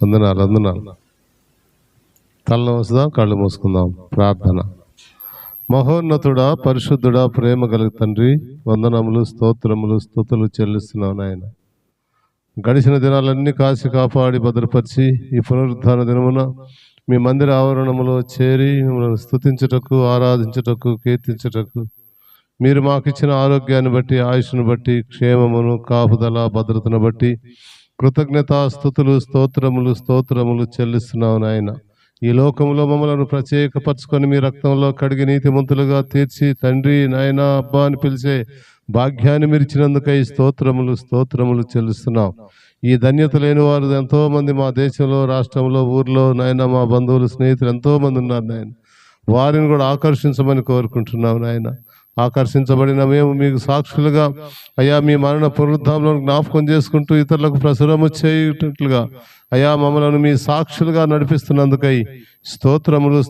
వందనాలు. తలలో వస్తుందాం, కళ్ళు మూసుకుందాం. ప్రార్థన. మహోన్నతుడా, పరిశుద్ధుడా, ప్రేమ కలిగి తండ్రి, వందనములు, స్తోత్రములు, స్తుతులు చెల్లిస్తున్నావు నాయన. గడిచిన దినాలన్నీ కాసి కాపాడి భద్రపరిచి ఈ పునరుద్ధాన దినమున మీ మందిర ఆవరణములో చేరి మిమ్మల్ని స్తుతించుటకు, ఆరాధించుటకు, కీర్తించుటకు, మీరు మాకిచ్చిన ఆరోగ్యాన్ని బట్టి, ఆయుష్ను బట్టి, క్షేమమును, కాపుదల, భద్రతను బట్టి కృతజ్ఞత స్తుతులు, స్తోత్రములు చెల్లిస్తున్నావు నాయన. ఈ లోకంలో మమ్మలను ప్రత్యేకపరచుకొని మీ రక్తంలో కడిగి నీతిమంతులుగా తీర్చి తండ్రి, నాయన, అబ్బా అని పిలిచే భాగ్యాన్ని మీరు ఇచ్చినందుకై స్తోత్రములు చెల్లిస్తున్నాం. ఈ ధన్యత లేని వారు ఎంతో మంది మా దేశంలో, రాష్ట్రంలో, ఊర్లో నాయన, మా బంధువులు, స్నేహితులు ఎంతో మంది ఉన్నారు నాయన. వారిని కూడా ఆకర్షించమని కోరుకుంటున్నాం నాయన. ఆకర్షించబడిన మేము మీకు సాక్షులుగా అయ్యా మీ మరణ పునరుద్ధానంలో జ్ఞాపకం చేసుకుంటూ ఇతరులకు ప్రచురము చేయుటట్లుగా అయ్యా మమ్మలను మీ సాక్షులుగా నడిపిస్తున్నందుకై స్తోత్రములు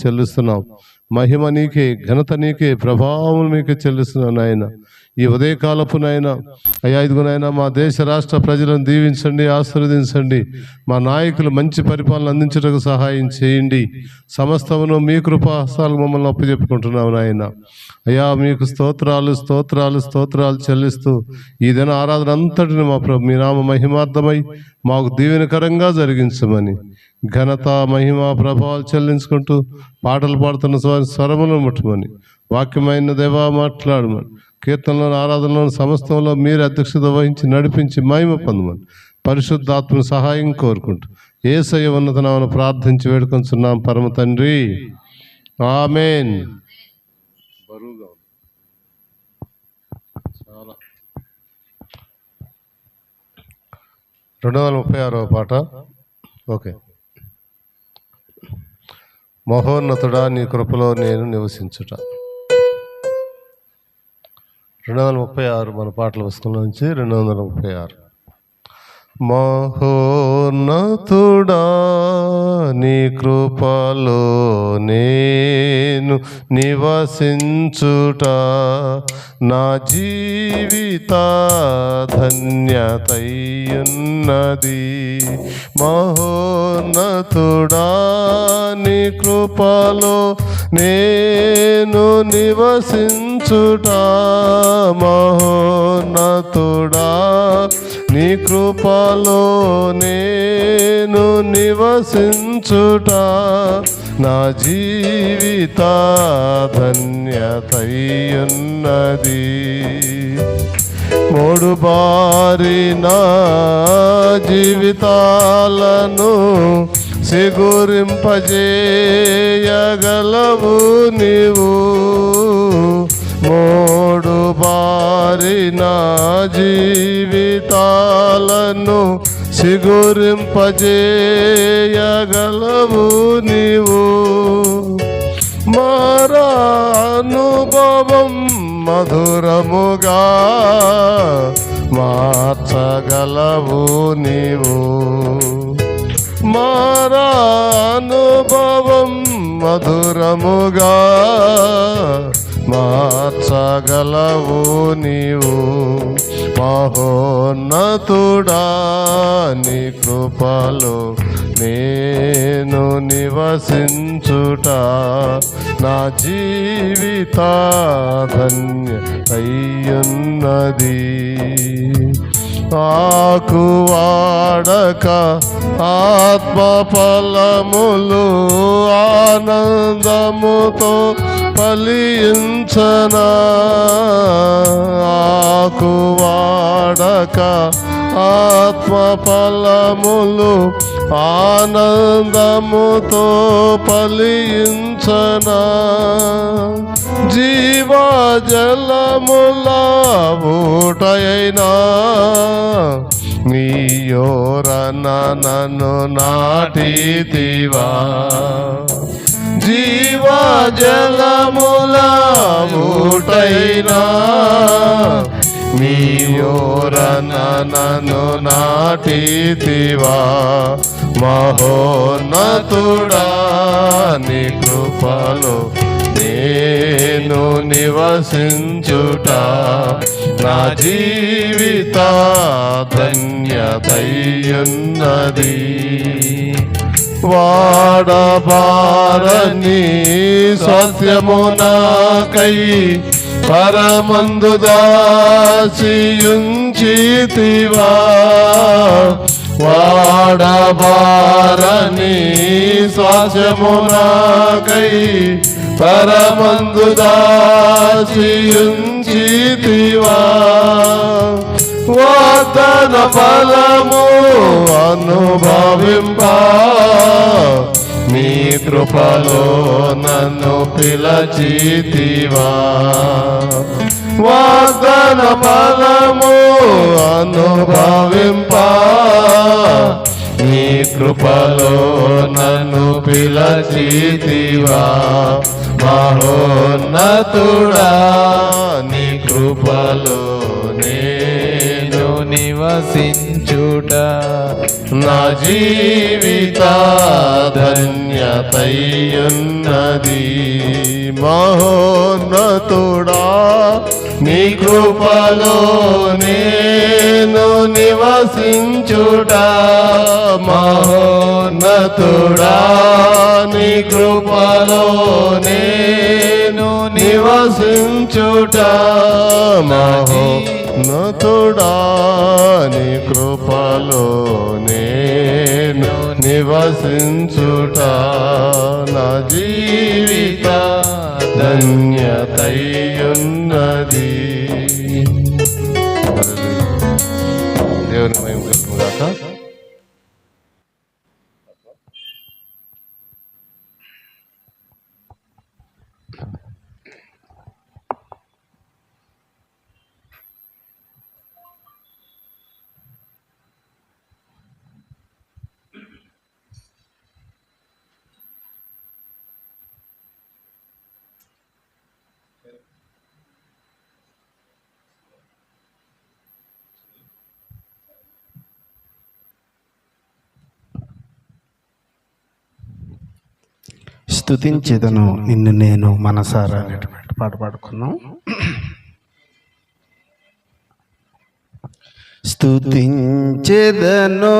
చెల్లిస్తున్నాం. మహిమ నీకే, ఘనత నీకే, ప్రభావం నీకే చెల్లిస్తున్నాం నాయన. ఈ ఉదయకాలపు నాయన అయ్యా ఇదిగో నాయన, మా దేశ రాష్ట్ర ప్రజలను దీవించండి, ఆశీర్వదించండి. మా నాయకులు మంచి పరిపాలన అందించడానికి సహాయం చేయండి. సమస్తమును మీ కృపాహస్తాలకు మమ్మల్ని అప్పచెప్పుకుంటున్నాం నాయన. అయ్యా మీకు స్తోత్రాలు చెల్లిస్తూ ఈ దిన ఆరాధన అంతటిని మీ నామ మహిమార్థమై మాకు దీవెనకరంగా జరిగించమని ఘనత, మహిమ, ప్రభావాలు చెల్లించుకుంటూ పాటలు పాడుతున్న స్వరములను ముట్టమని, వాక్యమైన దేవా మాట్లాడమని, కీర్తనలో, ఆరాధనలో, సమస్తంలో మీరు అధ్యక్షత వహించి నడిపించి మహిమ పొందమని పరిశుద్ధాత్మ సహాయం కోరుకుంటూ యేసయ్య ఉన్నత నామమున ప్రార్థించి వేడుకొంచున్నాం పరమ తండ్రి. ఆమేన్. 236వ పాట. ఓకే. మహోన్నతుడా, నీ కృపలో నేను నివసించుట. 236 మన పాటల పుస్తకంలో నుంచి 236. మహోన్నతుడా, నీ కృపలో నేను నివసించుట నా జీవిత ధన్యతయున్నది. మహోన్నతుడా, నీ కృపలో నేను నివసించుట. మహోన్నతుడా, నీ కృపలో నేను నివసించుట నా జీవిత ధన్యతయున్నది. మూడు బారి నా జీవితాలను సిగురింపజేయగలవు నీవు. మూడు బారి నా జీవితాలను సిగురింపజేయగలవు నీవు. మారానుభవం మధురముగా మార్చగలవు నీవు. మారానుభవం మధురముగా మార్చగలవు నీవు. మహోన్నతుడా, నీ కృపలో నేను నివసించుట నా జీవిత ధన్యతయున్నది. ఆకు వాడక ఆత్మ ఫలములు ఆనందముతో ఫలించనా. ఆకు వాడక ఆత్మ ఫలములు ఆనందముతో ఫలించనా. జీవజలముల ఊటయైనా నీయోరన నన్ను నాటితివా. జీవజలముల ఊటైనా నీయోరన నన్ను నాటితివా. మహోన్నతుడా, నీ కృపలో నేను నివసించుట నా జీవిత ధన్యతయున్నది. వాడబారని స్వాస్థ్యము నాకై పరమందు దాసియుంచితివా. వాడబారని స్వాస్థ్యము నాకై పరమందు దాసియుంచితివా. వాగ్దాన ఫలము అనుభవింప నీ కృపలో నన్ను పిలచితివా. వాగ్దాన ఫలము అనుభవింప నీ కృపలో నన్ను పిలచితివా. మహోన్నతుడా నీ కృపలో నేను నివసించుట నా జీవిత ధన్యతయున్నది. మహోన్నతుడా నీ కృపలో నేను నివసించుట. మహోన్నతుడా నీ కృపలో నేను నివసించుట. మహోన్నతుడా నీ కృపలో నేను నివసించుట నా జీవిత ధన్యతయున్నది. దేవుని మహిమ కలుగుగాక. స్తుతించెదను నిన్ను నేను మనసారా అనేటువంటి పాట పాడుకున్నాం. స్తుతించెదను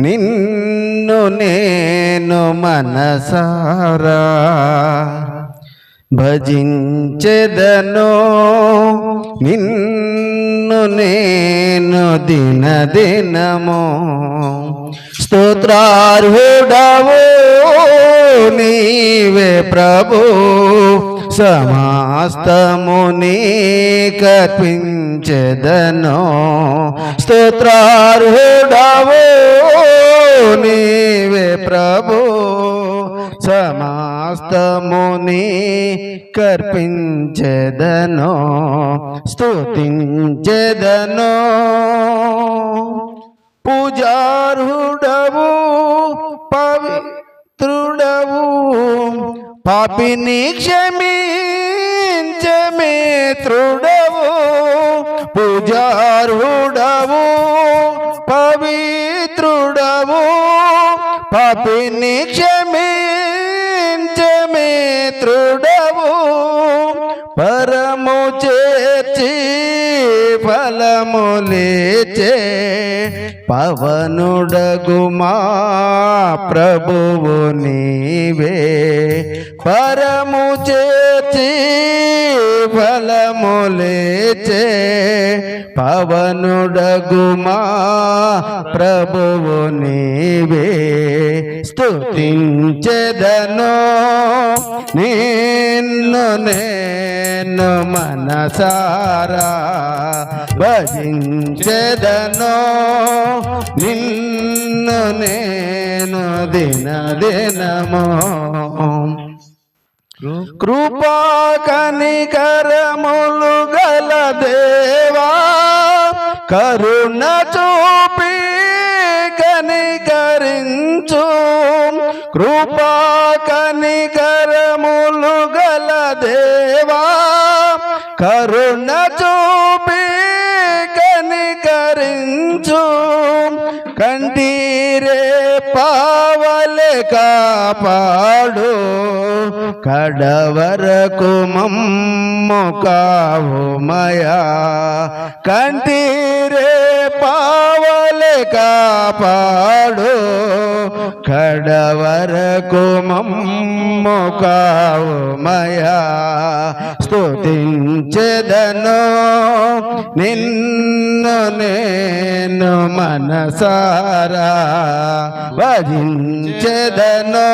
నిన్ను నేను మనసారా, భజించెదను నిన్ను నేను దినదినము. స్తోత్రార్హుడవు నీవే ప్రభు, సమస్తము నీకర్పించెదను. స్తోత్రార్హుడవు నీవే ప్రభు, సమస్తము నీకర్పించెదను. స్తుతించెదను పూజార్హుడవు పవిత్రుడవు, పాపిని క్షమించే మిత్రుడవు. పూజార్హుడవు పవిత్రుడవు, పాపిని క్షమించే మిత్రుడవు. పరము చేర్చి ఫలములిచ్చే పవనుడగుమా ప్రభువు నీవే. పరము చేర్చి ఫలములిచ్చే పవనుడగుమా ప్రభువు నీవే. స్తుతించెదను నిన్ను నేను మనసారా, భజించెదను నిన్ను నేను దినదినము. కృపా కనికరములు గల దేవా, కరుణ చూపి కనికరించు. కృపా కనికరములు గల దేవా, కరుణ చూపి కనికరించు. కంటిరే పావలే కాపాడు కడవరకు మమ్ము కావుమయా కంటిరే పావలే కాపాడు కడవరకు మమ్ము కావుమయా స్తుతించెదను నిన్ను నేను మనసారా భజించెదను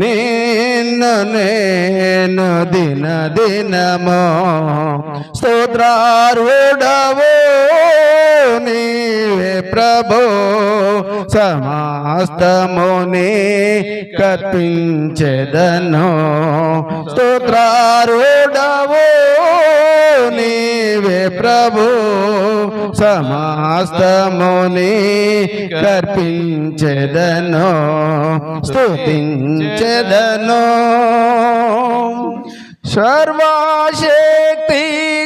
నిన్ను నేను దిన దినము స్తోత్రార్హుడవు నీవే ప్రభు సమస్తముని కర్పించెదను స్తోత్రార్హుడవు నీవే ప్రభు సమస్తముని కర్పించెదను స్తుతించెదను సర్వశక్తి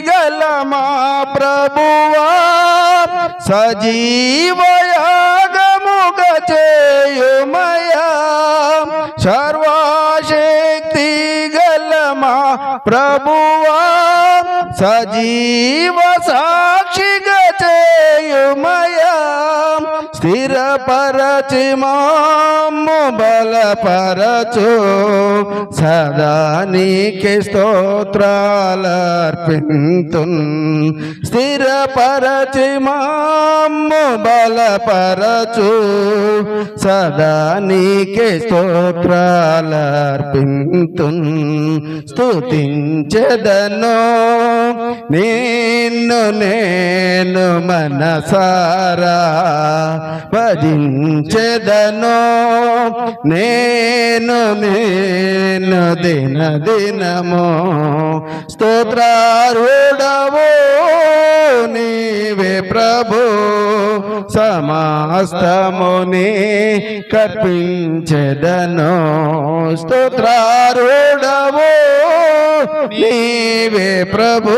గల మా ప్రభువా సజీవయాగముగ చేయుమయా సర్వశక్తి గల మా ప్రభువా సజీవ సాక్షిగా చేయుమయా స్థిరపరచి మాము బలపరచు సదా నీకే స్తోత్రాలర్పింతున్ స్థిరపరచి మాము బలపరచు సదా నీకే స్తోత్రాలర్పింతున్ స్తుతించెదను నిన్ను నేను మనసారా భజించెదను నేను దిన దినము స్తోత్రార్హుడవు నీవే ప్రభు సమస్తముని కర్పించెదను స్తోత్రార్హుడవు నీవే ప్రభు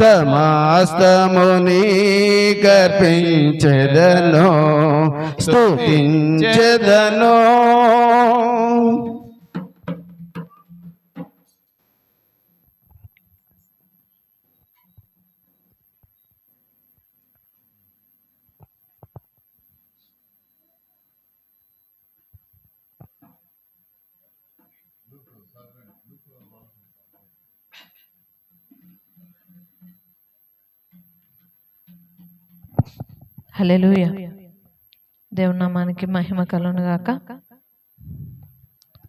సమస్తముని కర్పించెదను స్తుతించెదను. హల్లెలూయా. దేవుని నామానికి మహిమ కలుగును గాక.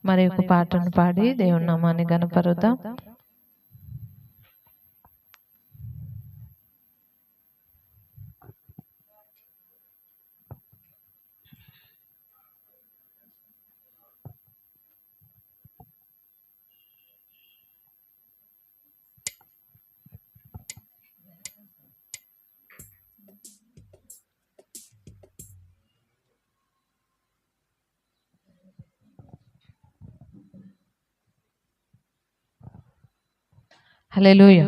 మరి ఒక పాటను పాడి దేవుని నామాన్ని గణపరుద్దాం. హల్లెలూయా.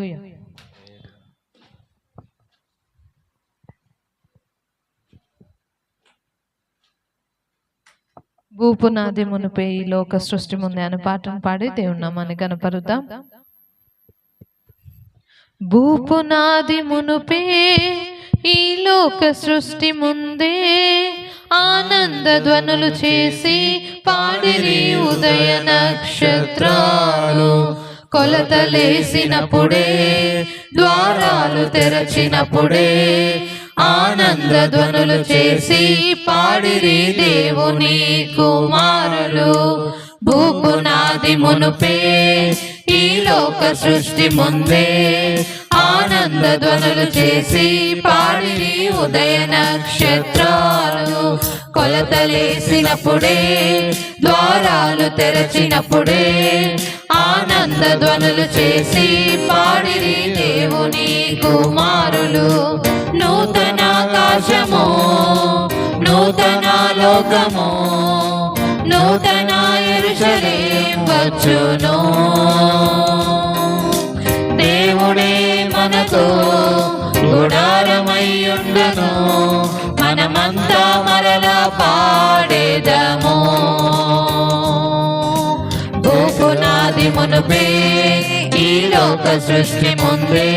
భూపునాది మునిపే ఈ లోక సృష్టి ముందే అని పాటను పాడి దేవుని నామాన్ని గణపరుద్దాం. భూపునాది మునుపే ఈ లోక సృష్టి ముందే ఆనంద ధ్వనులు చేసి పాడిరి ఉదయ నక్షత్రాలు. కొలతలేసినప్పుడే ద్వారాలు తెరచినప్పుడే ఆనంద ధ్వనులు చేసి పాడిరి దేవుని కుమారులు. భూపునాది మునుపే ఈ లోక సృష్టి ముందే ఆనంద ధ్వనులు చేసి పాడిరి ఉదయ నక్షత్రాలు. కొలతలేసినప్పుడే ద్వారాలు తెరచినప్పుడే ఆనంద ధ్వనులు చేసి పాడిరి దేవుని కుమారులు. నూతన ఆకాశము నూతన లోకము నూతన యెరూషలేం వచ్చును. దేవుడే మనకు గుడారమై ఉండును. మనమంతా మరలా పాడేదము. బహుపునాది మునుపే ఈ లోక సృష్టి ముందే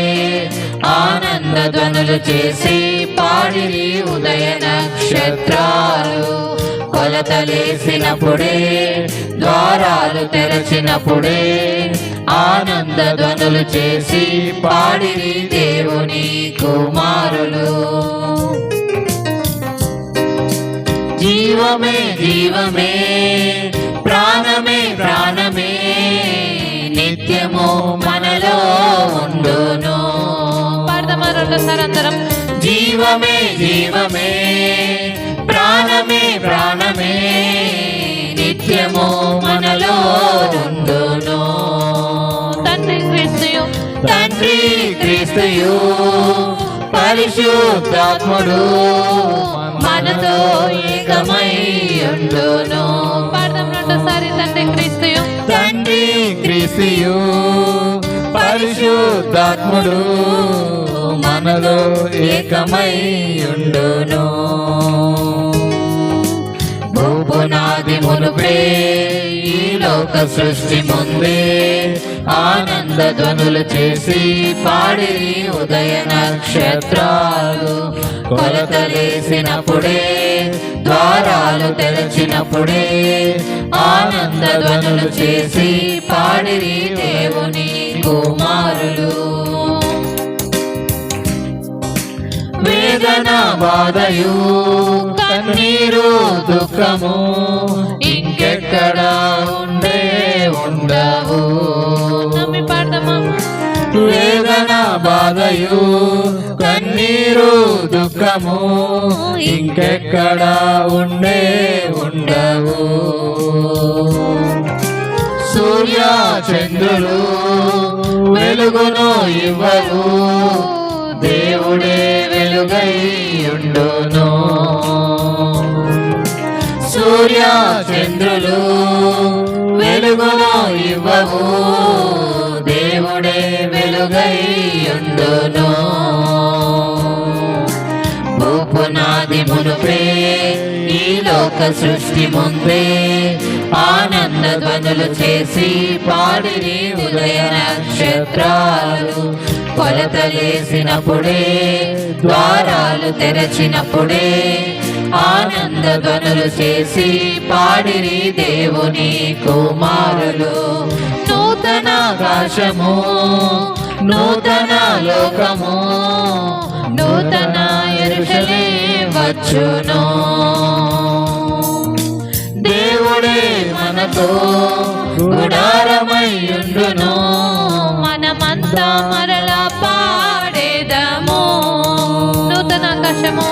ఆనంద ధ్వనులు చేసి పాడిరి ఉదయ నక్షత్రాలు. కొలతలేసినప్పుడే ద్వారాలు తెరచినప్పుడే ఆనంద ధ్వనులు చేసి పాడిరి దేవుని కుమారులు. జీవమే జీవమే ప్రాణమే ప్రాణమే నిత్యము మనలో ఉండును. పాడదామా రెండోసారి అందరం. జీవమే జీవమే ప్రాణమే ప్రాణమే నిత్యము మనలో ఉండును. తండ్రి క్రీస్తుయు తండ్రి క్రీస్తుయు పరిశుద్ధాత్ముడు మనతో ఏకమై ఉండును. పాడదాం రెండోసారి. తండ్రి క్రీస్తుయు తండ్రి క్రీస్తుయు పరిశుద్ధాత్ముడు మనలో ఏకమై ఉండును. భూపునాది మునుపే ఈ లోక సృష్టి ముందే ఆనంద ధ్వనులు చేసి పాడిరి ఉదయ నక్షత్రాలు. కొలతలేసినప్పుడే ద్వారాలు తెరచినప్పుడే ఆనంద ధ్వనులు చేసి పాడిరి దేవుని కుమారులు. వేదన బాధయు కన్నీరు దుఃఖము ఇంకెక్కడ ఉండే ఉండవు. పాడదామా. వేదన బాధయు కన్నీరు దుఃఖము ఇంకెక్కడ ఉండే ఉండవు. సూర్య చంద్రులు వెలుగును ఇవ్వవు, దేవుడే వెలుగై ఉండును. సూర్య చంద్రులు వెలుగును ఇవ్వవు, దేవుడే వెలుగై ఉండును. భూపునాది మునుపే ఈ లోక సృష్టి ముందే ఆనంద ధ్వనులు చేసి పాడిరి ఉదయ నక్షత్రాలు. కొలతలేసినప్పుడే ద్వారాలు తెరచినప్పుడే ఆనంద ధ్వనులు చేసి పాడిరి దేవుని కుమారులు. నూతన ఆకాశము నూతన లోకము నూతన యెరూషలేము వచ్చును. దేవుడే మనతో గుడారమై ఉండును, మనమంతా మరలా పాడేదము. నూతన ఆకాశము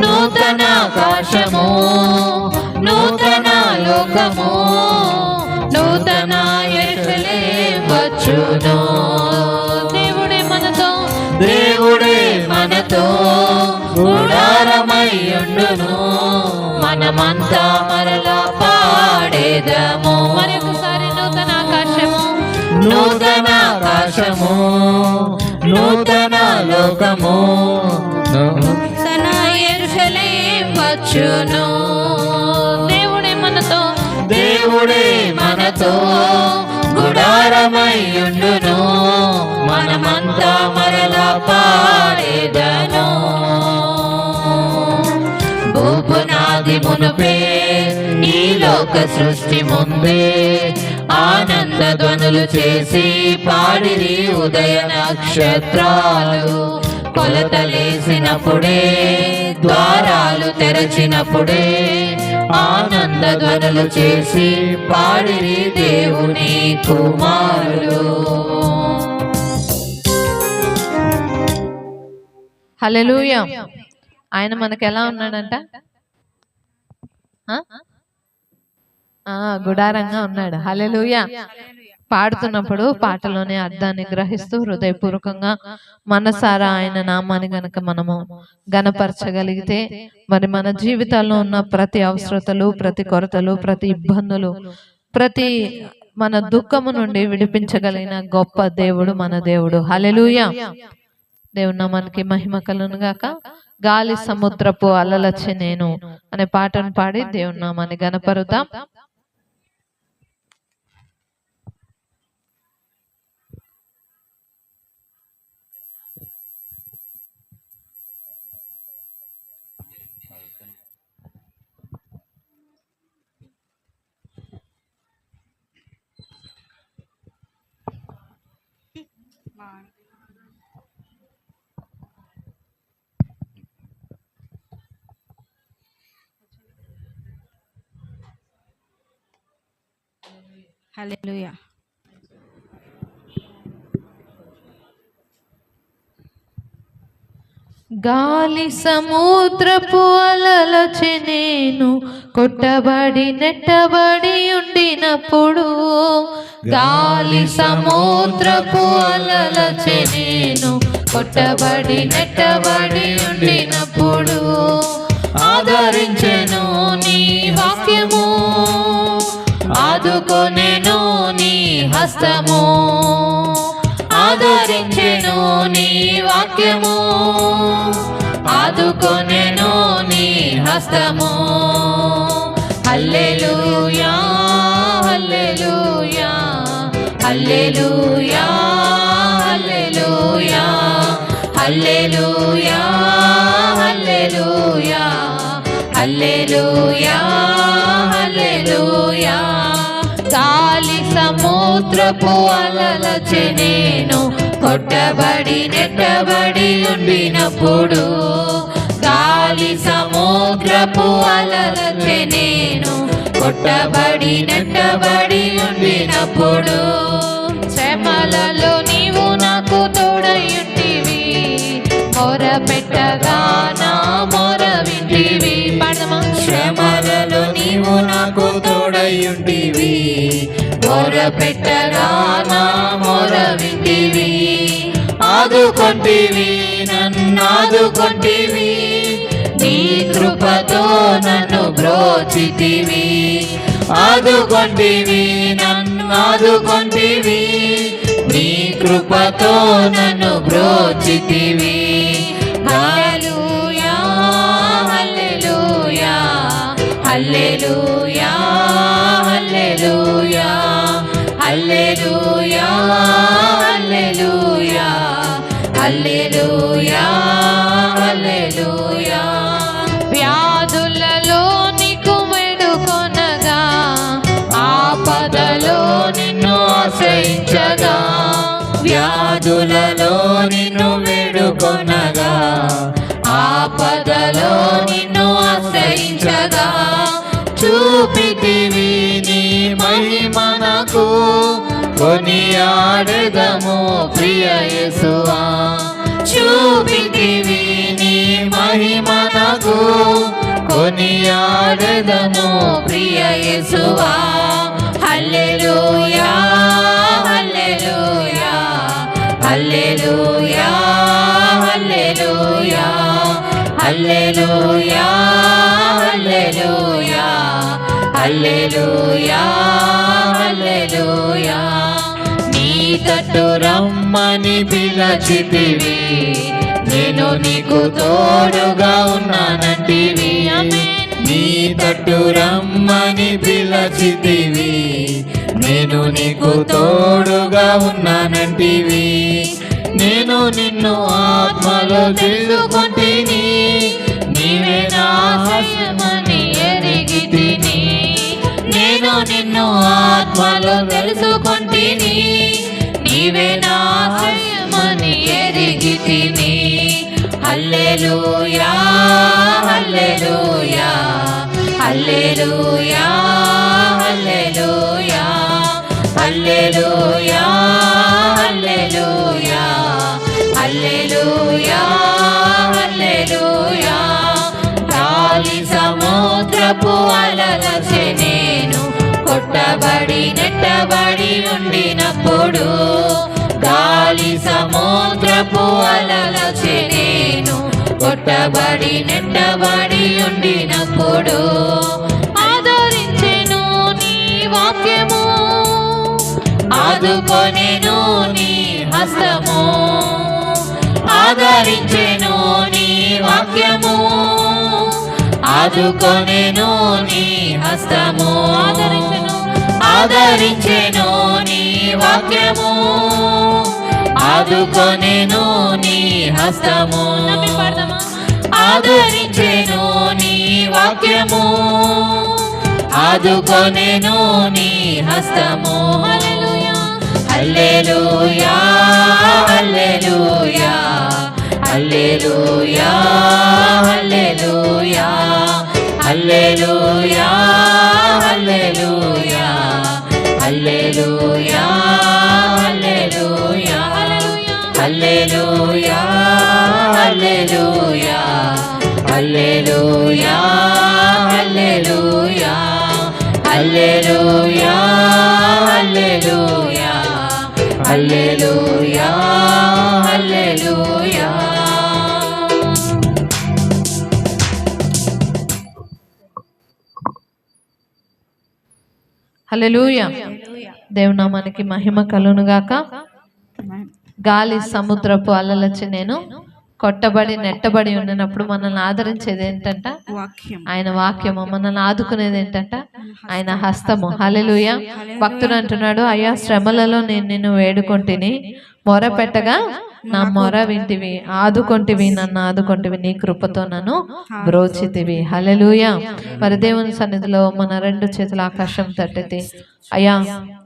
నూతన ఆకాశము నూతన లోకము నూతన యెరూషలేము వచ్చును. దేవుడే మనతో దేవుడే మనతో గుడారమై ఉండును, మనమంతా మరలా పాడేదము. మరొకసారి. నూతన ఆకాశము నూతన ఆకాశము నూతన లోకము నూతన యెరూషలేము వచ్చును. దేవుడే మనతో దేవుడే మనతో గుడారమై ఉండును, మనమంతా మరలా పాడేదను. భూపునాది మునుపే ఈ లోక సృష్టి ముందే ఆనంద ధ్వనులు చేసి పాడిరి ఉదయ నక్షత్రాలు. కొలతలేసినప్పుడే ద్వారాలు తెరచినప్పుడే ఆనంద ధ్వనులు చేసి పాడిరి దేవుని కుమారులు. హల్లెలూయా. ఆయన మనకు ఎలా ఉన్నాడంట? గుడారంగా ఉన్నాడు. హల్లెలూయా. పాడుతున్నప్పుడు పాటలోనే అర్థాన్ని గ్రహిస్తూ హృదయపూర్వకంగా మనసారా ఆయన నామాన్ని గనక మనము గణపరచగలిగితే మరి మన జీవితాల్లో ఉన్న ప్రతి అవసరతలు, ప్రతి కొరతలు, ప్రతి ఇబ్బందులు, ప్రతి మన దుఃఖము నుండి విడిపించగలిగిన గొప్ప దేవుడు మన దేవుడు. హల్లెలూయా. దేవుని నామానికి మహిమ కలుగును గాక. గాలి సముద్రపు అలలొచ్చి నేను అనే పాటను పాడి దేవుని నామాన్ని గణపరుద్దాం. హల్లెలూయా. గాలి సముద్రపు అలలచే నేను కొట్టబడి నెట్టబడి ఉండినప్పుడు, గాలి సముద్రపు అలలచే నేను కొట్టబడి నెట్టబడి ఉండినప్పుడు, ఆదరించెను నీ వాక్యము, ఆదుకొనెను నీ హస్తము, ఆదరించెను నీ వాక్యము, ఆదుకొనెను నీ హస్తము. హల్లెలూయా హల్లెలూయా హల్లెలూయా హల్లెలూయా హల్లెలూయా హల్లెలూయా హల్లెలూయా హల్లెలూయా. గాలి సముద్రపు అలలచే నేను కొట్టబడి నెట్టబడి ఉండినప్పుడు, గాలి సముద్రపు అలలచే నేను కొట్టబడి నెట్టబడి ఉండినప్పుడు, శ్రమలలో నీవు నాకు తోడయుంటివి, మొర పెట్టగా నా మొర వింటివి. పడమా. శ్రమలలో నీవు నాకు తోడయుంటివి, మొర పెట్టగా నా మొర వింటివి, ఆదుకొంటివి నన్నాదుకొంటివి, నీ కృపతో నన్ను బ్రోచితివి, ఆదుకొంటివి నన్నాదుకొంటివి, నీ కృపతో నన్ను బ్రోచితివి. హల్లెలూయా హల్లెలూయా హల్లెలూయా హల్లెలూయా హల్లెలూయా హల్లెలూయా హల్లెలూయా హల్లెలూయా. వ్యాధులలో నీకు వేడుకొనగా, ఆపదలో నిన్ను ఆశ్రయించగా, వ్యాధులలో నిన్ను వేడుకొనగా, ఆపదలో నిన్ను ఆశ్రయించగా, చూపితివి నీ మహిమనకు కొనియాడెదము ప్రియ యేసువా, చూపితివి నీ మహిమనకు కొనియాడెదము ప్రియ యేసువా. హల్లెలూయా హల్లెలూయా హల్లెలూయా హల్లెలూయా హల్లెలూయా హల్లెలూయా హల్లెలూయా హల్లెలూయా. నీ తట్టు రమ్మని పిలచితివి, నేను నీకు తోడుగా ఉన్నానంటివి, నీ తట్టు రమ్మని పిలచితివి, నేను నీకు తోడుగా ఉన్నానంటివి, నేను నిన్ను ఆత్మలో తెలుసుకొంటిని, నీవే నా ఆశ్రయమని ఎరిగితిని, నేను నిన్ను ఆత్మలో తెలుసుకొంటిని, నీవే నా ఆశ్రయమని ఎరిగితిని. హల్లెలూయా హల్లెలూయా హల్లెలూయా హల్లెలూయా హల్లెలూయా హల్లెలూయా హల్లెలూయా హల్లెలూయా. గాలి సముద్రపు అలలచే నేను కొట్టబడి నెట్టబడి ఉండినప్పుడు, గాలి సముద్రపు అలలచే నేను కొట్టబడి నెట్టబడి ఉండినప్పుడు, ఆదరించెను నీ వాక్యము, ఆదుకొనెను నీ హస్తము, ఆదరించెను నీ వాక్యము, ఆదుకొనెను నీ హస్తము, ఆదరించెను నీ వాక్యము, ఆదుకొనెను నీ హస్తము, ఆదరించెను నీ వాక్యము, ఆదుకొనెను నీ హస్తము. హల్లెలూయా హల్లెలూయా హల్లెలూయా హల్లెలూయా హల్లెలూయా హల్లెలూయా హల్లెలూయా హల్లెలూయా హల్లెలూయా హల్లెలూయా హల్లెలూయా హల్లెలూయా హల్లెలూయా హల్లెలూయా. హల్లెలూయా. దేవుని నామానికి మహిమ కలుగును గాక. గాలి సముద్రపు అలలొచ్చి నేను కొట్టబడి నెట్టబడి ఉన్నప్పుడు మనల్ని ఆదరించేది ఏంటంట? ఆయన వాక్యము. మనల్ని ఆదుకునేది ఏంటంట? ఆయన హస్తము. హల్లెలూయా. భక్తుడు అంటున్నాడు, అయ్యా శ్రమలలో నేను నిన్ను వేడుకొంటిని, మొర పెట్టగా నా మొర వింటివి, ఆదుకొంటివి, నన్ను ఆదుకొంటివి, నీ కృపతో నన్ను బ్రోచితివి. హల్లెలూయా. మరి దేవుని సన్నిధిలో మన రెండు చేతుల ఆకాశం తట్టితే, అయ్యా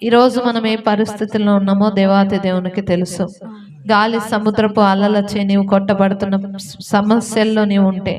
ఈరోజు మనం ఏ పరిస్థితుల్లో ఉన్నామో దేవాతి దేవునికి తెలుసు. గాలి సముద్రపు అలలొచ్చి నీవు కొట్టబడుతున్న సమస్యల్లో నీవు ఉంటే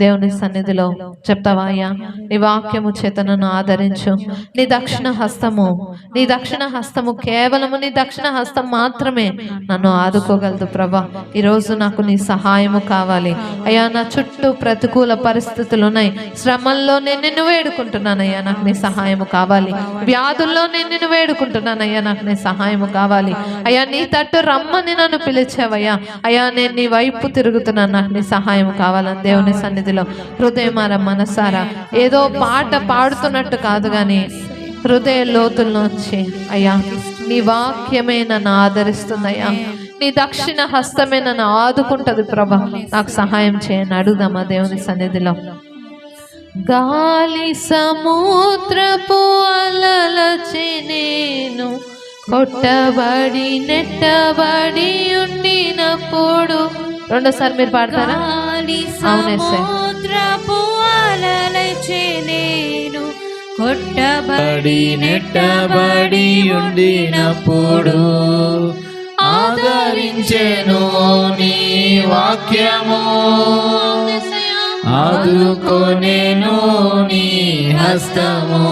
దేవుని సన్నిధిలో చెప్తావా, అయ్యా నీ వాక్యము చేత నన్ను ఆదరించు. నీ దక్షిణ హస్తము, నీ దక్షిణ హస్తము, కేవలము నీ దక్షిణ హస్తం మాత్రమే నన్ను ఆదుకోగలదు ప్రభా. ఈరోజు నాకు నీ సహాయము కావాలి అయ్యా. నా చుట్టూ ప్రతికూల పరిస్థితులు ఉన్నాయి, శ్రమల్లో నేను నిన్ను వేడుకుంటున్నానయ్యా, నాకు నీ సహాయము కావాలి. వ్యాధుల్లో నేను నిన్ను వేడుకుంటున్నానయ్యా, నాకు నీ సహాయము కావాలి అయ్యా. నీ తట్టు రమ్మని నన్ను పిలిచావయ్యా. అయ్యా నేను నీ వైపు తిరుగుతున్నాను, నాకు నీ సహాయం కావాలని దేవుని సన్నిధిలో హృదయమార మనసారా ఏదో పాట పాడుతున్నట్టు కాదు కానీ హృదయ లోతుల్లోంచి అయ్యా నీ వాక్యమే నన్ను ఆదరిస్తుందయ్యా, నీ దక్షిణ హస్తమే నన్ను ఆదుకుంటది ప్రభా, నాకు సహాయం చేయని అడుగుదామా దేవుని సన్నిధిలో. గాలి సముద్రపు అలలచి నేను కొట్టబడి నెట్టబడి ఉండినప్పుడు, రెండోసారి మీరు పాడతారా? అవునే సార్. సముద్రపు అలలచి నేను కొట్టబడి నెట్టబడి ఉండినప్పుడు ఆదరించెను నీ వాక్యము, ఆదుకొనెను నీ హస్తము.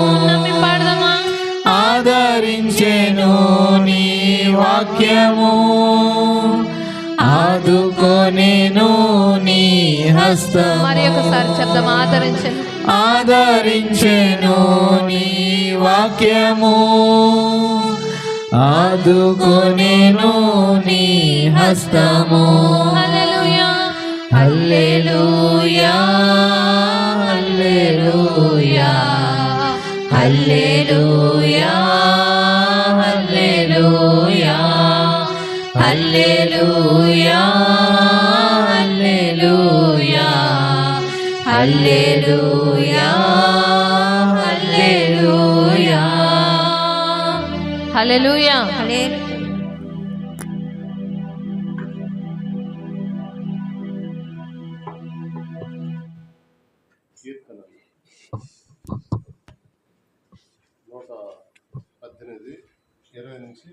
ఆదరించెను నీ వాక్యము, ఆదుకొనెను నీ హస్తము. మరి ఒకసారి చెప్దాం, ఆదరించెను. ఆదరించెను నీ వాక్యము, ఆదుకొనెను నీ హస్తము. హల్లెలూయా హల్లెలూయా హల్లెలూయా హల్లెలూయా హల్లెలూయా హల్లెలూయా హల్లెలూయా హల్లెలూయా హల్లెలూయా హల్లెలూయా. నూట 18, 20 నుంచి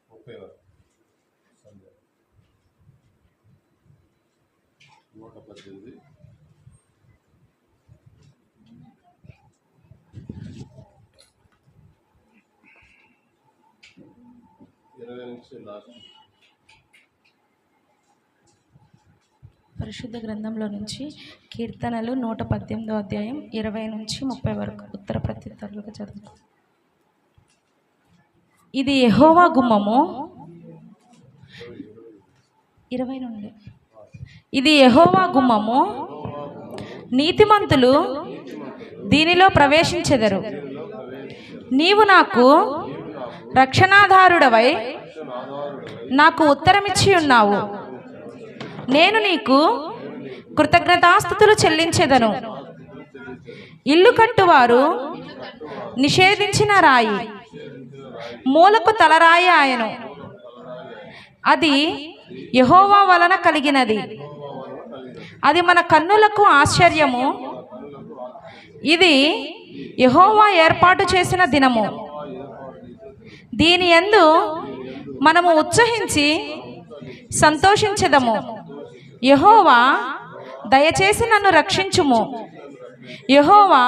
30 వరకు. 118, 20 నుంచి లాస్ట్. పరిశుద్ధ గ్రంథంలో నుంచి కీర్తనలు 118వ అధ్యాయం 20 నుంచి 30 వరకు ఉత్తర ప్రత్యుత్తరాలుగా చదువుతాం. ఇది యెహోవా గుమ్మము, 20 నుండి. ఇది యెహోవా గుమ్మము, నీతిమంతులు దీనిలో ప్రవేశించెదరు. నీవు నాకు రక్షణాధారుడవై నాకు ఉత్తరమిచ్చి ఉన్నావు. నేను నీకు కృతజ్ఞతాస్తుతులు చెల్లించెదను. ఇల్లు కట్టువారు నిషేధించిన రాయి, మూలకు తలరాయి ఆయను. అది యెహోవా వలన కలిగినది. అది మన కన్నులకు ఆశ్చర్యము. ఇది యెహోవా ఏర్పాటు చేసిన దినము. దీని యందు మనము ఉత్సహించి సంతోషించెదము. యెహోవా దయచేసి నన్ను రక్షించుము. యెహోవా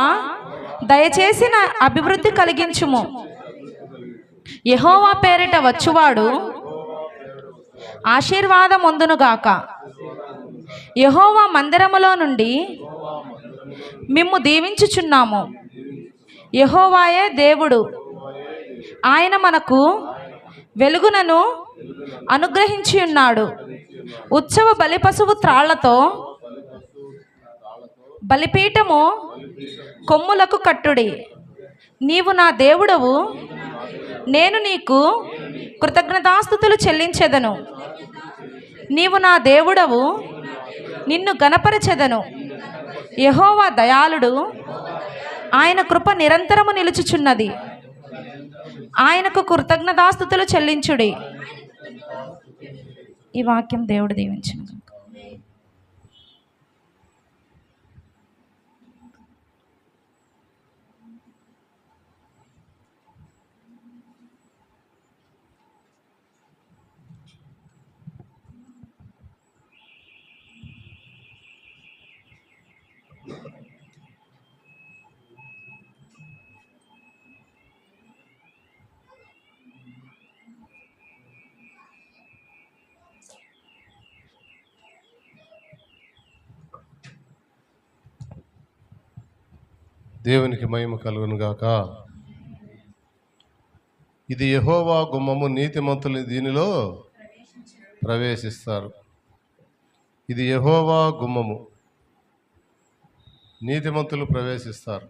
దయచేసి నా అభివృద్ధి కలిగించుము. యెహోవా పేరిట వచ్చువాడు ఆశీర్వాదమొందునుగాక. యెహోవా మందిరములో నుండి మిమ్ము దీవించుచున్నాము. యెహోవాయే దేవుడు, ఆయన మనకు వెలుగునను అనుగ్రహించి ఉన్నాడు. ఉత్సవ బలి పశువు త్రాళ్లతో బలిపీఠము కొమ్ములకు కట్టుడి. నీవు నా దేవుడవు, నేను నీకు కృతజ్ఞతాస్తుతులు చెల్లించెదను. నీవు నా దేవుడవు, నిన్ను గణపరచెదను. యెహోవా దయాళుడు, ఆయన కృప నిరంతరము నిలుచుచున్నది. ఆయనకు కృతజ్ఞతాస్తుతులు చెల్లించుడి. ఈ వాక్యం దేవుడు దీవించును. దేవునికి మహిమ కలుగును గాక. ఇది యెహోవా గుమ్మము, నీతిమంతులు దీనిలో ప్రవేశిస్తారు. ఇది యెహోవా గుమ్మము, నీతిమంతులు ప్రవేశిస్తారు.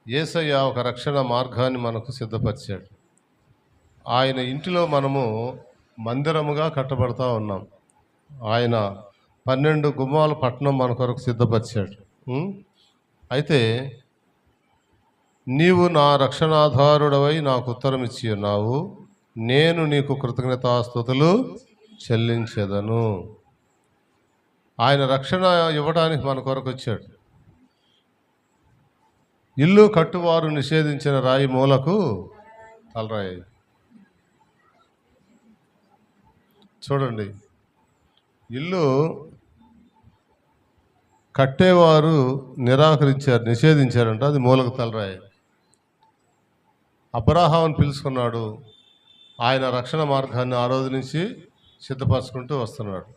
యేసయ్య ఒక రక్షణ మార్గాన్ని మనకు సిద్ధపరిచాడు. ఆయన ఇంటిలో మనము మందిరముగా కట్టబడతా ఉన్నాం. ఆయన 12 గుమ్మాల పట్టణం మన కొరకు సిద్ధపరిచాడు. అయితే నీవు నా రక్షణాధారుడవై నాకు ఉత్తరం ఇచ్చి ఉన్నావు, నేను నీకు కృతజ్ఞతాస్తుతులు చెల్లించెదను. ఆయన రక్షణ ఇవ్వడానికి మన కొరకు వచ్చాడు. ఇల్లు కట్టువారు నిషేధించిన రాయి మూలకు తలరాయి. చూడండి, ఇల్లు కట్టేవారు నిరాకరించారు, నిషేధించారంట, అది మూలకు తలరాయి. అబ్రాహామును పిలుచుకున్నాడు. ఆయన రక్షణ మార్గాన్ని ఆ రోజు నుంచి సిద్ధపరచుకుంటూ వస్తున్నాడు.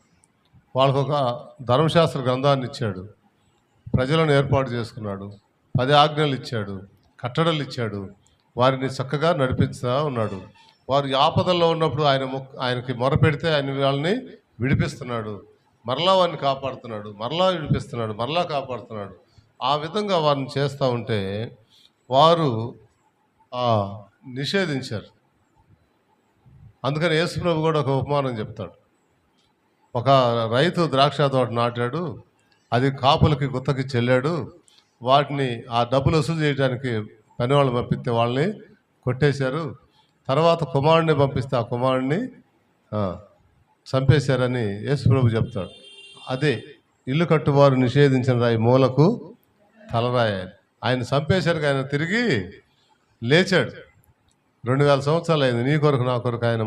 వాళ్ళకు ఒక ధర్మశాస్త్ర గ్రంథాన్ని ఇచ్చాడు, ప్రజలను ఏర్పాటు చేసుకున్నాడు, 10 ఆజ్ఞలు ఇచ్చాడు, కట్టడలు ఇచ్చాడు, వారిని చక్కగా నడిపిస్తూ ఉన్నాడు. వారు ఆపదల్లో ఉన్నప్పుడు ఆయనకి మొరపెడితే ఆయన వాళ్ళని విడిపిస్తున్నాడు, మరలా వారిని కాపాడుతున్నాడు, మరలా విడిపిస్తున్నాడు, మరలా కాపాడుతున్నాడు. ఆ విధంగా వారిని చేస్తూ ఉంటే వారు నిషేధించారు. అందుకని యేసుప్రభు కూడా ఒక ఉపమానం చెప్తాడు. ఒక రైతు ద్రాక్ష తోట నాటాడు, అది కాపులకి గుత్తకి చెల్లాడు. వాటిని ఆ డబ్బులు వసూలు చేయడానికి పనివాళ్ళు పంపిస్తే వాళ్ళని కొట్టేశారు. తర్వాత కుమారుడిని పంపిస్తే ఆ కుమారుడిని చంపేశారని యేసుప్రభు చెప్తాడు. అదే ఇల్లు కట్టువారు నిషేధించిన రాయి మూలకు తలరాయి. ఆయన చంపేశారు, ఆయన తిరిగి లేచాడు. 2000 సంవత్సరాలు అయింది. నీ కొరకు నా కొరకు ఆయన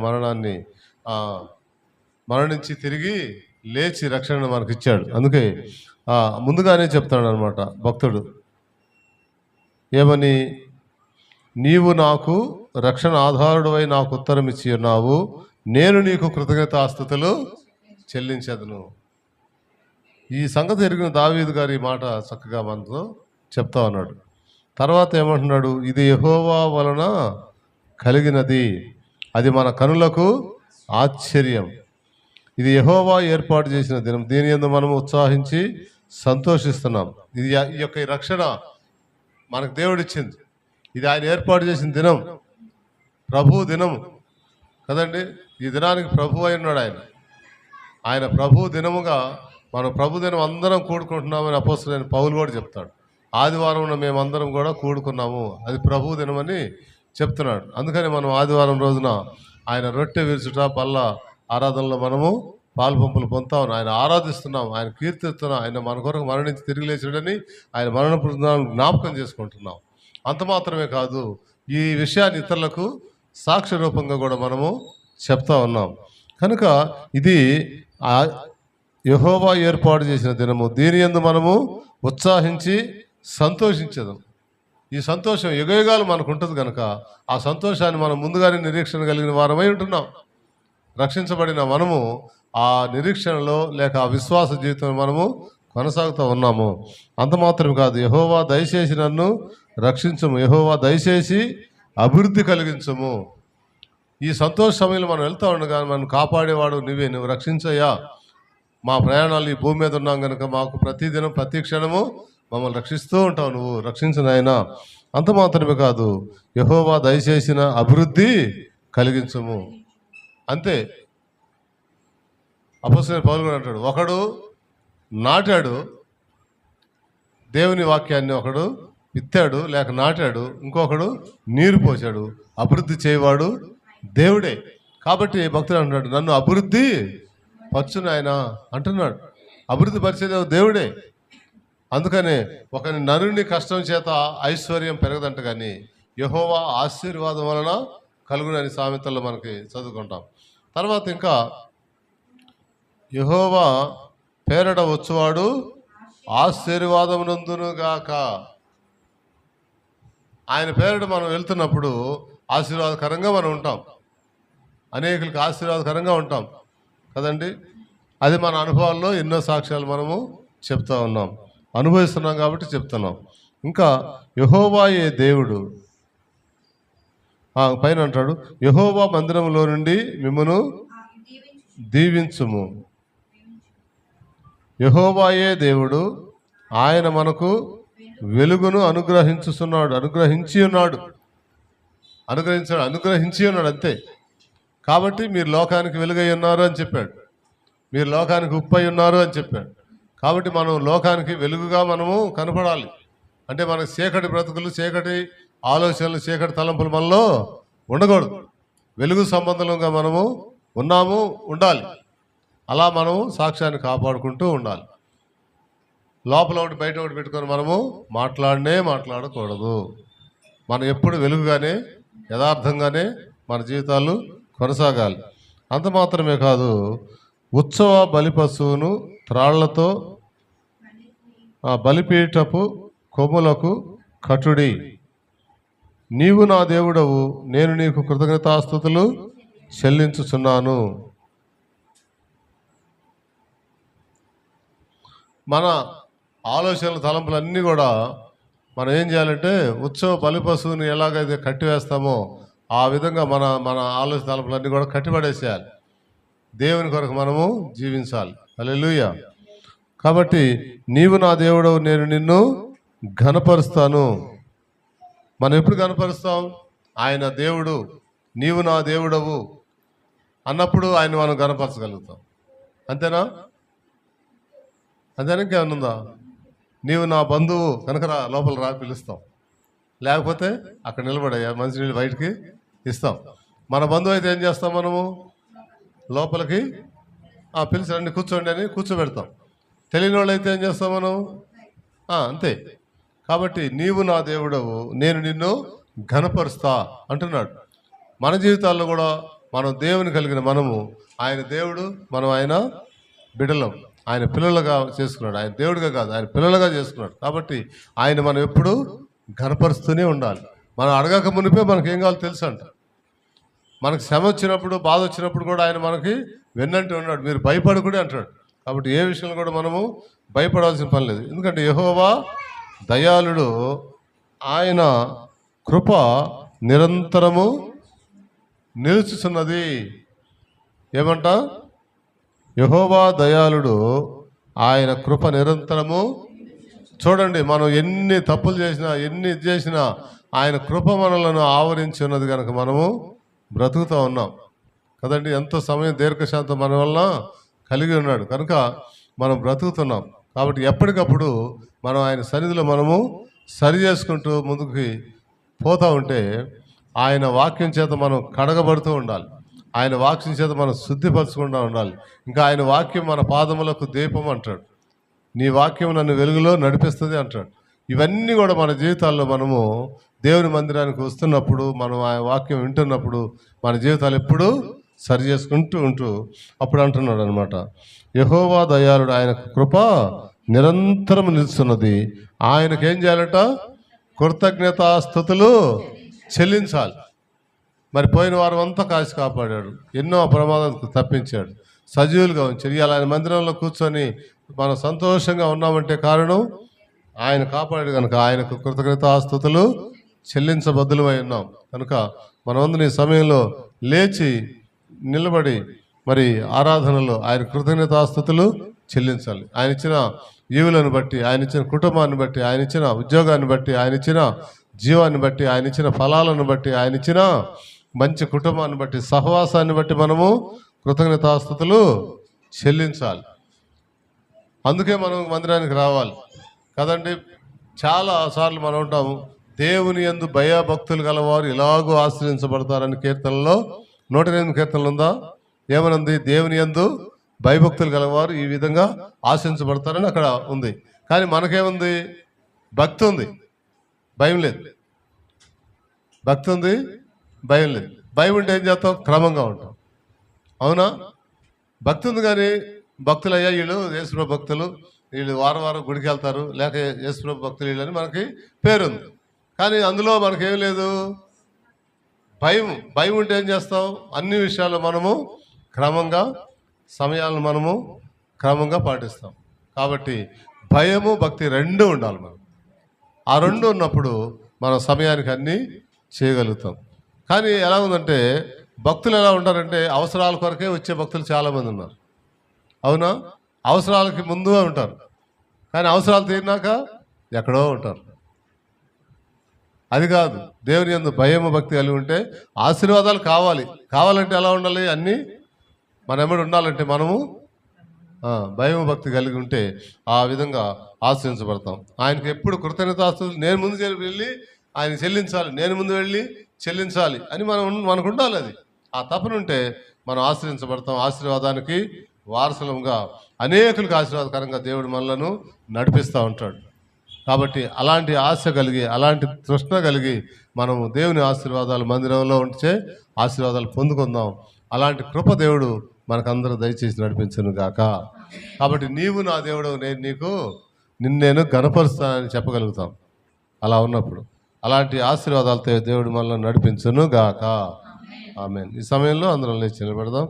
మరణించి తిరిగి లేచి రక్షణను మనకు ఇచ్చాడు. అందుకే ముందుగానే చెప్తాడు అనమాట భక్తుడు, ఏమని? నీవు నాకు రక్షణ ఆధారుడవై నాకు ఉత్తరం ఇచ్చి ఉన్నావు, నేను నీకు కృతజ్ఞతాస్తుతులు చెల్లించదును. ఈ సంగతి ఎరిగిన దావీదు గారు ఈ మాట చక్కగా మనతో చెప్తా ఉన్నాడు. తర్వాత ఏమంటున్నాడు? ఇది యెహోవా వలన కలిగినది, అది మన కనులకు ఆశ్చర్యం. ఇది యెహోవా ఏర్పాటు చేసిన దినం, దీని యందు మనము ఉత్సాహించి సంతోషిస్తున్నాం. ఇది ఈ యొక్క రక్షణ మనకు దేవుడిచ్చింది. ఇది ఆయన ఏర్పాటు చేసిన దినం, ప్రభు దినము కదండి. ఈ దినానికి ప్రభు అయి ఉన్నాడు ఆయన ప్రభు దినముగా మనం ప్రభు దినం అందరం కూడుకుంటున్నామని అపోస్తలుడైన పౌలు కూడా చెప్తాడు. ఆదివారం మేమందరం కూడా కూడుకున్నాము, అది ప్రభు దినమని చెప్తున్నాడు. అందుకని మనం ఆదివారం రోజున ఆయన రొట్టె విరుచుట, బల్ల ఆరాధనలో మనము పాలుపంపులు పొందుతాం, ఆయన ఆరాధిస్తున్నాం, ఆయన కీర్తిస్తున్నాం. ఆయన మన కొరకు మరణించి తిరిగి లేచాడని ఆయన మరణ పునరుద్ధానాన్ని జ్ఞాపకం చేసుకుంటున్నాం. అంత మాత్రమే కాదు, ఈ విషయాన్ని ఇతరులకు సాక్ష్య రూపంగా కూడా మనము చెప్తా ఉన్నాం. కనుక ఇది యెహోవా ఏర్పాటు చేసిన దినము, దీని యందు మనము ఉత్సాహించి సంతోషించదు. ఈ సంతోషం యుగయుగాలు మనకు ఉంటుంది కనుక ఆ సంతోషాన్ని మనం ముందుగానే నిరీక్షణ కలిగిన వారమై ఉంటున్నాం. రక్షించబడిన మనము ఆ నిరీక్షణలో లేక ఆ విశ్వాస జీవితంలో మనము కొనసాగుతూ ఉన్నాము. అంత మాత్రం కాదు, యెహోవా దయచేసి నన్ను రక్షించము, యెహోవా దయచేసి అభివృద్ధి కలిగించము. ఈ సంతోష సమయంలో మనం వెళ్తూ ఉండగా మనం కాపాడేవాడు నువ్వే, నువ్వు రక్షించయ్యా. మా ప్రయాణాలు ఈ భూమి మీద ఉన్నాం కనుక మాకు ప్రతిదినం ప్రతి క్షణము మమ్మల్ని రక్షిస్తూ ఉంటావు, నువ్వు రక్షించిన ఆయన. అంత మాత్రమే కాదు, యెహోవా దయచేసిన అభివృద్ధి కలిగించము. అంతే. అపొస్తలుడైన పౌలు కూడా అంటాడు, ఒకడు నాటాడు దేవుని వాక్యాన్ని, ఒకడు విత్తాడు లేక నాటాడు, ఇంకొకడు నీరు పోసాడు. అభివృద్ధి చేయవాడు దేవుడే. కాబట్టి భక్తుడు అంటున్నాడు, నన్ను అభివృద్ధి పరచును ఆయన అంటున్నాడు. అభివృద్ధి పరిచేది దేవుడే. అందుకనే ఒక నరుని కష్టం చేత ఐశ్వర్యం పెరగదంట, కానీ యెహోవా ఆశీర్వాదం వలన కలుగునని సామెతల్లో మనకి చదువుకుంటాం. తర్వాత ఇంకా యెహోవా పేరడ వచ్చువాడు ఆశీర్వాదమునందునుగాక. ఆయన పేరట మనం వెళ్తున్నప్పుడు ఆశీర్వాదకరంగా మనం ఉంటాం, అనేకులకు ఆశీర్వాదకరంగా ఉంటాం కదండి. అది మన అనుభవాల్లో ఎన్నో సాక్ష్యాలు మనము చెప్తా ఉన్నాం, అనుభవిస్తున్నాం కాబట్టి చెప్తున్నాం. ఇంకా యెహోవాయే దేవుడు పైన అంటాడు, యెహోవా మందిరంలో నుండి మిమ్మును దీవించుము. యెహోవాయే దేవుడు, ఆయన మనకు వెలుగును అనుగ్రహించి ఉన్నాడు అంతే. కాబట్టి మీరు లోకానికి వెలుగై ఉన్నారు అని చెప్పాడు, మీరు లోకానికి ఉప్పై ఉన్నారు అని చెప్పాడు. కాబట్టి మనం లోకానికి వెలుగుగా మనము కనపడాలి. అంటే మనకు చీకటి బ్రతుకులు, చీకటి ఆలోచనలు, చీకటి తలంపులు మనలో ఉండకూడదు. వెలుగు సంబంధంగా మనము ఉండాలి. అలా మనము సాక్ష్యాన్ని కాపాడుకుంటూ ఉండాలి. లోపల ఒకటి బయట ఒకటి పెట్టుకొని మనము మాట్లాడకూడదు. మనం ఎప్పుడు వెలుగుగానే యథార్థంగానే మన జీవితాలు కొనసాగాలి. అంత మాత్రమే కాదు, ఉత్సవ బలి పశువును త్రాళ్లతో బలిపీఠపు కొమ్ములకు కటుడి. నీవు నా దేవుడవు, నేను నీకు కృతజ్ఞతాస్తుతులు చెల్లించుచున్నాను. మన ఆలోచనలు, తలంపులన్నీ కూడా మనం ఏం చేయాలంటే, ఉత్సవ బలి పశువుని ఎలాగైతే కట్టివేస్తామో ఆ విధంగా మన ఆలోచన తలంపులన్నీ కూడా కట్టిపడేసేయాలి. దేవుని కొరకు మనము జీవించాలి. హల్లెలూయా. కాబట్టి నీవు నా దేవుడవు, నేను నిన్ను ఘనపరుస్తాను. మనం ఎప్పుడు ఘనపరుస్తాం? ఆయన దేవుడు, నీవు నా దేవుడవు అన్నప్పుడు ఆయన మనం ఘనపరచగలుగుతాం. అంతేనా? అంతేనా? ఇంకేమనుందా? నీవు నా బంధువు కనుక లోపల పిలుస్తాం, లేకపోతే అక్కడ నిలబడయ్యా మంచినీళ్ళు బయటికి ఇస్తాం. మన బంధువు అయితే ఏం చేస్తాం? మనము లోపలికి పిలిచి రండి కూర్చోండి అని కూర్చోబెడతాం. తెలియని వాళ్ళు అయితే ఏం చేస్తాం మనం? అంతే. కాబట్టి నీవు నా దేవుడవు, నేను నిన్ను ఘనపరుస్తా అంటున్నాడు. మన జీవితాల్లో కూడా మనం దేవుని కలిగిన మనము, ఆయన దేవుడు, మనం ఆయన బిడ్డలం, ఆయన పిల్లలుగా చేసుకున్నాడు. ఆయన దేవుడిగా కాదు, ఆయన పిల్లలుగా చేసుకున్నాడు. కాబట్టి ఆయన మనం ఎప్పుడు ఘనపరుస్తూనే ఉండాలి. మనం అడగక మునిపే మనకి ఏం కావాలో తెలుసు అంట. మనకు శ్రమ వచ్చినప్పుడు, బాధ వచ్చినప్పుడు కూడా ఆయన మనకి వెన్నంటే ఉన్నాడు. మీరు భయపడకూడదు అంటాడు. కాబట్టి ఏ విషయంలో కూడా మనము భయపడాల్సిన పని లేదు. ఎందుకంటే యెహోవా దయాళుడు, ఆయన కృప నిరంతరము నిలుచుచున్నది. ఏమంట? యెహోవా దయాళుడు, ఆయన కృప నిరంతరము. చూడండి, మనం ఎన్ని తప్పులు చేసినా, ఎన్ని చేసినా ఆయన కృప మనలను ఆవరించి ఉన్నది కనుక మనము బ్రతుకుతూ ఉన్నాం కదండి. ఎంతో సమయం దీర్ఘశాంతం మన వల్ల కలిగి ఉన్నాడు కనుక మనం బ్రతుకుతున్నాం. కాబట్టి ఎప్పటికప్పుడు మనం ఆయన సన్నిధిలో మనము సరి చేసుకుంటూ ముందుకు పోతూ ఉంటే ఆయన వాక్యం చేత మనం కడగబడుతూ ఉండాలి. ఆయన వాక్యం చేత మనం శుద్ధిపరచకుండా ఉండాలి. ఇంకా ఆయన వాక్యం మన పాదములకు దీపం అంటాడు. నీ వాక్యం నన్ను వెలుగులో నడిపిస్తుంది అంటాడు. ఇవన్నీ కూడా మన జీవితాల్లో మనము దేవుని మందిరానికి వస్తున్నప్పుడు, మనం ఆ వాక్యం వింటున్నప్పుడు మన జీవితాలు ఎప్పుడూ సరి చేసుకుంటూ ఉంటూ అప్పుడు అంటున్నాడు అనమాట, యెహోవా దయాళుడు, ఆయన కృప నిరంతరం నిలుస్తున్నది. ఆయనకేం చేయాలట? కృతజ్ఞతాస్తుతులు చెల్లించాలి. మరి పోయిన వారం అంతా కాసి కాపాడాడు, ఎన్నో ప్రమాదాలకు తప్పించాడు, సజీవులుగా ఉంచారు. ఇవాళ ఆయన మందిరంలో కూర్చొని మనం సంతోషంగా ఉన్నామంటే కారణం ఆయన కాపాడాడు కనుక ఆయనకు కృతజ్ఞతాస్తుతులు చెల్లించబద్దులమై ఉన్నాం. కనుక మనమందరం ఈ సమయంలో లేచి నిలబడి మరి ఆరాధనలో ఆయన కృతజ్ఞతాస్తుతులు చెల్లించాలి. ఆయన ఇచ్చిన ఈవులను బట్టి, ఆయన ఇచ్చిన కుటుంబాన్ని బట్టి, ఆయన ఇచ్చిన ఉద్యోగాన్ని బట్టి, ఆయన ఇచ్చిన జీవాన్ని బట్టి, ఆయన ఇచ్చిన ఫలాలను బట్టి, ఆయన ఇచ్చిన మంచి కుటుంబాన్ని బట్టి, సహవాసాన్ని బట్టి మనము కృతజ్ఞతాస్తుతులు చెల్లించాలి. అందుకే మనం మందిరానికి రావాలి కదండి. చాలా సార్లు మనం ఉంటాము, దేవుని యందు భయభక్తులు గలవారు ఇలాగూ ఆశ్రయించబడతారని కీర్తనలో 108 కీర్తనలు ఉందా? ఏమనుంది? దేవుని యందు భయభక్తులు గలవారు ఈ విధంగా ఆశ్రయించబడతారని అక్కడ ఉంది. కానీ మనకేముంది? భక్తి ఉంది, భయం లేదు. భక్తి ఉంది, భయం లేదు. భయం ఉంటే ఏం చేస్తాం? క్రమంగా ఉంటాం. అవునా? భక్తి ఉంది కానీ భక్తులు అయ్యా వీళ్ళు యేసుప్రభు భక్తులు, వీళ్ళు వారం వారం గుడికి వెళ్తారు, లేక యేసుప్రభు భక్తులు వీళ్ళని మనకి పేరుంది. కానీ అందులో మనకేం లేదు, భయం. భయం ఉంటే ఏం చేస్తాం? అన్ని విషయాల్లో మనము క్రమంగా, సమయాలను మనము క్రమంగా పాటిస్తాం. కాబట్టి భయము భక్తి రెండు ఉండాలి. మనం ఆ రెండు ఉన్నప్పుడు మనం సమయానికి అన్నీ చేయగలుగుతాం. కానీ ఎలా ఉందంటే భక్తులు ఎలా ఉంటారంటే అవసరాల కొరకే వచ్చే భక్తులు చాలామంది ఉన్నారు. అవునా? అవసరాలకి ముందుగా ఉంటారు, కానీ అవసరాలు తీరినాక ఎక్కడో ఉంటారు. అది కాదు. దేవుని యందు భయము భక్తి కలిగి ఉంటే ఆశీర్వాదాలు కావాలంటే ఎలా ఉండాలి? అన్నీ మన ఎమ్మడి ఉండాలంటే మనము భయము భక్తి కలిగి ఉంటే ఆ విధంగా ఆశ్రయించబడతాం. ఆయనకి ఎప్పుడు కృతజ్ఞతాస్తుతులు, నేను ముందు వెళ్ళి ఆయన చెల్లించాలి, నేను ముందు వెళ్ళి చెల్లించాలి అని మనకు ఉండాలి. అది ఆ తపనుంటే మనం ఆశ్రయించబడతాం. ఆశీర్వాదానికి వారసులంగా అనేకులకు ఆశీర్వాదకరంగా దేవుడు మనలను నడిపిస్తూ ఉంటాడు. కాబట్టి అలాంటి ఆశ కలిగి, అలాంటి తృష్ణ కలిగి మనము దేవుని ఆశీర్వాదాలు మందిరంలో ఉంటే ఆశీర్వాదాలు పొందుకుందాం. అలాంటి కృప దేవుడు మనకందరూ దయచేసి నడిపించును గాక. కాబట్టి నీవు నా దేవుడు, నేను గణపరుస్తానని చెప్పగలుగుతాం. అలా ఉన్నప్పుడు అలాంటి ఆశీర్వాదాలతో దేవుడు మనల్ని నడిపించును గాక. ఆమేన్. ఈ సమయంలో అందరం లేచి నిలబెడదాం.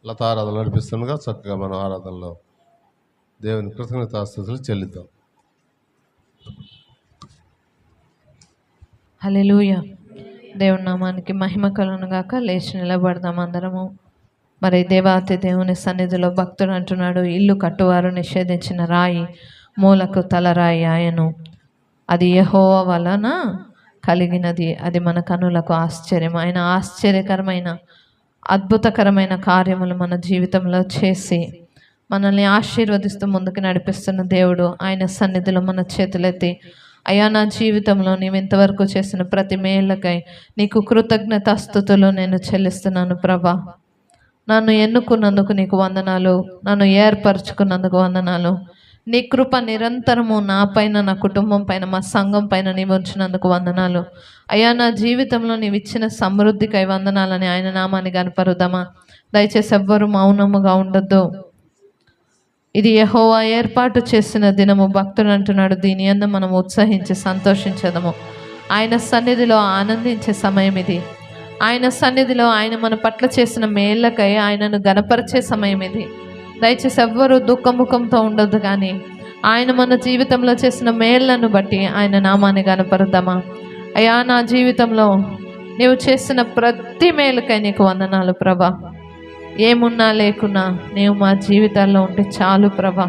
లతారాధన నడిపిస్తుండగా చక్కగా మనం ఆరాధనలో దేవుని కృతజ్ఞతాస్తుతులు చెల్లిద్దాం. హల్లెలూయా. దేవుని నామానికి మహిమ కలుగును గాక. లేచి నిలబడదాం అందరము. మరి దేవాతి దేవుని సన్నిధిలో భక్తుడు అంటున్నాడు, ఇల్లు కట్టువారు నిషేధించిన రాయి మూలకు తలరాయి ఆయను, అది యెహోవా వలన కలిగినది, అది మన కనులకు ఆశ్చర్యం. ఆయన ఆశ్చర్యకరమైన అద్భుతకరమైన కార్యములు మన జీవితంలో చేసి మనల్ని ఆశీర్వదిస్తూ ముందుకు నడిపిస్తున్న దేవుడు. ఆయన సన్నిధిలో మన చేతులెత్తి, అయ్యా నా జీవితంలో నీవు ఇంతవరకు చేసిన ప్రతి మేళ్ళకై నీకు కృతజ్ఞతాస్తుతులు నేను చెల్లిస్తున్నాను ప్రభా. నన్ను ఎన్నుకున్నందుకు నీకు వందనాలు, నన్ను ఏర్పరచుకున్నందుకు వందనాలు. నీ కృప నిరంతరము నా పైన, నా కుటుంబం పైన, మా సంఘం పైన నీవు ఉంచినందుకు వందనాలు. అయ్యా నా జీవితంలో నీవు ఇచ్చిన సమృద్ధికై వందనాలని ఆయన నామాన్ని కనపరుద్దామా? దయచేసి ఎవ్వరూ మౌనముగా ఉండొద్దు. ఇది యెహోవా ఏర్పాటు చేసిన దినము. భక్తుడు అంటున్నాడు, దీని యందు మనం ఉత్సహించి సంతోషించదము. ఆయన సన్నిధిలో ఆనందించే సమయం ఇది. ఆయన సన్నిధిలో ఆయన మన పట్ల చేసిన మేళ్ళకై ఆయనను గణపరిచే సమయం ఇది. దయచేసి ఎవ్వరూ దుఃఖముఖంతో ఉండొద్దు, కానీ ఆయన మన జీవితంలో చేసిన మేళ్లను బట్టి ఆయన నామాన్ని గణపరుద్దామా? అయ్యా నా జీవితంలో నీవు చేసిన ప్రతి మేలుకై నీకు వందనాలు ప్రభా. ఏమున్నా లేకున్నా నీవు మా జీవితాల్లో ఉంటే చాలు ప్రభా.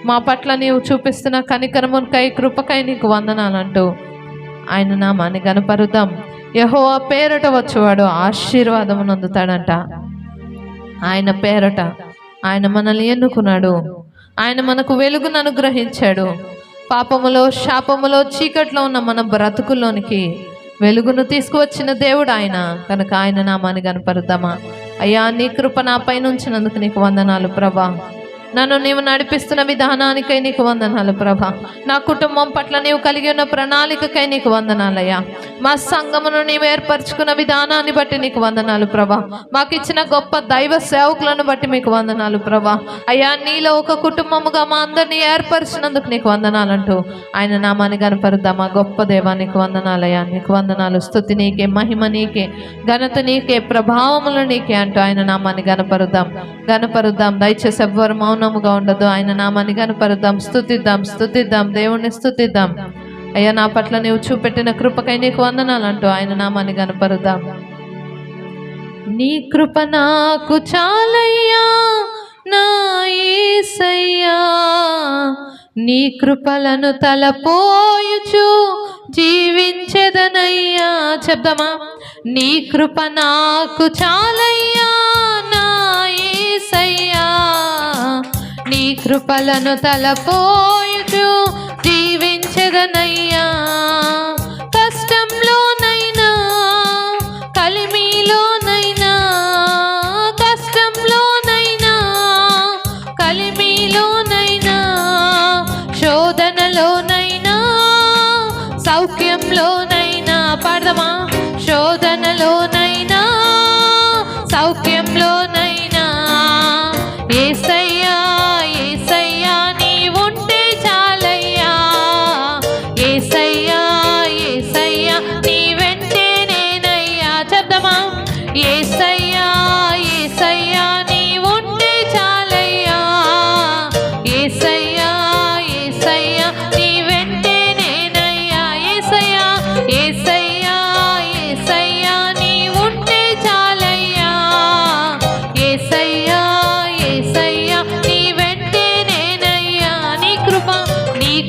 మా పట్ల నీవు చూపిస్తున్న కనికరముకై, కృపకై నీకు వందనాలంటూ ఆయన నామాన్ని గణపరుద్దాం. యెహోవా పేరట వచ్చేవాడు ఆశీర్వాదము నొందుతాడంట. ఆయన పేరట ఆయన మనల్ని ఎన్నుకున్నాడు. ఆయన మనకు వెలుగును అనుగ్రహించాడు. పాపములో, శాపములో, చీకట్లో ఉన్న మన బ్రతుకుల్లోనికి వెలుగును తీసుకువచ్చిన దేవుడు ఆయన. కనుక ఆయన నామాన్ని కనపరుద్దామా? అయ్యా నీ కృప నా పైన ఉంచినందుకు నీకు వందనాలు ప్రభా. నన్ను నీవు నడిపిస్తున్న విధానానికై నీకు వందనాలు ప్రభా. నా కుటుంబం పట్ల నీవు కలిగి ఉన్న ప్రణాళికకై నీకు వందనాలయ్యా. మా సంఘమును నీవు ఏర్పరచుకున్న విధానాన్ని బట్టి నీకు వందనాలు ప్రభా. మాకు ఇచ్చిన గొప్ప దైవ సేవకులను బట్టి మీకు వందనాలు ప్రభా. అయ్యా, నీలో ఒక కుటుంబముగా మా అందరినీ ఏర్పరిచినందుకు నీకు వందనాలంటూ ఆయన నామాన్ని కనపరుద్దాం. మా గొప్ప దేవానికి వందనాలయ్యా, నీకు వందనాలు. స్తుతి నీకే, మహిమ నీకే, ఘనత నీకే, ప్రభావములు నీకే అంటూ ఆయన నామాన్ని గనపరుద్దాం. దయచేసి ఎవ్వరు మౌనముగా ఉండదు. ఆయన నామాన్ని గనపరుద్దాం, స్తుతిద్దాం, దేవుణ్ణి స్తుతిద్దాం. అయ్యా, నా పట్ల నీవు చూపెట్టిన కృపకై నీకు వందనాలు అంటూ ఆయన నామాన్ని గనపరుద్దాం. నీ కృప నాకు చాలయ్యా నా యేసయ్యా, నీ కృపలను తలపోయుచు జీవించెదనయ్యా. చెప్దామా? నీ కృప నాకు చాలయ్యా నా యేసయ్యా, నీ కృపలను తలపోయుచు జీవించెదనయ్యా. కష్టంలోనైనా కలిమిలోనైనా, కష్టంలోనైనా కలిమిలోనైనా, శోధనలోనైనా సౌఖ్యంలోనైనా, పాడదామా? శోధనలోనైనా సౌఖ్యంలోనైనా, యేసయ్యా యేసయ్యా నీవుంటే చాలయ్యా. యేసయ్యా యేసయ్యా నీ వెంటే నేనయ్యా. చెప్దామా? యేసయ్యా యేసయ్యా నీవుంటే చాలయ్యా. యేసయ్యా యేసయ్యా నీ వెంటే నేనయ్యా. యేసయ్యా యేసయ్యా యేసయ్యా నీవుంటే చాలయ్యా. యేసయ్యా యేసయ్యా నీ వెంటే నేనయ్యా. నీ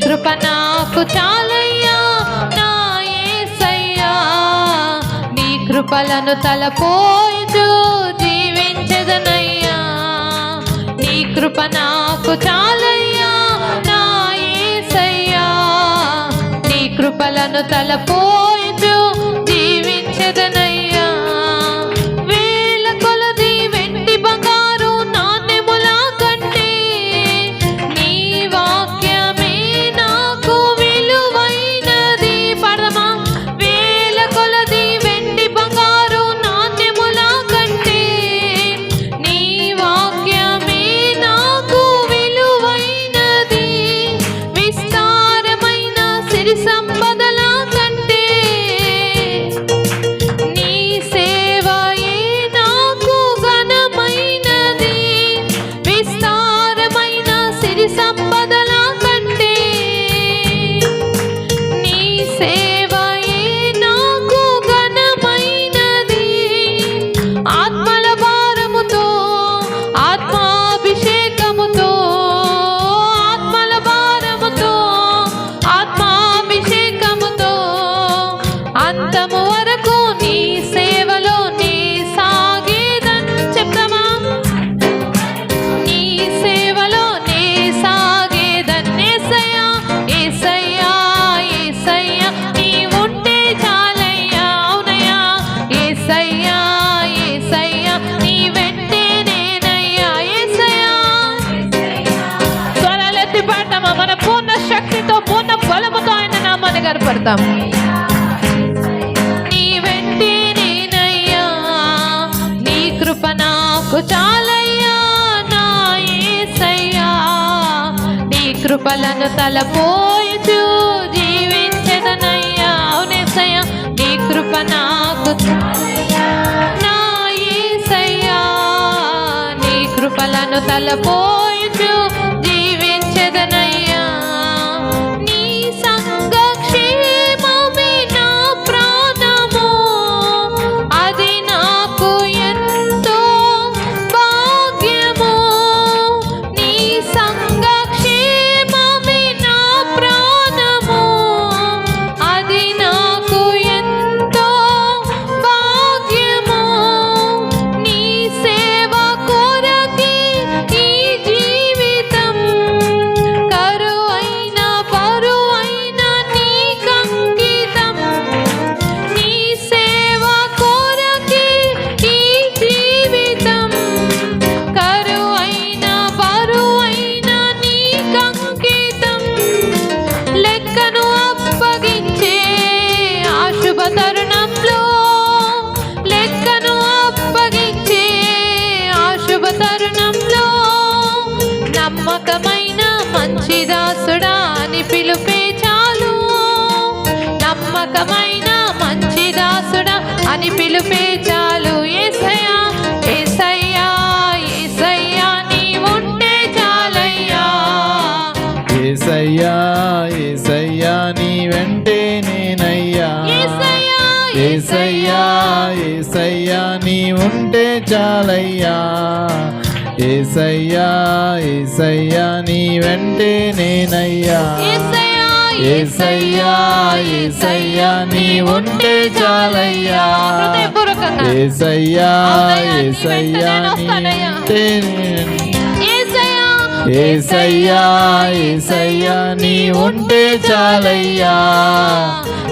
కృప నాకు చాలయ్యా నా యేసయ్యా, నీ కృపలను తలపోయుచు జీవించెదనయ్యా. నీ కృప నాకు చాలయ్యా నా యేసయ్యా, నీ కృపలను తలపోయుచు జీవించెదనయ్యా. వేల కొలది వెండి బంగారు నాణెముల కంటే నీ వాక్యమే నాకు విలువైనది. పడమా? వేల కొలది వెండి బంగారు నాణెముల కంటే నీ వాక్యమే నాకు విలువైనది. విస్తారమైన సిరి సంపదల కంటే నీ సేవయే నాకు ఘనమైనది. విస్తారమైన సిరి సంపదల కంటే నీ సేవయే నాకు ఘనమైనది. ఆత్మల భారముతో ఆత్మాభిషేకముతో, ఆత్మల భారముతో ఆత్మాభిషేకముతో అంతము వరకు నీ సేవలో నీ సాగేదన్. చెప్తామా? నీ సేవలో నీ సాగేదన్. యేసయ్యా యేసయ్యా యేసయ్యా నీవుంటే చాలయ్యా. అవునయ్యా, యేసయ్యా యేసయ్యా నీ వెంటే నేనయ్యా. యేసయ్యా స్వరాలెత్తి పాడతామా? మన పూర్ణ శక్తితో పూర్ణ బలముతో ఆయన నామాన్ని కనపడతాం. నీ వెంటే నేనయ్యా, నీ కృప నాకు చాలయ్యా నా యేసయ్యా, నీ కృపలను తలపోయుచు జీవించెదనయ్యా. అవునేసయ్యా, నీ కృప నాకు చాలయ్యా నా యేసయ్యా, నీ కృపలను తలపోయుచు జీవించెదనయ్యా. నీ సంగ క్షేమమే నా ప్రాణము, అది నాకు ఎంతో భాగ్యము. నీ సంగ క్షేమమే నా ప్రాణము, అది నాకు ఎంతో భాగ్యము. నీ సేవ కొరకే ఈ పిలుపే చాలు, నమ్మకమైన మంచి దాసుడా అని పిలుపే చాలు. యేసయ్యా యేసయ్యా యేసయ్యా నీవుంటే చాలయ్యా. యేసయ్యా యేసయ్యా నీ వెంటే నేనయ్యా. యేసయ్యా యేసయ్యా నీ ఉంటే చాలయ్యా. యేసయ్యా యేసయ్యా నీ వెంటే నేనయ్యా. యేసయ్యా యేసయ్యా నీ ఉంటే చాలయ్యా. యేసయ్యా యేసయ్యా నీ వెంటే యేసయ్యా యేసయ్యా నీ ఉంటే చాలయ్యా.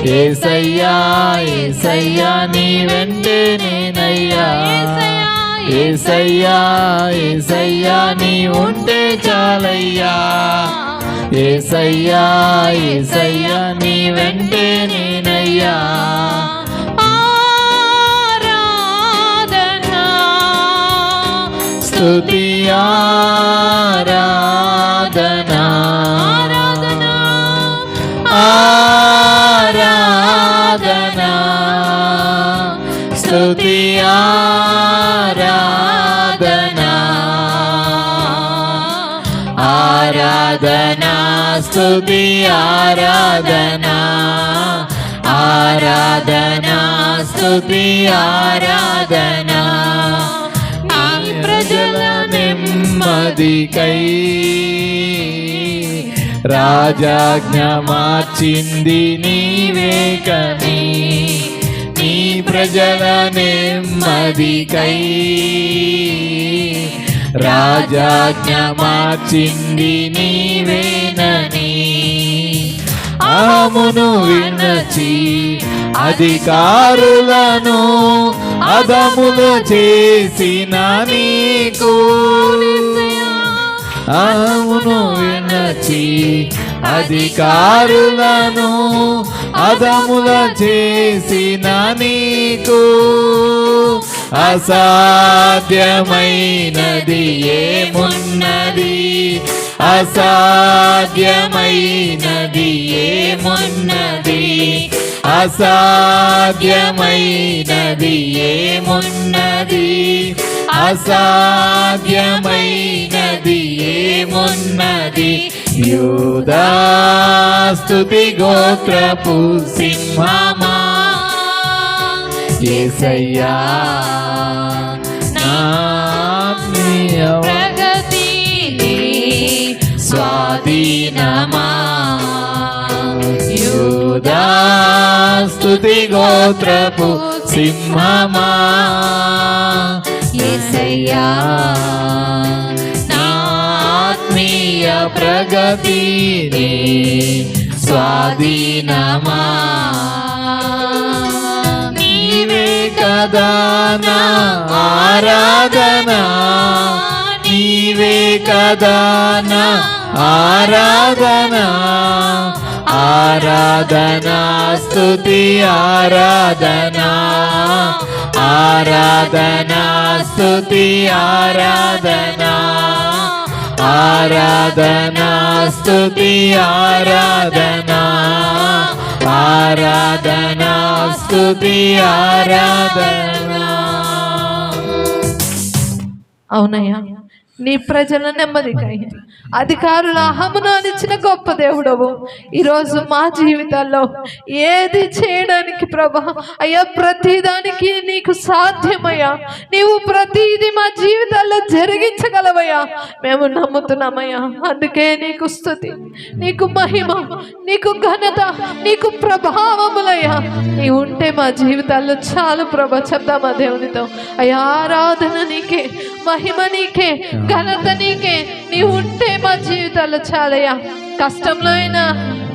యేసయ్యా యేసయ్యా నీ వెంటే నేనయ్యా. యేసయ్యా యేసయ్యా నీ ఉంటే చాలయ్యా. యేసయ్యా యేసయ్యా నీ వెంటే నేనయ్యా. స్తుతి ఆరాధనా ఆరాధనా స్తుతి ఆరాధనా ఆరాధనా స్తుతి ఆరాధనా ఆరాధనా స్తుతి ఆరాధనా. ప్రజల నెమ్మదికై రాజాజ్ఞ మార్చింది నీవే కని. నీ ప్రజల నెమ్మదికై రాజాజ్ఞ మార్చింది నీవేనని. అహమును వినచి అధికారులను అదములు చేసిన నీకు. అహమును వినచి అధికారులను అదముల చేసిన నీకు. అసాధ్యమైనది ఏమున్నది, అసాధ్యమైనది ఏమున్నది, అసాధ్యమైనది ఏమున్నది, అసాధ్యమైనది ఏమున్నది. యూదా స్తుతి గోత్రపు సింహమా యేసయ్యా నా ప్రగతిని స్వాధీనమా. యూదా స్తుతి గోత్రపు సింహమా యేసయ్యా నా ఆత్మీయ ప్రగతిని స్వాధీనమా. నీవే కదా నా ఆరాధనా, నీవే కదా నా ఆరాధనా. ఆరాధనా స్తుతి ఆరాధనా ఆరాధనా స్తుతి ఆరాధనా ఆరాధనా స్తుతి ఆరాధనా ఆరాధనా స్తుతి ఆరాధనా. అవునయ్యా, నీ ప్రజల నెమ్మదికై అధికారుల అహమును అనిచిన గొప్ప దేవుడవు. ఈరోజు మా జీవితాల్లో ఏది చేయడానికి ప్రభా అయ్యా ప్రతిదానికి నీకు సాధ్యమయ్యా. నీవు ప్రతిదీ మా జీవితాల్లో జరిగించగలవయ్యా, మేము నమ్ముతున్నామయ్యా. అందుకే నీకు స్తుతి, నీకు మహిమ, నీకు ఘనత, నీకు ప్రభావములయ్యా. నీవు ఉంటే మా జీవితాల్లో చాలు ప్రభా. చెప్తామా దేవునితో, అయ్యా ఆరాధన నీకే, మహిమ నీకే, ఘనత నీకే. నీవు ఉంటే మా జీవితాల్లో చాలయ్యా. కష్టంలో అయినా,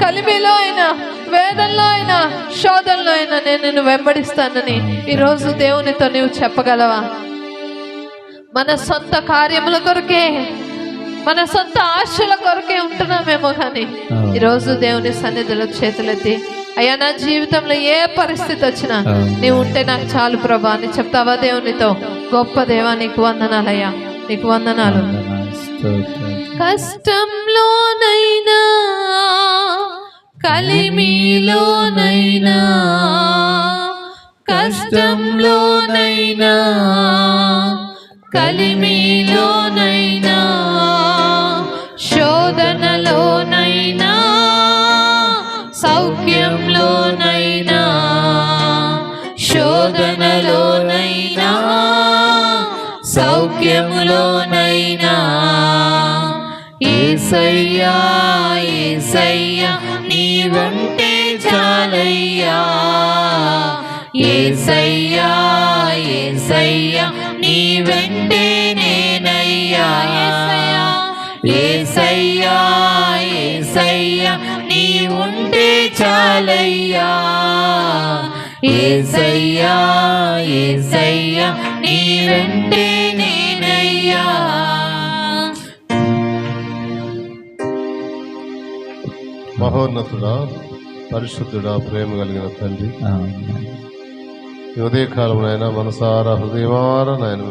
కలిమిలో అయినా, వేదనలో అయినా, శోధనలో అయినా నేను నిన్ను వెంబడిస్తానని ఈరోజు దేవునితో నీవు చెప్పగలవా? మన సొంత కార్యముల కొరకే, మన సొంత ఆశల కొరకే ఉంటున్నామేమో కానీ ఈరోజు దేవుని సన్నిధిలో చేతులెత్తి అయ్యా నా జీవితంలో ఏ పరిస్థితి వచ్చినా నీవు ఉంటే నాకు చాలు ప్రభా అని చెప్తావా దేవునితో? గొప్ప దేవా నీకు వందనాలయ్యా, నీకు వందనాలు. కష్టంలోనైనా కలిమిలోనైనా కష్టంలోనైనా కలిమిలోనైనా శోధనలోనైనా సౌఖ్యంలోనైనా శోధనలోనైనా సౌఖ్యములోనైనా యేసయ్యా యేసయ్యా నీవంటే చాలయ్యా యేసయ్యా యేసయ్యా నీ వెంటే నేనయ్యా యేసయ్యా యేసయ్యా నీ ఉంటే చాలయ్యా యేసయ్యా యేసయ్యా నీ వెంటే నేనయ్యా. మహోన్నతుడా, పరిశుద్ధుడా, ప్రేమ కలిగిన తండ్రి, ఈ ఉదయకాలమునైనా మనసారా హృదయమారా నాయన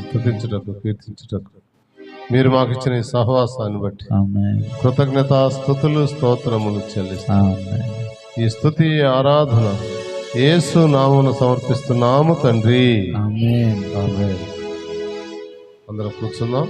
స్తుతించుటకు కీర్తించుటకు మీరు మాకు ఇచ్చిన ఈ సహవాసాన్ని బట్టి కృతజ్ఞత స్తుతులు స్తోత్రములు చెల్లిస్తాం. ఈ స్తుతి ఆరాధన యేసు నామమున సమర్పిస్తున్నాము తండ్రి. ఆమేన్. అందరం కూర్చుందాం.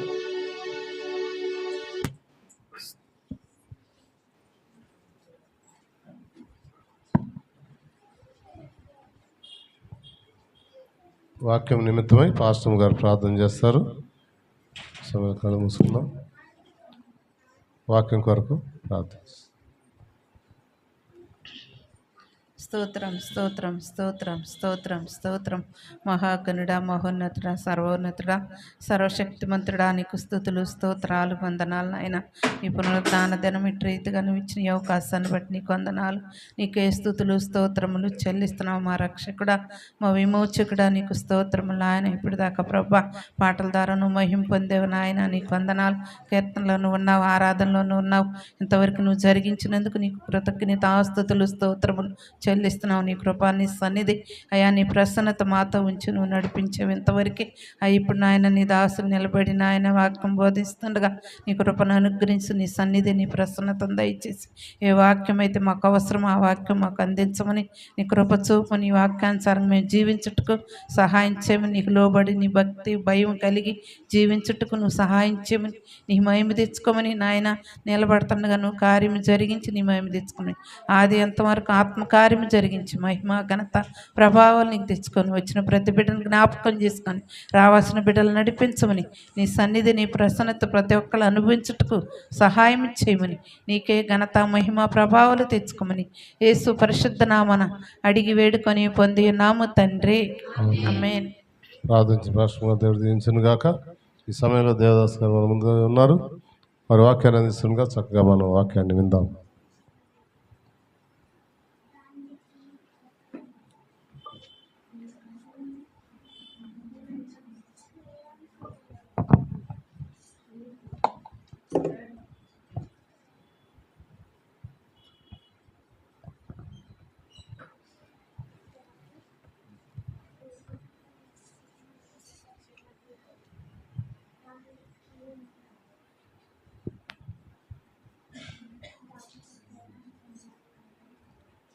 వాక్యం నిమిత్తమై పాస్టర్ గారు ప్రార్థన చేస్తారు. సమయం కళ్ళు మూసుకుందాం. వాక్యం కొరకు ప్రార్థన. స్తోత్రం స్తోత్రం స్తోత్రం స్తోత్రం స్తోత్రం. మహాగణుడా, మహోన్నతుడా, సర్వోన్నతుడా, సర్వశక్తిమంతుడా, నీకు స్తుతులు స్తోత్రాలు వందనాలు నాయన. నీ పునరుద్ధాన దినం ఇటు రీతిగా నువ్వు ఇచ్చిన ఈ అవకాశాన్ని బట్టి నీకు వందనాలు. నీకే స్తుతులు స్తోత్రములు చెల్లిస్తున్నావు. మా రక్షకుడా, మా విమోచకుడా, నీకు స్తోత్రములు నాయన. ఇప్పుడు దాకా ప్రభా పాటల ద్వారా నువ్వు మహిమ పొందేవు నాయన, నీకు వందనాలు. కీర్తనలో నువ్వు ఉన్నావు, ఆరాధనలో నువ్వు ఉన్నావు. ఇంతవరకు నువ్వు జరిగించినందుకు నీకు కృతజ్ఞత స్తుతులు స్తోత్రములు చెల్లిస్తున్నావు. నీ కృపా, నీ సన్నిధి అయా, నీ ప్రసన్నత మాతో ఉంచి నువ్వు నడిపించావు ఇంతవరకు. అయ్యి ఇప్పుడు నాయన నీ దాసులు నిలబడి నాయన వాక్యం బోధిస్తుండగా నీ కృపను అనుగ్రహించి నీ సన్నిధి, నీ ప్రసన్నతను దయచేసి ఏ వాక్యం అయితే మాకు అవసరం ఆ వాక్యం మాకు అందించమని, నీ కృప చూపు, నీ వాక్యానుసారం మేము జీవించుటకు సహాయం చేయమని, నీకు లోబడి నీ భక్తి భయం కలిగి జీవించుటకు నువ్వు సహాయం చేయమని, నీ మహిమ తెచ్చుకోమని నాయన. నిలబడుతుండగా నువ్వు కార్యం జరిగించి నీ మహిమ తెచ్చుకోమని, ఆది అంతవరకు ఆత్మకార్యం జరిగించి మహిమ ఘనత ప్రభావాలు నీకు తెచ్చుకొని వచ్చిన ప్రతి బిడ్డను జ్ఞాపకం చేసుకొని రావాల్సిన బిడ్డలు నడిపించమని, నీ సన్నిధి నీ ప్రసన్నత ప్రతి ఒక్కరు అనుభవించుటకు సహాయం చేయమని, నీకే ఘనత మహిమ ప్రభావాలు తెచ్చుకోమని యేసు పరిశుద్ధ నామన అడిగి వేడుకొని పొంది నాము తండ్రి. ఆమేన్. ప్రార్థించి రాష్ట్రంగా దేవుడు దీవించును గాక. ఈ సమయంలో దేవదాస్ గారు మన ముందు ఉన్నారు. వారి వాక్యాన్ని అందిస్తుండగా చక్కగా మనం వాక్యాన్ని విందాం.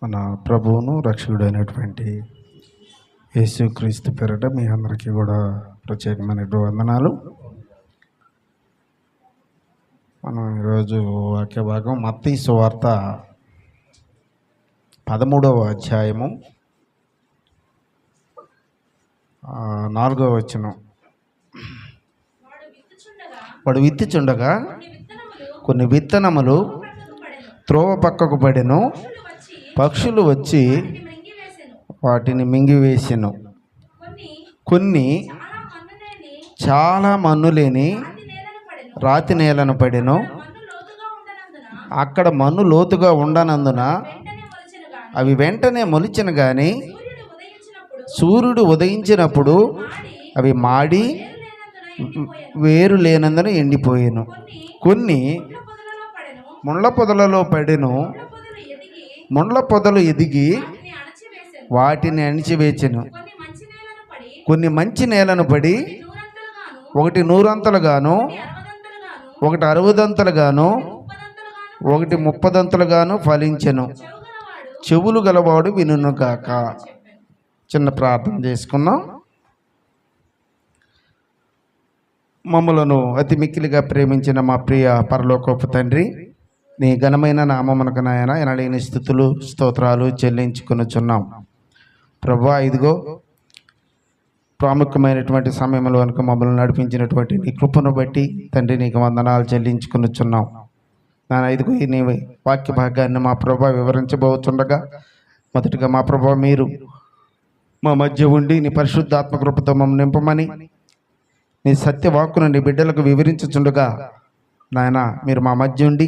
మన ప్రభువును రక్షకుడైనటువంటి యేసుక్రీస్తు పేరిట మీ అందరికీ కూడా ప్రత్యేకమైన వందనాలు. మనం ఈరోజు వాక్య భాగం మత్తయి సువార్త 13వ అధ్యాయము 4వ వచనం. వాడు విత్తుచుండగా కొన్ని విత్తనములు త్రోవ పక్కకు పడెను, పక్షులు వచ్చి వాటిని మింగివేసెను. కొన్ని చాలా మన్నులేని రాతి నేలను పడెను, అక్కడ మన్ను లోతుగా ఉండనందున అవి వెంటనే మొలిచిన కానీ సూర్యుడు ఉదయించినప్పుడు అవి మాడి వేరు లేనందున ఎండిపోయాను. కొన్ని ముళ్ళ పొదలలో పడెను, ముండ్ల పొదలు ఎదిగి వాటిని అణిచివేచెను. కొన్ని మంచి నేలను పడి ఒకటి 100 అంతలుగాను ఒకటి 60దంతలుగాను, ఒకటి 30దంతలుగాను ఫలించెను. చెవులు గలవాడు వినుగాక. చిన్న ప్రార్థన చేసుకున్నాం. మమ్మలను అతి మిక్కిలిగా ప్రేమించిన మా ప్రియ పరలోకపు తండ్రి, నీ ఘనమైన నామమునకు నాయన ఎనలేని స్తుతులు స్తోత్రాలు చెల్లించుకొనుచున్నాం. ప్రభువా, ఇదిగో ప్రాముఖ్యమైనటువంటి సమయంలో కనుక మమ్మల్ని నడిపించినటువంటి నీ కృపను బట్టి తండ్రి నీకు వందనాలు చెల్లించుకొనుచున్నాం. నాన్న, ఇదిగో ఈ నీ వాక్య భాగాన్ని మా ప్రభా వివరించబోతుండగా మొదటిగా మా ప్రభా మీరు మా మధ్య ఉండి నీ పరిశుద్ధాత్మ కృపతో మమ్మల్ని నింపమని, నీ సత్యవాక్కును నీ బిడ్డలకు వివరించుచుండగా నాయన మీరు మా మధ్య ఉండి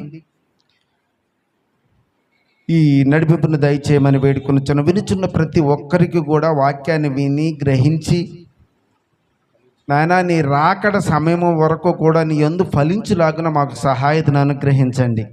ఈ నడిపింపును దయచేయమని వేడుకొనుచున్న వినుచున్న ప్రతి ఒక్కరికి కూడా వాక్యాన్ని విని గ్రహించి నాయన నీ రాకడ సమయం వరకు కూడా నీ యందు ఫలించులాగున మాకు సహాయతను అనుగ్రహించండి.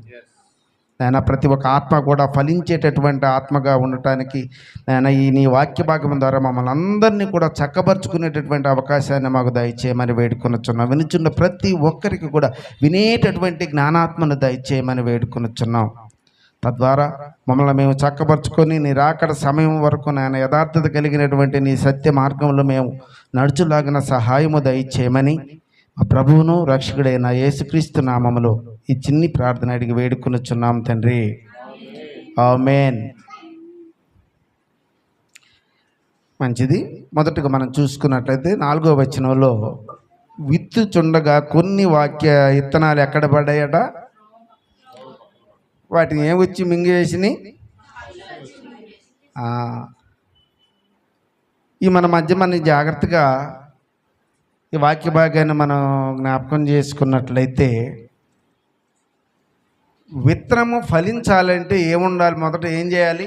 నాయన ప్రతి ఒక్క ఆత్మ కూడా ఫలించేటటువంటి ఆత్మగా ఉండటానికి నాయన ఈ నీ వాక్య భాగం ద్వారా మమ్మల్ని అందరినీ కూడా చక్కబరుచుకునేటటువంటి అవకాశాన్ని మాకు దయచేయమని వేడుకొనుచున్నాం. వినుచున్న ప్రతి ఒక్కరికి కూడా వినేటటువంటి జ్ఞానాత్మను దయచేయమని వేడుకొనుచున్నాం. తద్వారా మమ్మల్ని మేము చక్కబరుచుకొని నీ రాకడ సమయం వరకు నాయన యథార్థత కలిగినటువంటి నీ సత్య మార్గంలో మేము నడుచులాగిన సహాయము దయచేయమని మా ప్రభువును రక్షకుడైన యేసుక్రీస్తు నామములో ఈ చిన్ని ప్రార్థన అడిగి వేడుకొనుచున్నాం తండ్రి. ఆమేన్. మంచిది. మొదటగా మనం చూసుకున్నట్లయితే 4వ వచనంలో విత్తుచుండగా కొన్ని వాక్య విత్తనాలు ఎక్కడ పడ్డాయట? వాటిని ఏమొచ్చి మింగివేసినాయి? ఈ మన జాగ్రత్తగా ఈ వాక్య భాగాన్ని మనం జ్ఞాపకం చేసుకున్నట్లయితే విత్తనము ఫలించాలంటే ఏముండాలి? మొదట ఏం చేయాలి?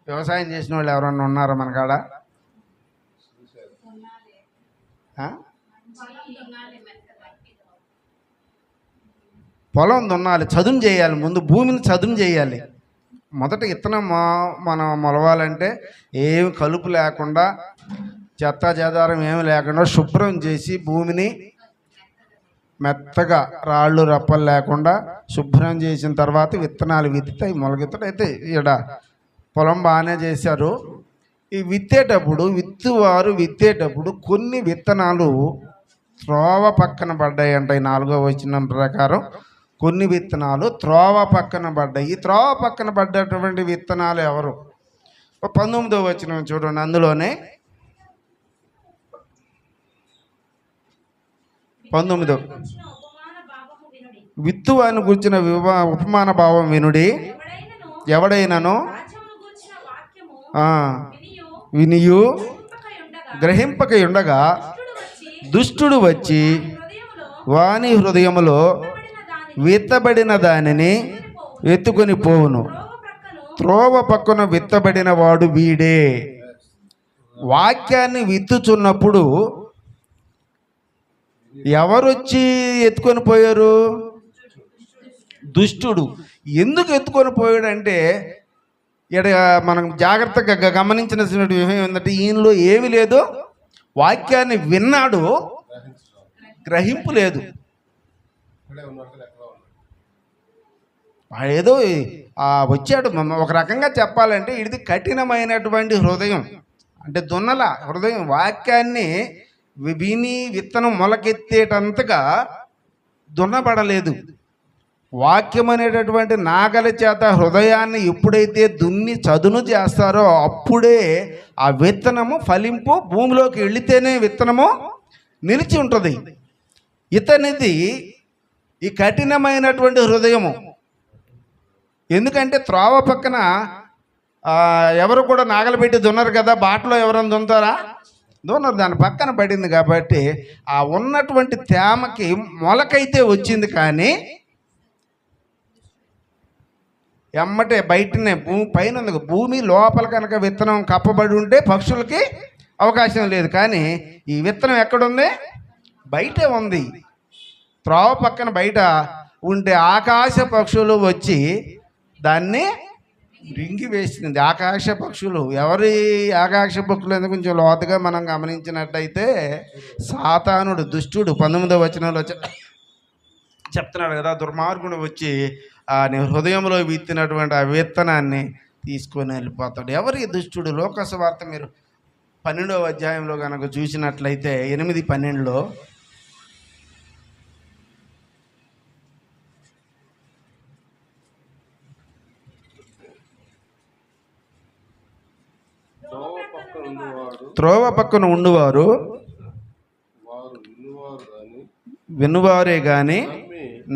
వ్యవసాయం చేసిన వాళ్ళు ఎవరన్నా ఉన్నారా మన కాడ? పొలం దున్నాలి, చదును చేయాలి. ముందు భూమిని చదును చేయాలి. మొదట విత్తనం మనం మొలవాలంటే ఏమి కలుపు లేకుండా, చెత్త చెదారం ఏమి లేకుండా శుభ్రం చేసి భూమిని మెత్తగా రాళ్ళు రప్పలు లేకుండా శుభ్రం చేసిన తర్వాత విత్తనాలు విత్తుతాయి, మొలకెత్తుతాయి. అయితే ఇక్కడ పొలం బాగానే చేశారు. ఈ విత్తేటప్పుడు కొన్ని విత్తనాలు త్రోవ పక్కన పడ్డాయి అంట. ఈ 4వ వచనం ప్రకారం కొన్ని విత్తనాలు త్రోవ పక్కన పడ్డాయి. త్రోవ పక్కన పడ్డటువంటి విత్తనాలు ఎవరు? 19వ వచనం చూడండి. అందులోనే 19 విత్తువాని గురించిన ఉపమాన భావం వినుడి. ఎవడైనాను వినియు గ్రహింపక ఉండగా దుష్టుడు వచ్చి వాని హృదయములో విత్తబడిన దానిని ఎత్తుకొని పోవును. త్రోవ పక్కన విత్తబడిన వాడు వీడే. వాక్యాన్ని విత్తుచున్నప్పుడు ఎవరొచ్చి ఎత్తుకొని పోయారు? దుష్టుడు. ఎందుకు ఎత్తుకొని పోయాడంటే ఇక్కడ మనం జాగ్రత్తగా గమనించిన విషయం ఏంటంటే ఈయనలో ఏమీ లేదు. వాక్యాన్ని విన్నాడు, గ్రహింపు లేదు. ఏదో వచ్చాడు. ఒక రకంగా చెప్పాలంటే ఇది కఠినమైనటువంటి హృదయం, అంటే దున్నల హృదయం. వాక్యాన్ని విని విత్తనం మొలకెత్తేటంతగా దున్నబడలేదు. వాక్యం అనేటటువంటి నాగలి చేత హృదయాన్ని ఎప్పుడైతే దున్ని చదును చేస్తారో అప్పుడే ఆ విత్తనము ఫలింపు భూమిలోకి వెళితేనే విత్తనము నిలిచి ఉంటుంది. ఇతనిది ఈ కఠినమైనటువంటి హృదయము. ఎందుకంటే త్రోవ పక్కన ఎవరు కూడా నాగలి పెట్టి దున్నరు కదా. బాటలో ఎవరైనా దున్నుతారా? దున్నరు. దాని పక్కన పడింది కాబట్టి ఆ ఉన్నటువంటి తేమకి మొలకైతే వచ్చింది, కానీ ఎమ్మటే బయటనే భూమి పైన ఉంది. భూమి లోపల కనుక విత్తనం కప్పబడి ఉంటే పక్షులకి అవకాశం లేదు, కానీ ఈ విత్తనం ఎక్కడుంది? బయటే ఉంది. త్రోవ పక్కన బయట ఉంటే ఆకాశ పక్షులు వచ్చి దాన్ని రింగి వేసింది. ఆకాశ పక్షులు ఎవరి ఆకాశ పక్షులు ఎందుకు కొంచెం లోతుగా మనం గమనించినట్టయితే సాతానుడు, దుష్టుడు 19వ వచనంలో చెప్తున్నాడు కదా, దుర్మార్గుడు వచ్చి నీ హృదయంలో విత్తినటువంటి ఆ విత్తనాన్ని తీసుకొని వెళ్ళిపోతాడు. ఎవరి దుష్టుడు? లోకాసు వార్త మీరు 12వ అధ్యాయంలో కనుక చూసినట్లయితే 8:12 త్రోవ పక్కన ఉండువారు వినువారే గాని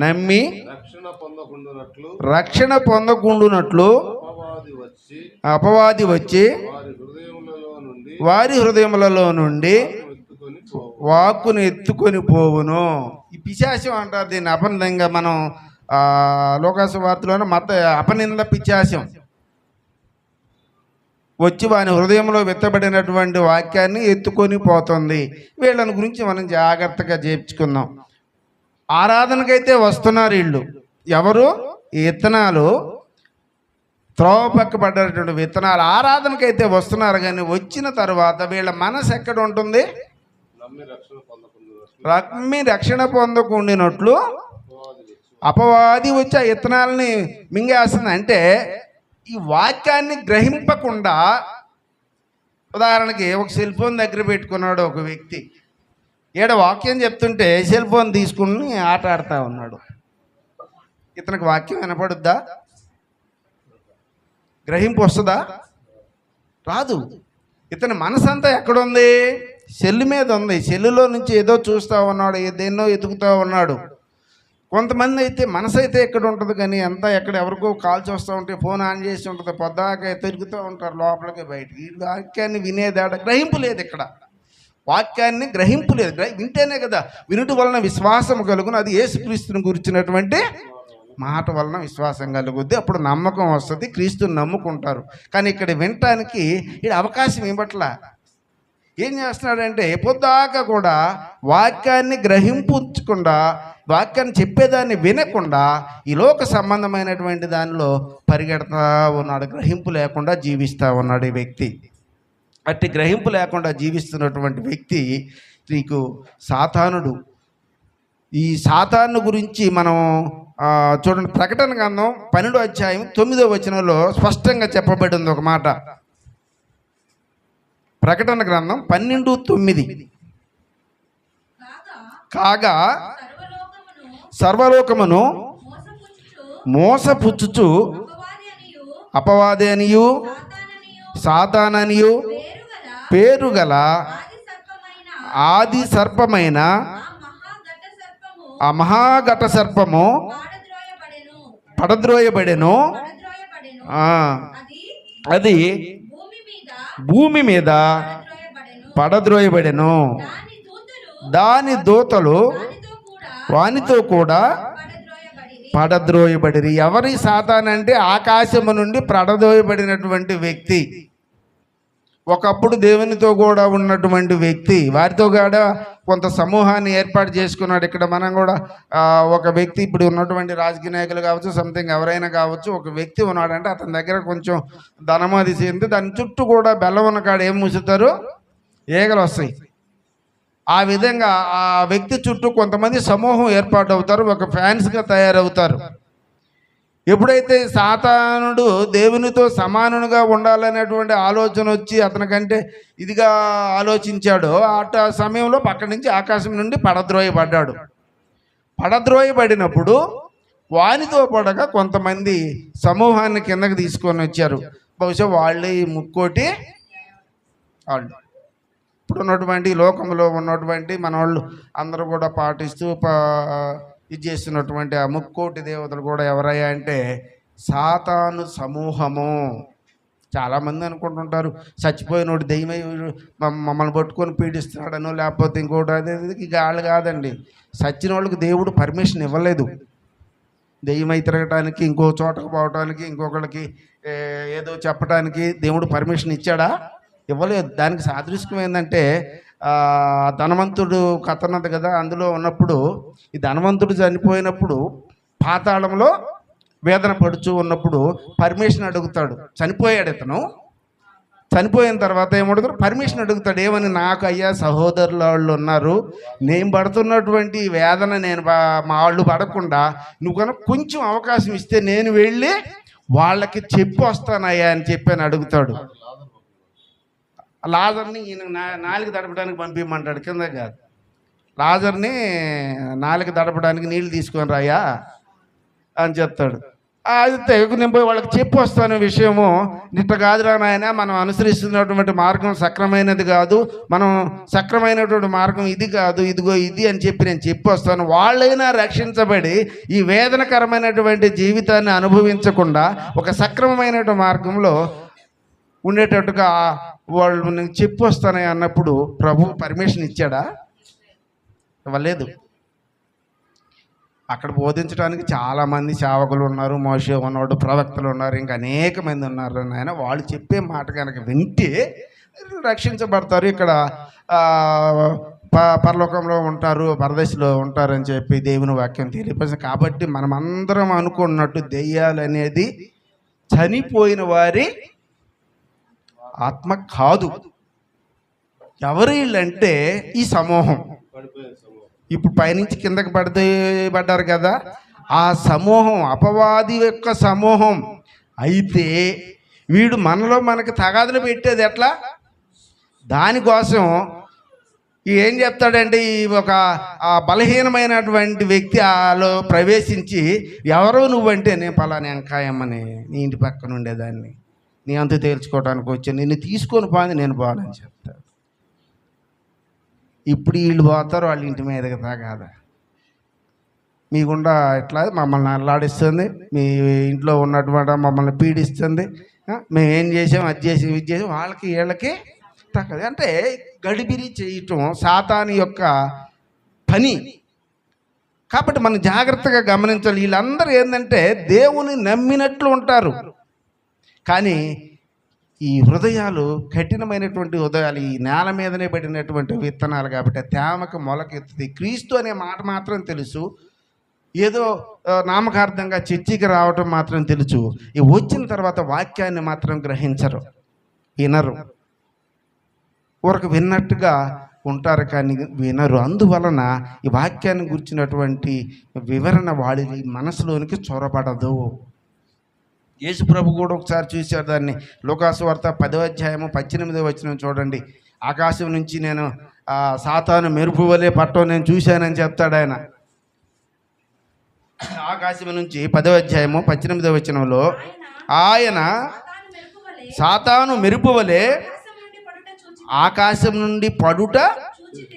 నమ్మి రక్షణ పొందకుండునట్లు అపవాది వచ్చి వారి హృదయములలో నుండి వాక్కును ఎత్తుకొని పోవును. ఈ పిశాచం అంటారు దీన్ని. అపనిందంగా మనం లోకాసు వార్తలోనే అపనింద పిశాచం వచ్చి వాని హృదయంలో విత్తబడినటువంటి వాక్యాన్ని ఎత్తుకొని పోతుంది. వీళ్ళని గురించి మనం జాగ్రత్తగా చేర్చుకుందాం. ఆరాధనకైతే వస్తున్నారు వీళ్ళు. ఎవరు? ఈ విత్తనాలు, త్రోవ పక్కబడ్డటువంటి విత్తనాలు ఆరాధనకైతే వస్తున్నారు. కానీ వచ్చిన తర్వాత వీళ్ళ మనసు ఎక్కడ ఉంటుంది? నమ్మి రక్షణ పొందకుండినట్లు అపవాది వచ్చి ఆ విత్తనాలని మింగేస్తుంది. అంటే ఈ వాక్యాన్ని గ్రహింపకుండా, ఉదాహరణకి ఒక సెల్ ఫోన్ దగ్గర పెట్టుకున్నాడు ఒక వ్యక్తి, వాక్యం చెప్తుంటే సెల్ ఫోన్ తీసుకుని ఆట ఆడుతూ ఉన్నాడు. ఇతనికి వాక్యం వినపడుద్దా? గ్రహింపు వస్తుందా? రాదు. ఇతని మనసు అంతా ఎక్కడుంది? సెల్ మీద ఉంది. సెల్లులో నుంచి ఏదో చూస్తూ ఉన్నాడు, ఏదేన్నో ఎదుగుతూ ఉన్నాడు. కొంతమంది అయితే మనసు అయితే ఎక్కడ ఉంటుంది, కానీ అంతా ఎక్కడ ఎవరికో కాల్చి వస్తూ ఉంటే ఫోన్ ఆన్ చేసి ఉంటుంది, పొద్దాక తిరుగుతూ ఉంటారు లోపలికి బయటికి. ఈ వాక్యాన్ని వినేదాడ గ్రహింపు లేదు. ఇక్కడ వాక్యాన్ని గ్రహింపు లేదు. వింటేనే కదా, వినుట వలన విశ్వాసం కలుగును. అది యేసుక్రీస్తుని గురించినటువంటి మాట వలన విశ్వాసం కలుగుద్ది. అప్పుడు నమ్మకం వస్తుంది, క్రీస్తుని నమ్ముకుంటారు. కానీ ఇక్కడ వినటానికి ఇది అవకాశం ఇవ్వట్లా. ఏం చేస్తున్నాడంటే పొద్దాకా కూడా వాక్యాన్ని గ్రహింపుంచకుండా, వాక్యాన్ని చెప్పేదాన్ని వినకుండా ఈ లోక సంబంధమైనటువంటి దానిలో పరిగెడతా ఉన్నాడు. గ్రహింపు లేకుండా జీవిస్తూ ఉన్నాడు ఈ వ్యక్తి. అట్టి గ్రహింపు లేకుండా జీవిస్తున్నటువంటి వ్యక్తి నీకు సాతానుడు. ఈ సాతాను గురించి మనం చూడండి, ప్రకటన గ్రంథం 12వ అధ్యాయం 9వ వచనంలో స్పష్టంగా చెప్పబడి ఉంది ఒక మాట. ప్రకటన గ్రంథం 12:9 కాగా సర్వలోకమును మోసపుచ్చుచు అపవాది అనియు సాతాననియు పేరుగల ఆది సర్పమైన ఆ మహాఘట సర్పము పడద్రోయబడెను. అది భూమి మీద పడద్రోయబడెను. దాని దూతలు వానితో కూడా పడద్రోయబడిరి. ఎవరి సాతానంటే ఆకాశము నుండి పడద్రోయబడినటువంటి వ్యక్తి. ఒకప్పుడు దేవునితో కూడా ఉన్నటువంటి వ్యక్తి, వారితో కూడా కొంత సమూహాన్ని ఏర్పాటు చేసుకున్నాడు. ఇక్కడ మనం కూడా ఒక వ్యక్తి, ఇప్పుడు ఉన్నటువంటి రాజకీయ నాయకులు కావచ్చు, సంథింగ్ ఎవరైనా కావచ్చు, ఒక వ్యక్తి ఉన్నాడంటే అతని దగ్గర కొంచెం ధనమాది చేరితే దాని చుట్టూ కూడా బెల్లం ఉన్న కాడ ఏం మూసుతారు? ఈగలు వస్తాయి. ఆ విధంగా ఆ వ్యక్తి చుట్టూ కొంతమంది సమూహం ఏర్పాటు అవుతారు, ఒక ఫ్యాన్స్గా తయారవుతారు. ఎప్పుడైతే సాతానుడు దేవునితో సమానుగా ఉండాలనేటువంటి ఆలోచన వచ్చి అతనికంటే ఇదిగా ఆలోచించాడో, ఆ సమయంలో పక్క నుంచి ఆకాశం నుండి పడద్రోయబడ్డాడు. పడద్రోయబడినప్పుడు వానితో పడగా కొంతమంది సమూహాన్ని కిందకి తీసుకొని వచ్చారు. బహుశా వాళ్ళే ఈ ముక్కోటి వాళ్ళు. ఇప్పుడు ఉన్నటువంటి లోకంలో ఉన్నటువంటి మన వాళ్ళు అందరూ కూడా పాటిస్తూ ఇది చేస్తున్నటువంటి ఆ ముక్కోటి దేవతలు కూడా ఎవరయ్యా అంటే సాతాను సమూహము. చాలామంది అనుకుంటుంటారు చచ్చిపోయినోడు దెయ్యమై మమ్మల్ని పట్టుకొని పీడిస్తున్నాడనో లేకపోతే ఇంకోటి. అదే వాళ్ళు కాదండి. చచ్చిన వాళ్ళకి దేవుడు పర్మిషన్ ఇవ్వలేదు దెయ్యమై తిరగటానికి, ఇంకో చోటకు పోవటానికి, ఇంకొకళ్ళకి ఏదో చెప్పడానికి దేవుడు పర్మిషన్ ఇచ్చాడా? ఇవ్వలేదు. దానికి సాదృశ్యం ఏంటంటే ధనవంతుడు కథ ఉన్నది కదా, అందులో ఉన్నప్పుడు ఈ ధనవంతుడు చనిపోయినప్పుడు పాతాళంలో వేదన పడుచు ఉన్నప్పుడు పర్మిషన్ అడుగుతాడు. చనిపోయాడు ఇతను. చనిపోయిన తర్వాత ఏమడుగుతారు, పర్మిషన్ అడుగుతాడు. ఏమని? నాకు అయ్యా సహోదరుల వాళ్ళు ఉన్నారు, నేను పడుతున్నటువంటి వేదన నేను మా వాళ్ళు పడకుండా నువ్వు కనుక కొంచెం అవకాశం ఇస్తే నేను వెళ్ళి వాళ్ళకి చెప్పి వస్తానయ్యా అని చెప్పి అడుగుతాడు. లాజర్ని ఈయన నాలుగు తడపడానికి పంపించమంటాడు, కింద కాదు. లాజర్ని నాలుగు తడపడానికి నీళ్ళు తీసుకొని రాయా అని చెప్తాడు. అయితే నేను పోయి వాళ్ళకి చెప్పి వస్తాను విషయము. ఇట్ట కాదురా నాయన, మనం అనుసరిస్తున్నటువంటి మార్గం సక్రమైనది కాదు, మనం సక్రమైనటువంటి మార్గం ఇది కాదు, ఇదిగో ఇది అని చెప్పి నేను చెప్పి వస్తాను. వాళ్ళైనా రక్షించబడి ఈ వేదనకరమైనటువంటి జీవితాన్ని అనుభవించకుండా ఒక సక్రమమైనటువంటి మార్గంలో ఉండేటట్టుగా వాళ్ళు నేను చెప్పి వస్తానని అన్నప్పుడు ప్రభు పర్మిషన్ ఇచ్చాడా? ఇవ్వలేదు. అక్కడ బోధించడానికి చాలామంది సేవకులు ఉన్నారు, మోషే ఉన్నాడు, ప్రవక్తలు ఉన్నారు, ఇంకా అనేక మంది ఉన్నారు. ఆయన వాళ్ళు చెప్పే మాట కనుక వింటే రక్షించబడతారు, ఇక్కడ పరలోకంలో ఉంటారు, పరదేశంలో ఉంటారని చెప్పి దేవుని వాక్యం తెలియపరిచింది. కాబట్టి మనమందరం అనుకున్నట్టు దెయ్యాలు అనేది చనిపోయిన వారి ఆత్మ కాదు. ఎవరు వీళ్ళంటే ఈ సమూహం. ఇప్పుడు పైనుంచి కిందకి పడ్డారు కదా, ఆ సమూహం అపవాది యొక్క సమూహం. అయితే వీడు మనలో మనకి తగాదులు పెట్టేది ఎట్లా? దానికోసం ఏం చెప్తాడంటే, ఈ ఒక బలహీనమైనటువంటి వ్యక్తి ఆలో ప్రవేశించి, ఎవరో నువ్వంటే నేను పలానా వెంకాయమ్మని, నీ ఇంటి పక్కన ఉండేదాన్ని, నీ అంతు తేల్చుకోవడానికి వచ్చి నిన్ను తీసుకొని పోయింది, నేను బాగానని చెప్తాడు. ఇప్పుడు వీళ్ళు పోతారు వాళ్ళ ఇంటి మీదకి కాదా, మీకుండా ఇట్లా మమ్మల్ని అల్లాడిస్తుంది, మీ ఇంట్లో ఉన్నటువంటి మమ్మల్ని పీడిస్తుంది, మేము ఏం చేసాం, అది చేసి ఇది చేసాం, వాళ్ళకి వీళ్ళకి తగ్గదు. అంటే గడిబిరి చేయటం సాతాను యొక్క పని. కాబట్టి మనం జాగ్రత్తగా గమనించాలి. వీళ్ళందరూ ఏంటంటే దేవుని నమ్మినట్లు ఉంటారు, కానీ ఈ హృదయాలు కఠినమైనటువంటి హృదయాలు, ఈ నేల మీదనే పడినటువంటి విత్తనాలు. కాబట్టి తేమకు మొలకెత్తుతుంది. క్రీస్తు అనే మాట మాత్రం తెలుసు, ఏదో నామకార్థంగా చర్చికి రావటం మాత్రం తెలుసు. ఈ వచ్చిన తర్వాత వాక్యాన్ని మాత్రం గ్రహించరు, వినరు, ఊరకు విన్నట్టుగా ఉంటారు కానీ వినరు. అందువలన ఈ వాక్యాన్ని గురించినటువంటి వివరణ వాడి మనసులోనికి చొరబడదు. యేసు ప్రభు కూడా ఒకసారి చూశారు దాన్ని. లూకాసు వార్త 10వ అధ్యాయము 18వ వచనం చూడండి. ఆకాశం నుంచి నేను సాతాను మెరుపు వలె పట్టం నేను చూశానని చెప్తాడు ఆయన. ఆకాశం నుంచి 10వ అధ్యాయము 18వ వచనంలో ఆయన సాతాను మెరుపు వలె ఆకాశం నుండి పడుట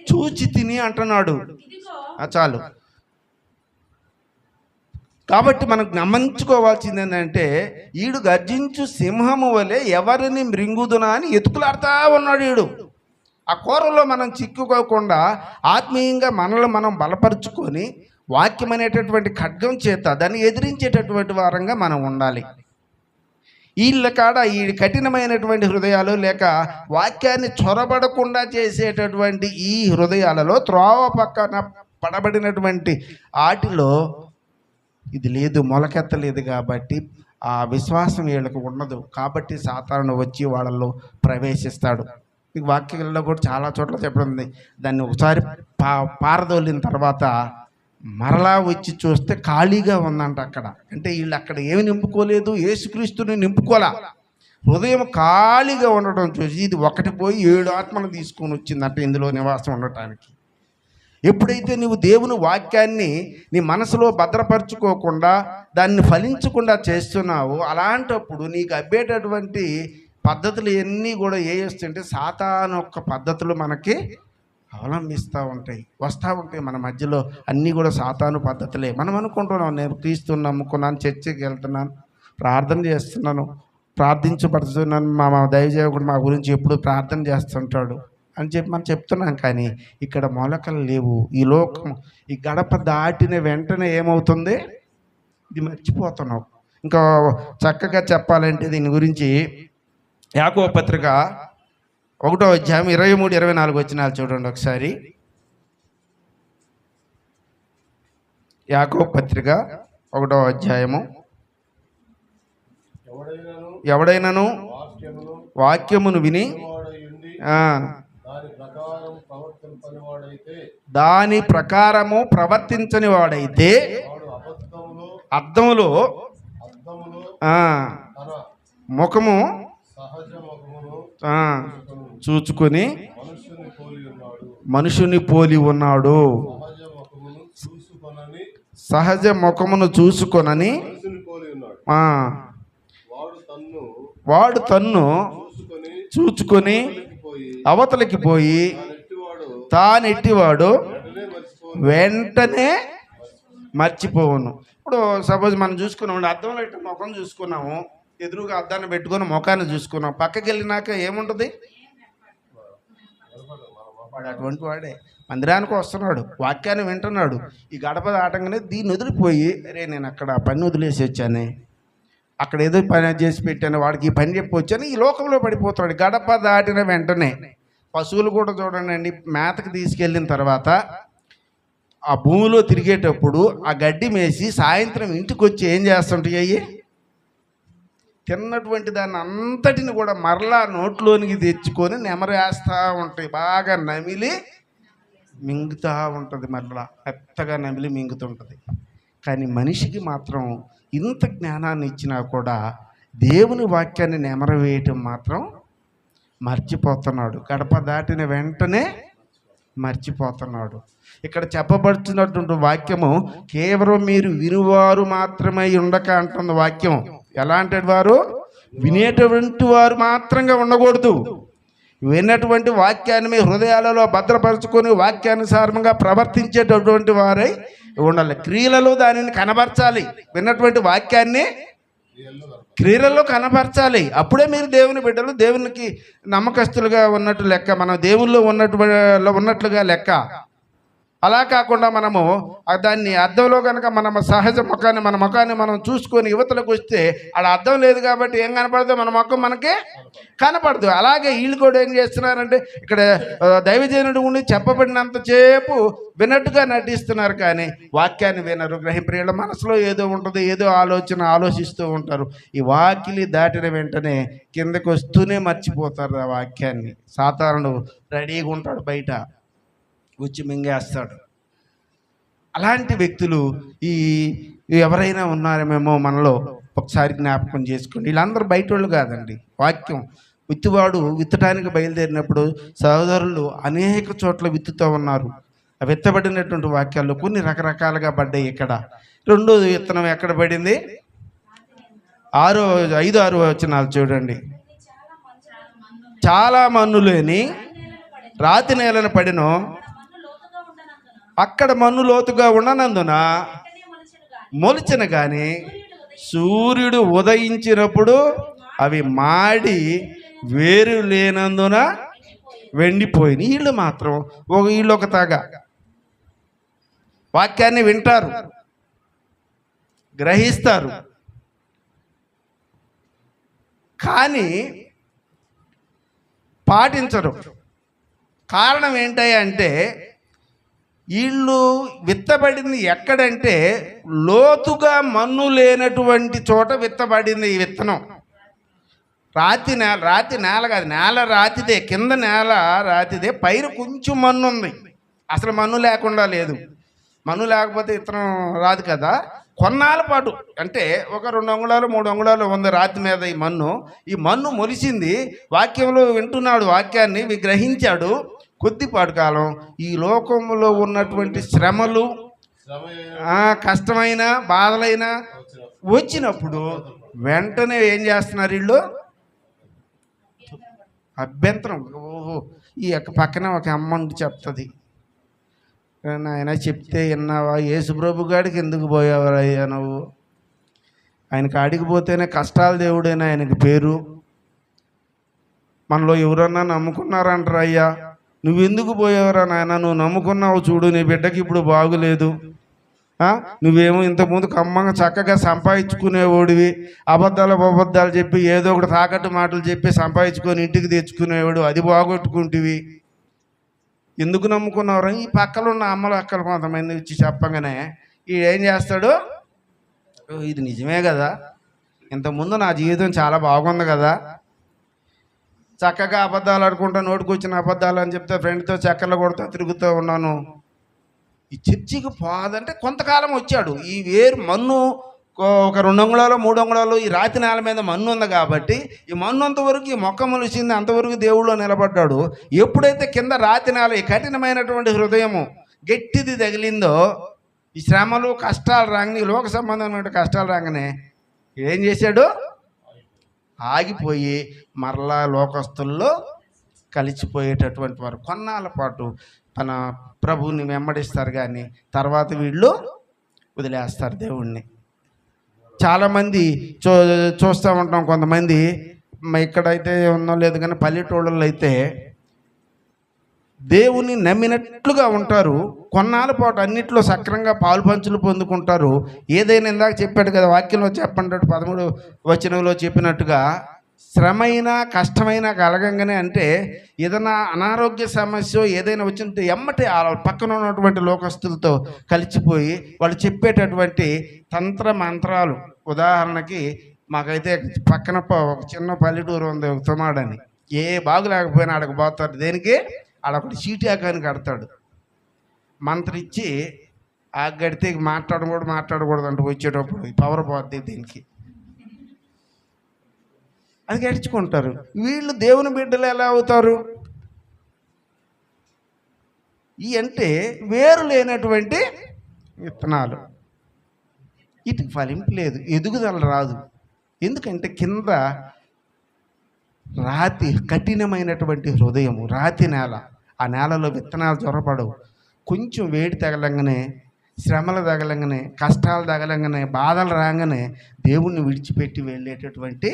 చూచి తిని అంటున్నాడు. చాలు. కాబట్టి మనకు గమనించుకోవాల్సింది ఏంటంటే, ఈడు గర్జించు సింహము వలె ఎవరిని మృంగుదునా అని ఎతుకులాడుతూ ఉన్నాడు ఈడు. ఆ కూరలో మనం చిక్కుకోకుండా ఆత్మీయంగా మనల్ని మనం బలపరుచుకొని వాక్యం అనేటటువంటి ఖడ్గం చేత దాన్ని ఎదిరించేటటువంటి వారంగా మనం ఉండాలి. వీళ్ళ కాడ ఈ కఠినమైనటువంటి హృదయాలు లేక వాక్యాన్ని చొరబడకుండా చేసేటటువంటి ఈ హృదయాలలో త్రోవ పక్కన పడబడినటువంటి వాటిలో ఇది లేదు, మొలకెత్తలేదు. కాబట్టి ఆ విశ్వాసం వీళ్ళకు ఉండదు. కాబట్టి సాతాను వచ్చి వాళ్ళల్లో ప్రవేశిస్తాడు. ఈ వాక్యాలలో కూడా చాలా చోట్ల చెప్పడం, దాన్ని ఒకసారి పారదోలిన తర్వాత మరలా వచ్చి చూస్తే ఖాళీగా ఉందంట అక్కడ. అంటే వీళ్ళు అక్కడ ఏమి నింపుకోలేదు, యేసుక్రీస్తుని నింపుకోలే. హృదయం ఖాళీగా ఉండటం చూసి ఇది ఒకటి పోయి 7 ఆత్మను తీసుకొని వచ్చిందంట ఇందులో నివాసం ఉండటానికి. ఎప్పుడైతే నువ్వు దేవుని వాక్యాన్ని నీ మనసులో భద్రపరచుకోకుండా దాన్ని ఫలించకుండా చేస్తున్నావో, అలాంటప్పుడు నీకు అబ్బేటటువంటి పద్ధతులు ఎన్ని కూడా వస్తుంటే సాతాను యొక్క పద్ధతులు మనకి అవలంబిస్తూ ఉంటాయి, వస్తూ ఉంటాయి మన మధ్యలో. అన్నీ కూడా సాతాను పద్ధతులే. మనం అనుకుంటున్నాం, నేను క్రీస్తుని నమ్ముకున్నాను, చర్చికి వెళ్తున్నాను, ప్రార్థన చేస్తున్నాను, ప్రార్థించబడుతున్నాను, మా దైవజేవకుడు మా గురించి ఎప్పుడు ప్రార్థన చేస్తుంటాడు అని చెప్పి మనం చెప్తున్నాం. కానీ ఇక్కడ మొలకలు లేవు. ఈ లోకం ఈ గడప దాటిన వెంటనే ఏమవుతుంది, ఇది మర్చిపోతున్నావు. ఇంకా చక్కగా చెప్పాలంటే దీని గురించి యాకోబు పత్రిక 1వ అధ్యాయం 23-24 వచనాలు చూడండి ఒకసారి. యాకోబు పత్రిక 1వ అధ్యాయము. ఎవడైనాను వాక్యమును విని వాడయుండి ఆ, దాని ప్రకారం ప్రవర్తింపనివాడైతే దాని ప్రకారము ప్రవర్తించని వాడైతే వాడు అబద్ధములో అర్థములో తన ముఖము సహజ ముఖమును ఆ, చూచుకొని మనుషుని పోలి ఉన్నాడు. మనుషుని పోలి ఉన్నాడు. సహజ ముఖమును చూసుకొనని సహజ ముఖమును చూసుకొనని మనుషుని పోలి ఉన్నాడు. ఆ, వాడు తన్ను చూచుకొని చూసుకొని పోయి అవతలికి పోయి నెట్టివాడు తానెట్టివాడు వెంటనే మర్చిపోను. వెంటనే మర్చిపోవును. ఇప్పుడు సపోజ్ మనం చూసుకున్నాం, అద్దంలో ఇట్లా ముఖం చూసుకున్నాము, ఎదురుగా అద్దాన్ని పెట్టుకొని ముఖాన్ని చూసుకున్నాం, పక్కకి వెళ్ళినాక ఏముంటుంది? వాడు అటువంటి వాడే మందిరానికి వస్తున్నాడు, వాక్యాన్ని వింటున్నాడు, ఈ గడప దాటంగానే దీన్ని వదిలిపోయి, అరే నేను అక్కడ పని వదిలేసి వచ్చానే, అక్కడ ఏదో పని చేసి పెట్టాను, వాడికి ఈ పని చెప్పి వచ్చాను, ఈ లోకంలో పడిపోతున్నాడు. గడప దాటిన వెంటనే పశువులు కూడా చూడండి, మేతకు తీసుకెళ్ళిన తర్వాత ఆ భూమిలో తిరిగేటప్పుడు ఆ గడ్డి మేసి సాయంత్రం ఇంటికి వచ్చి ఏం చేస్తుంటాయి? తిన్నటువంటి దాన్ని అంతటిని కూడా మరలా నోట్లోనికి తెచ్చుకొని నెమరేస్తూ ఉంటాయి, బాగా నమిలి మింగుతూ ఉంటుంది, మరలా మెత్తగా నమిలి మింగుతుంటుంది. కానీ మనిషికి మాత్రం ఇంత జ్ఞానాన్ని ఇచ్చినా కూడా దేవుని వాక్యాన్ని నెమరవేయటం మాత్రం మర్చిపోతున్నాడు. గడప దాటిన వెంటనే మర్చిపోతున్నాడు. ఇక్కడ చెప్పబడుతున్నటువంటి వాక్యము కేవలం మీరు వినువారు మాత్రమే ఉండక అంటుంది వాక్యం. ఎలాంటి వారు? వినేటువంటి వారు మాత్రంగా ఉండకూడదు. విన్నటువంటి వాక్యాన్ని మీ హృదయాలలో భద్రపరుచుకొని వాక్యానుసారంగా ప్రవర్తించేటటువంటి వారై ఉండాలి. క్రియలలో దానిని కనబరచాలి. విన్నటువంటి వాక్యాన్ని క్రియలలో కనబరచాలి. అప్పుడే మీరు దేవుని బిడ్డలు, దేవునికి నమ్మకస్తులుగా ఉన్నట్టు లెక్క, మన దేవుల్లో ఉన్నట్లుగా లెక్క. అలా కాకుండా మనము దాన్ని అద్దంలో కనుక మన సహజ ముఖాన్ని మన ముఖాన్ని మనం చూసుకొని యువతలకు వస్తే అక్కడ అద్దం లేదు కాబట్టి ఏం కనపడదు? మన ముఖం మనకి కనపడదు. అలాగే వీళ్ళు కూడా ఏం చేస్తున్నారంటే ఇక్కడ దైవజనుడు ఉండి చెప్పబడినంతసేపు విన్నట్టుగా నటిస్తున్నారు, కానీ వాక్యాన్ని వినరు. గ్రహింప్రియుల మనసులో ఏదో ఉంటుంది, ఏదో ఆలోచిస్తూ ఉంటారు. ఈ వాకిలి దాటిన వెంటనే కిందకి వస్తూనే మర్చిపోతారు ఆ వాక్యాన్ని. సాతానుడు రెడీగా ఉంటాడు, బయట వచ్చి మింగేస్తాడు. అలాంటి వ్యక్తులు ఎవరైనా ఉన్నారేమో మనలో ఒకసారి జ్ఞాపకం చేసుకోండి. వీళ్ళందరూ బయట వాళ్ళు కాదండి. వాక్యం విత్తువాడు విత్తడానికి బయలుదేరినప్పుడు సహోదరులు అనేక చోట్ల విత్తుతూ ఉన్నారు. ఆ విత్తబడినటువంటి వాక్యాల్లో కొన్ని రకరకాలుగా పడ్డాయి. ఇక్కడ రెండో విత్తనం ఎక్కడ పడింది? 5-6 వచనాలు చూడండి. చాలా మన్ను లేని రాతి నేలను పడినో, అక్కడ మన్ను లోతుగా ఉండనందున మొలిచిన కానీ సూర్యుడు ఉదయించినప్పుడు అవి మాడి వేరు లేనందున వెండిపోయిన. వీళ్ళు మాత్రం వీళ్ళు ఒక తాగా వాక్యాన్ని వింటారు, గ్రహిస్తారు, కానీ పాటించరు. కారణం ఏంటంటే వీళ్ళు విత్తబడింది ఎక్కడంటే లోతుగా మన్ను లేనటువంటి చోట విత్తబడింది ఈ విత్తనం. రాతి నేల కాదు, నేల రాతిదే, కింద నేల రాతిదే, పైన కొంచెం మన్ను ఉంది. అసలు మన్ను లేకుండా లేదు. మన్ను లేకపోతే విత్తనం రాదు కదా. కొన్నాళ్ళ పాటు అంటే ఒక 2 అంగుళాలు 3 అంగుళాలు ఉంది రాతి మీద ఈ మన్ను. ఈ మన్ను మొలిసింది, వాక్యంలో వింటున్నాడు, వాక్యాన్ని గ్రహించాడు. కొద్దిపాటు కాలం ఈ లోకంలో ఉన్నటువంటి శ్రమలు, కష్టమైన బాధలైన వచ్చినప్పుడు వెంటనే ఏం చేస్తున్నారు వీళ్ళు? అభ్యంతరం. ఓహో, ఈ పక్కన ఒక అమ్మ చెప్తుంది, ఆయన చెప్తే విన్నావా? యేసుప్రభు గాడికి ఎందుకు పోయావరయ్యా నువ్వు? ఆయనకి ఆడికి పోతేనే కష్టాల దేవుడైనా ఆయనకి పేరు. మనలో ఎవరన్నా నమ్ముకున్నారంటారు, అయ్యా నువ్వెందుకు పోయావురా నాయన? నువ్వు నమ్ముకున్నావు చూడు, నీ బిడ్డకి ఇప్పుడు బాగులేదు. నువ్వేమో ఇంతకుముందు కమ్మంగా చక్కగా సంపాదించుకునేవాడివి, అబద్ధాలు చెప్పి ఏదో ఒకటి తాకట్టు మాటలు చెప్పి సంపాదించుకొని ఇంటికి తెచ్చుకునేవాడు, అది బాగొట్టుకుంటువి. ఎందుకు నమ్ముకున్నావు? ఈ పక్కన ఉన్న అమ్మలు అక్కలు కొంతమంది వచ్చి చెప్పగానే ఈ ఏం చేస్తాడు? ఇది నిజమే కదా, ఇంతకుముందు నా జీవితం చాలా బాగుంది కదా, చక్కగా అబద్ధాలు ఆడుకుంటా, నోటికి వచ్చిన అబద్ధాలు అని చెప్తే ఫ్రెండ్తో చక్కర్లు కొడుతూ తిరుగుతూ ఉన్నాను. ఈ చర్చికి పోదంటే కొంతకాలం వచ్చాడు. ఈ వేరు మన్ను ఒక 2 అంగుళాలు 3 అంగుళాలు ఈ రాతి నేల మీద మన్ను ఉంది కాబట్టి ఈ మన్ను అంతవరకు ఈ మొక్క మొలిచింది, అంతవరకు దేవుళ్ళు నిలబడ్డాడు. ఎప్పుడైతే కింద రాతి నేల ఈ కఠినమైనటువంటి హృదయము గట్టిది తగిలిందో, ఈ శ్రమలు కష్టాలు రాగానే, లోక సంబంధమైన కష్టాలు రాగానే ఏం చేశాడు? ఆగిపోయి మరలా లోకస్తుల్లో కలిసిపోయేటటువంటి వారు కొన్నాళ్ళ పాటు మన ప్రభువుని వెంబడిస్తారు, కానీ తర్వాత వీళ్ళు వదిలేస్తారు దేవుణ్ణి. చాలామంది చూస్తూ ఉంటాం. కొంతమంది ఇక్కడైతే ఉన్నో లేదు కానీ పల్లెటూళ్ళలో అయితే దేవుని నమ్మినట్లుగా ఉంటారు. కొన్నాళ్ళ పాటు అన్నిట్లో సక్రంగా పాలు పంచులు పొందుకుంటారు. ఏదైనా ఇందాక చెప్పాడు కదా, వాక్యంలో చెప్పండి 13వ వచనంలో చెప్పినట్టుగా శ్రమైనా కష్టమైనా కలగంగానే, అంటే ఏదైనా అనారోగ్య సమస్య ఏదైనా వచ్చింటే ఎమ్మటే ఆ పక్కన ఉన్నటువంటి లోకస్తులతో కలిసిపోయి వాళ్ళు చెప్పేటటువంటి తంత్ర మంత్రాలు. ఉదాహరణకి మాకైతే పక్కన ఒక చిన్న పల్లెటూరు ఉంది, తుమాడని. ఏ బాగు లేకపోయినా ఆడకు పోతాడు. దేనికి? ఆడొకటి చీటాకాని కడతాడు. మంత్రం ఇచ్చి ఆ గడితే మాట్లాడకూడదు అంటే వచ్చేటప్పుడు పవర్ పోద్ది దీనికి, అది గడుచుకుంటారు. వీళ్ళు దేవుని బిడ్డలు ఎలా అవుతారు? ఈ అంటే వేరు లేనటువంటి విత్తనాలు. వీటికి ఫలింపు లేదు, ఎదుగుదల రాదు. ఎందుకంటే కింద రాతి, కఠినమైనటువంటి హృదయము, రాతి నేల. ఆ నేలలో విత్తనాలు జొరపడవు. కొంచెం వేడి తగలంగానే, శ్రమలు తగలంగానే, కష్టాలు తగలంగానే, బాధలు రాగానే దేవుణ్ణి విడిచిపెట్టి వెళ్ళేటటువంటి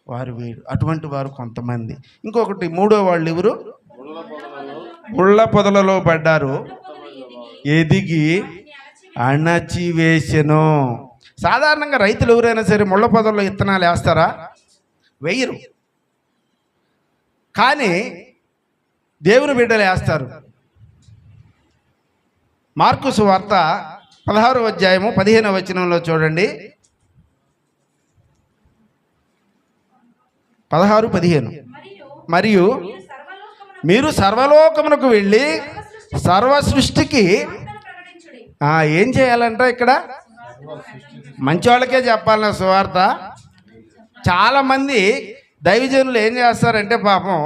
వారు వీరు. అటువంటి వారు కొంతమంది. ఇంకొకటి 3వ వాళ్ళు ఎవరు? ముళ్ళ పొదలలో పడ్డారు, ఎదిగి అణచివేసెను. సాధారణంగా రైతులు ఎవరైనా సరే ముళ్ళ పొదల్లో విత్తనాలు వేస్తారా? వేయరు. కానీ దేవుని బిడ్డలు వేస్తారు. మార్కు సువార్త 16వ అధ్యాయము 15వ వచనంలో చూడండి. 16-15. మరియు మీరు సర్వలోకమునకు వెళ్ళి సర్వ సృష్టికి ఏం చేయాలంట? ఇక్కడ మంచి వాళ్ళకే చెప్పాలన్న సువార్త. చాలామంది దైవజనులు ఏం చేస్తారంటే పాపం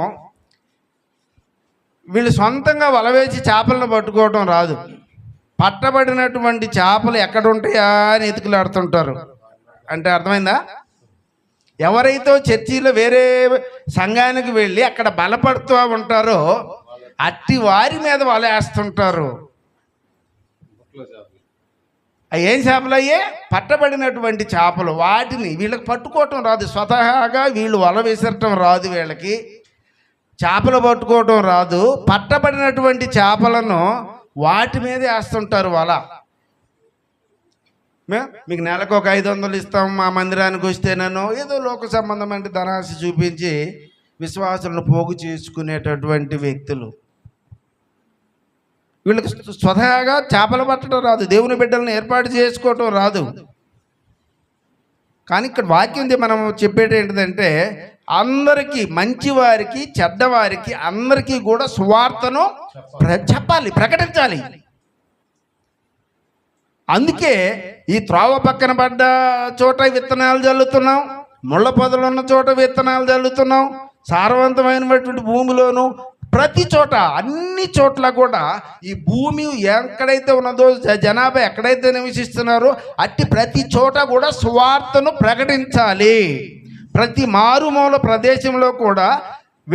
వీళ్ళు సొంతంగా వలవేసి చేపలను పట్టుకోవటం రాదు. పట్టబడినటువంటి చేపలు ఎక్కడ ఉంటాయా అని ఎతుకులాడుతుంటారు. అంటే అర్థమైందా? ఎవరైతే చర్చిలో వేరే సంఘానికి వెళ్ళి అక్కడ బలపడుతూ ఉంటారో అట్టి వారి మీద వల వేస్తుంటారు. ఏం చేపలు అయ్యే? పట్టబడినటువంటి చేపలు. వాటిని వీళ్ళకి పట్టుకోవటం రాదు. స్వతహాగా వీళ్ళు వల విసరటం రాదు. వీళ్ళకి చేపలు పట్టుకోవటం రాదు. పట్టబడినటువంటి చేపలను వాటి మీదే వేస్తుంటారు వల. మీకు నెలకు ఒక 500 ఇస్తాం మా మందిరానికి వస్తేనో ఏదో లోక సంబంధమైన ధనాశ చూపించి విశ్వాసులను పోగు చేసుకునేటటువంటి వ్యక్తులు. వీళ్ళకి స్వతహాగా చేపలు పట్టడం రాదు, దేవుని బిడ్డలను ఏర్పాటు చేసుకోవటం రాదు. కానీ ఇక్కడ వాక్యం మనం చెప్పేది ఏంటిదంటే అందరికీ, మంచివారికి చెడ్డవారికి అందరికీ కూడా సువార్తను చెప్పాలి, ప్రకటించాలి. అందుకే ఈ త్రోవ పక్కన పడ్డ చోట విత్తనాలు చల్లుతున్నాం, ముళ్ళ పొదలు ఉన్న చోట విత్తనాలు చల్లుతున్నాం, సారవంతమైనటువంటి భూమిలోను ప్రతి చోట, అన్ని చోట్ల కూడా ఈ భూమి ఎక్కడైతే ఉన్నదో, జనాభా ఎక్కడైతే నివసిస్తున్నారో అట్టి ప్రతి చోట కూడా సువార్తను ప్రకటించాలి. ప్రతి మారుమూల ప్రదేశంలో కూడా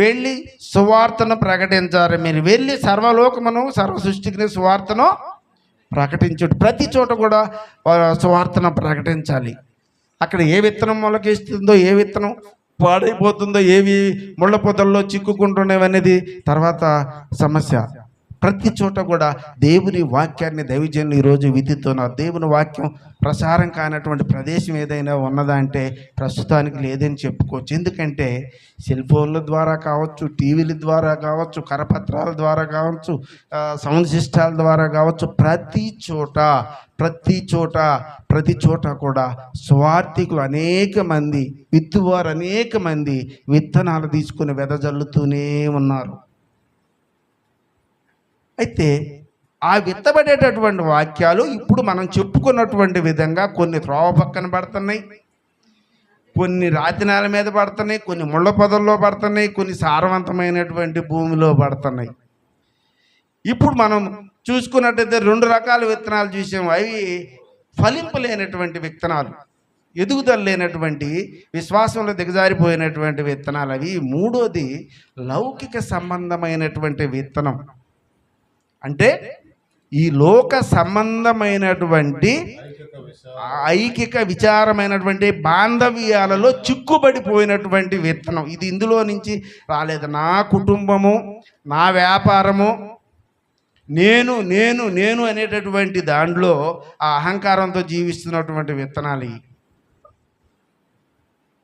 వెళ్ళి సువార్తను ప్రకటించాలి. మీరు వెళ్ళి సర్వలోకమును సర్వ సృష్టికి సువార్తను ప్రకటించు. ప్రతి చోట కూడా సువార్తను ప్రకటించాలి. అక్కడ ఏ విత్తనం మొలకేస్తుందో, ఏ విత్తనం పాడైపోతుందో, ఏవి ముళ్ళ పొదల్లో చిక్కుకుంటున్నావనేది తర్వాత సమస్య. ప్రతి చోట కూడా దేవుని వాక్యాన్ని దైవజనులు ఈరోజు విత్తుతున్నారు. దేవుని వాక్యం ప్రసారం కానటువంటి ప్రదేశం ఏదైనా ఉన్నదా అంటే ప్రస్తుతానికి లేదని చెప్పుకోవచ్చు. ఎందుకంటే సెల్ ఫోన్ల ద్వారా కావచ్చు, టీవీల ద్వారా కావచ్చు, కరపత్రాల ద్వారా కావచ్చు, సౌండ్ సిస్టాల ద్వారా కావచ్చు, ప్రతి చోట కూడా స్వార్థికులు అనేక మంది, విత్తువారు అనేక మంది విత్తనాలు తీసుకుని వెదజల్లుతూనే ఉన్నారు. అయితే ఆ విత్తబడేటటువంటి వాక్యాలు ఇప్పుడు మనం చెప్పుకున్నటువంటి విధంగా కొన్ని త్రోవ పక్కన పడుతున్నాయి, కొన్ని రాతి నేల మీద పడుతున్నాయి, కొన్ని ముళ్ళ పొదల్లో పడుతున్నాయి, కొన్ని సారవంతమైనటువంటి భూమిలో పడుతున్నాయి. ఇప్పుడు మనం చూసుకున్నట్టయితే 2 రకాల విత్తనాలు చూసాము. అవి ఫలింపు లేనటువంటి విత్తనాలు, ఎదుగుదల లేనటువంటి, విశ్వాసంలో దిగజారిపోయినటువంటి విత్తనాలు అవి. మూడోది లౌకిక సంబంధమైనటువంటి విత్తనం, అంటే ఈ లోక సంబంధమైనటువంటి ఐకిక విచారమైనటువంటి బాంధవ్యాలలో చిక్కుబడిపోయినటువంటి విత్తనం. ఇది ఇందులో నుంచి రాలేదు. నా కుటుంబము, నా వ్యాపారము, నేను నేను నేను అనేటటువంటి దాంట్లో ఆ అహంకారంతో జీవిస్తున్నటువంటి విత్తనాలు.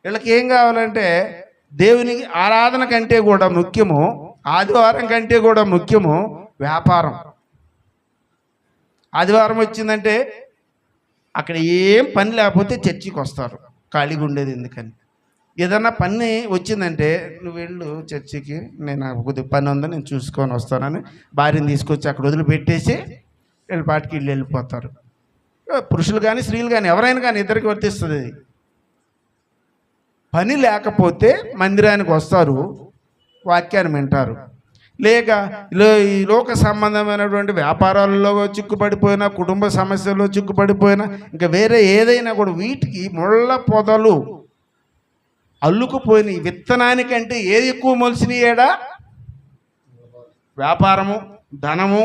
వీళ్ళకి ఏం కావాలంటే దేవునికి ఆరాధన కంటే కూడా ముఖ్యము, ఆదివారం కంటే కూడా ముఖ్యము వ్యాపారం. ఆదివారం వచ్చిందంటే అక్కడ ఏం పని లేకపోతే చర్చికి వస్తారు, ఖాళీగా ఉండేది ఎందుకని. ఏదన్నా పని వచ్చిందంటే నువ్వు వెళ్ళు చర్చికి, నేను కొద్దిగా పని ఉందో నేను చూసుకొని వస్తానని భార్యను తీసుకొచ్చి అక్కడ వదిలిపెట్టేసి వీళ్ళ పాటికి వెళ్ళిపోతారు. పురుషులు కానీ స్త్రీలు కానీ ఎవరైనా కానీ ఇద్దరికి వర్తిస్తుంది. పని లేకపోతే మందిరానికి వస్తారు, వాక్యాన్ని వింటారు. లేక ఈ లోక సంబంధమైనటువంటి వ్యాపారాలలో చిక్కుపడిపోయినా, కుటుంబ సమస్యల్లో చిక్కుపడిపోయినా, ఇంకా వేరే ఏదైనా కూడా వీటికి ముళ్ళ పొదలు అల్లుకుపోయిన విత్తనానికంటే ఏది ఎక్కువ మొలిసినాయేడా? వ్యాపారము, ధనము,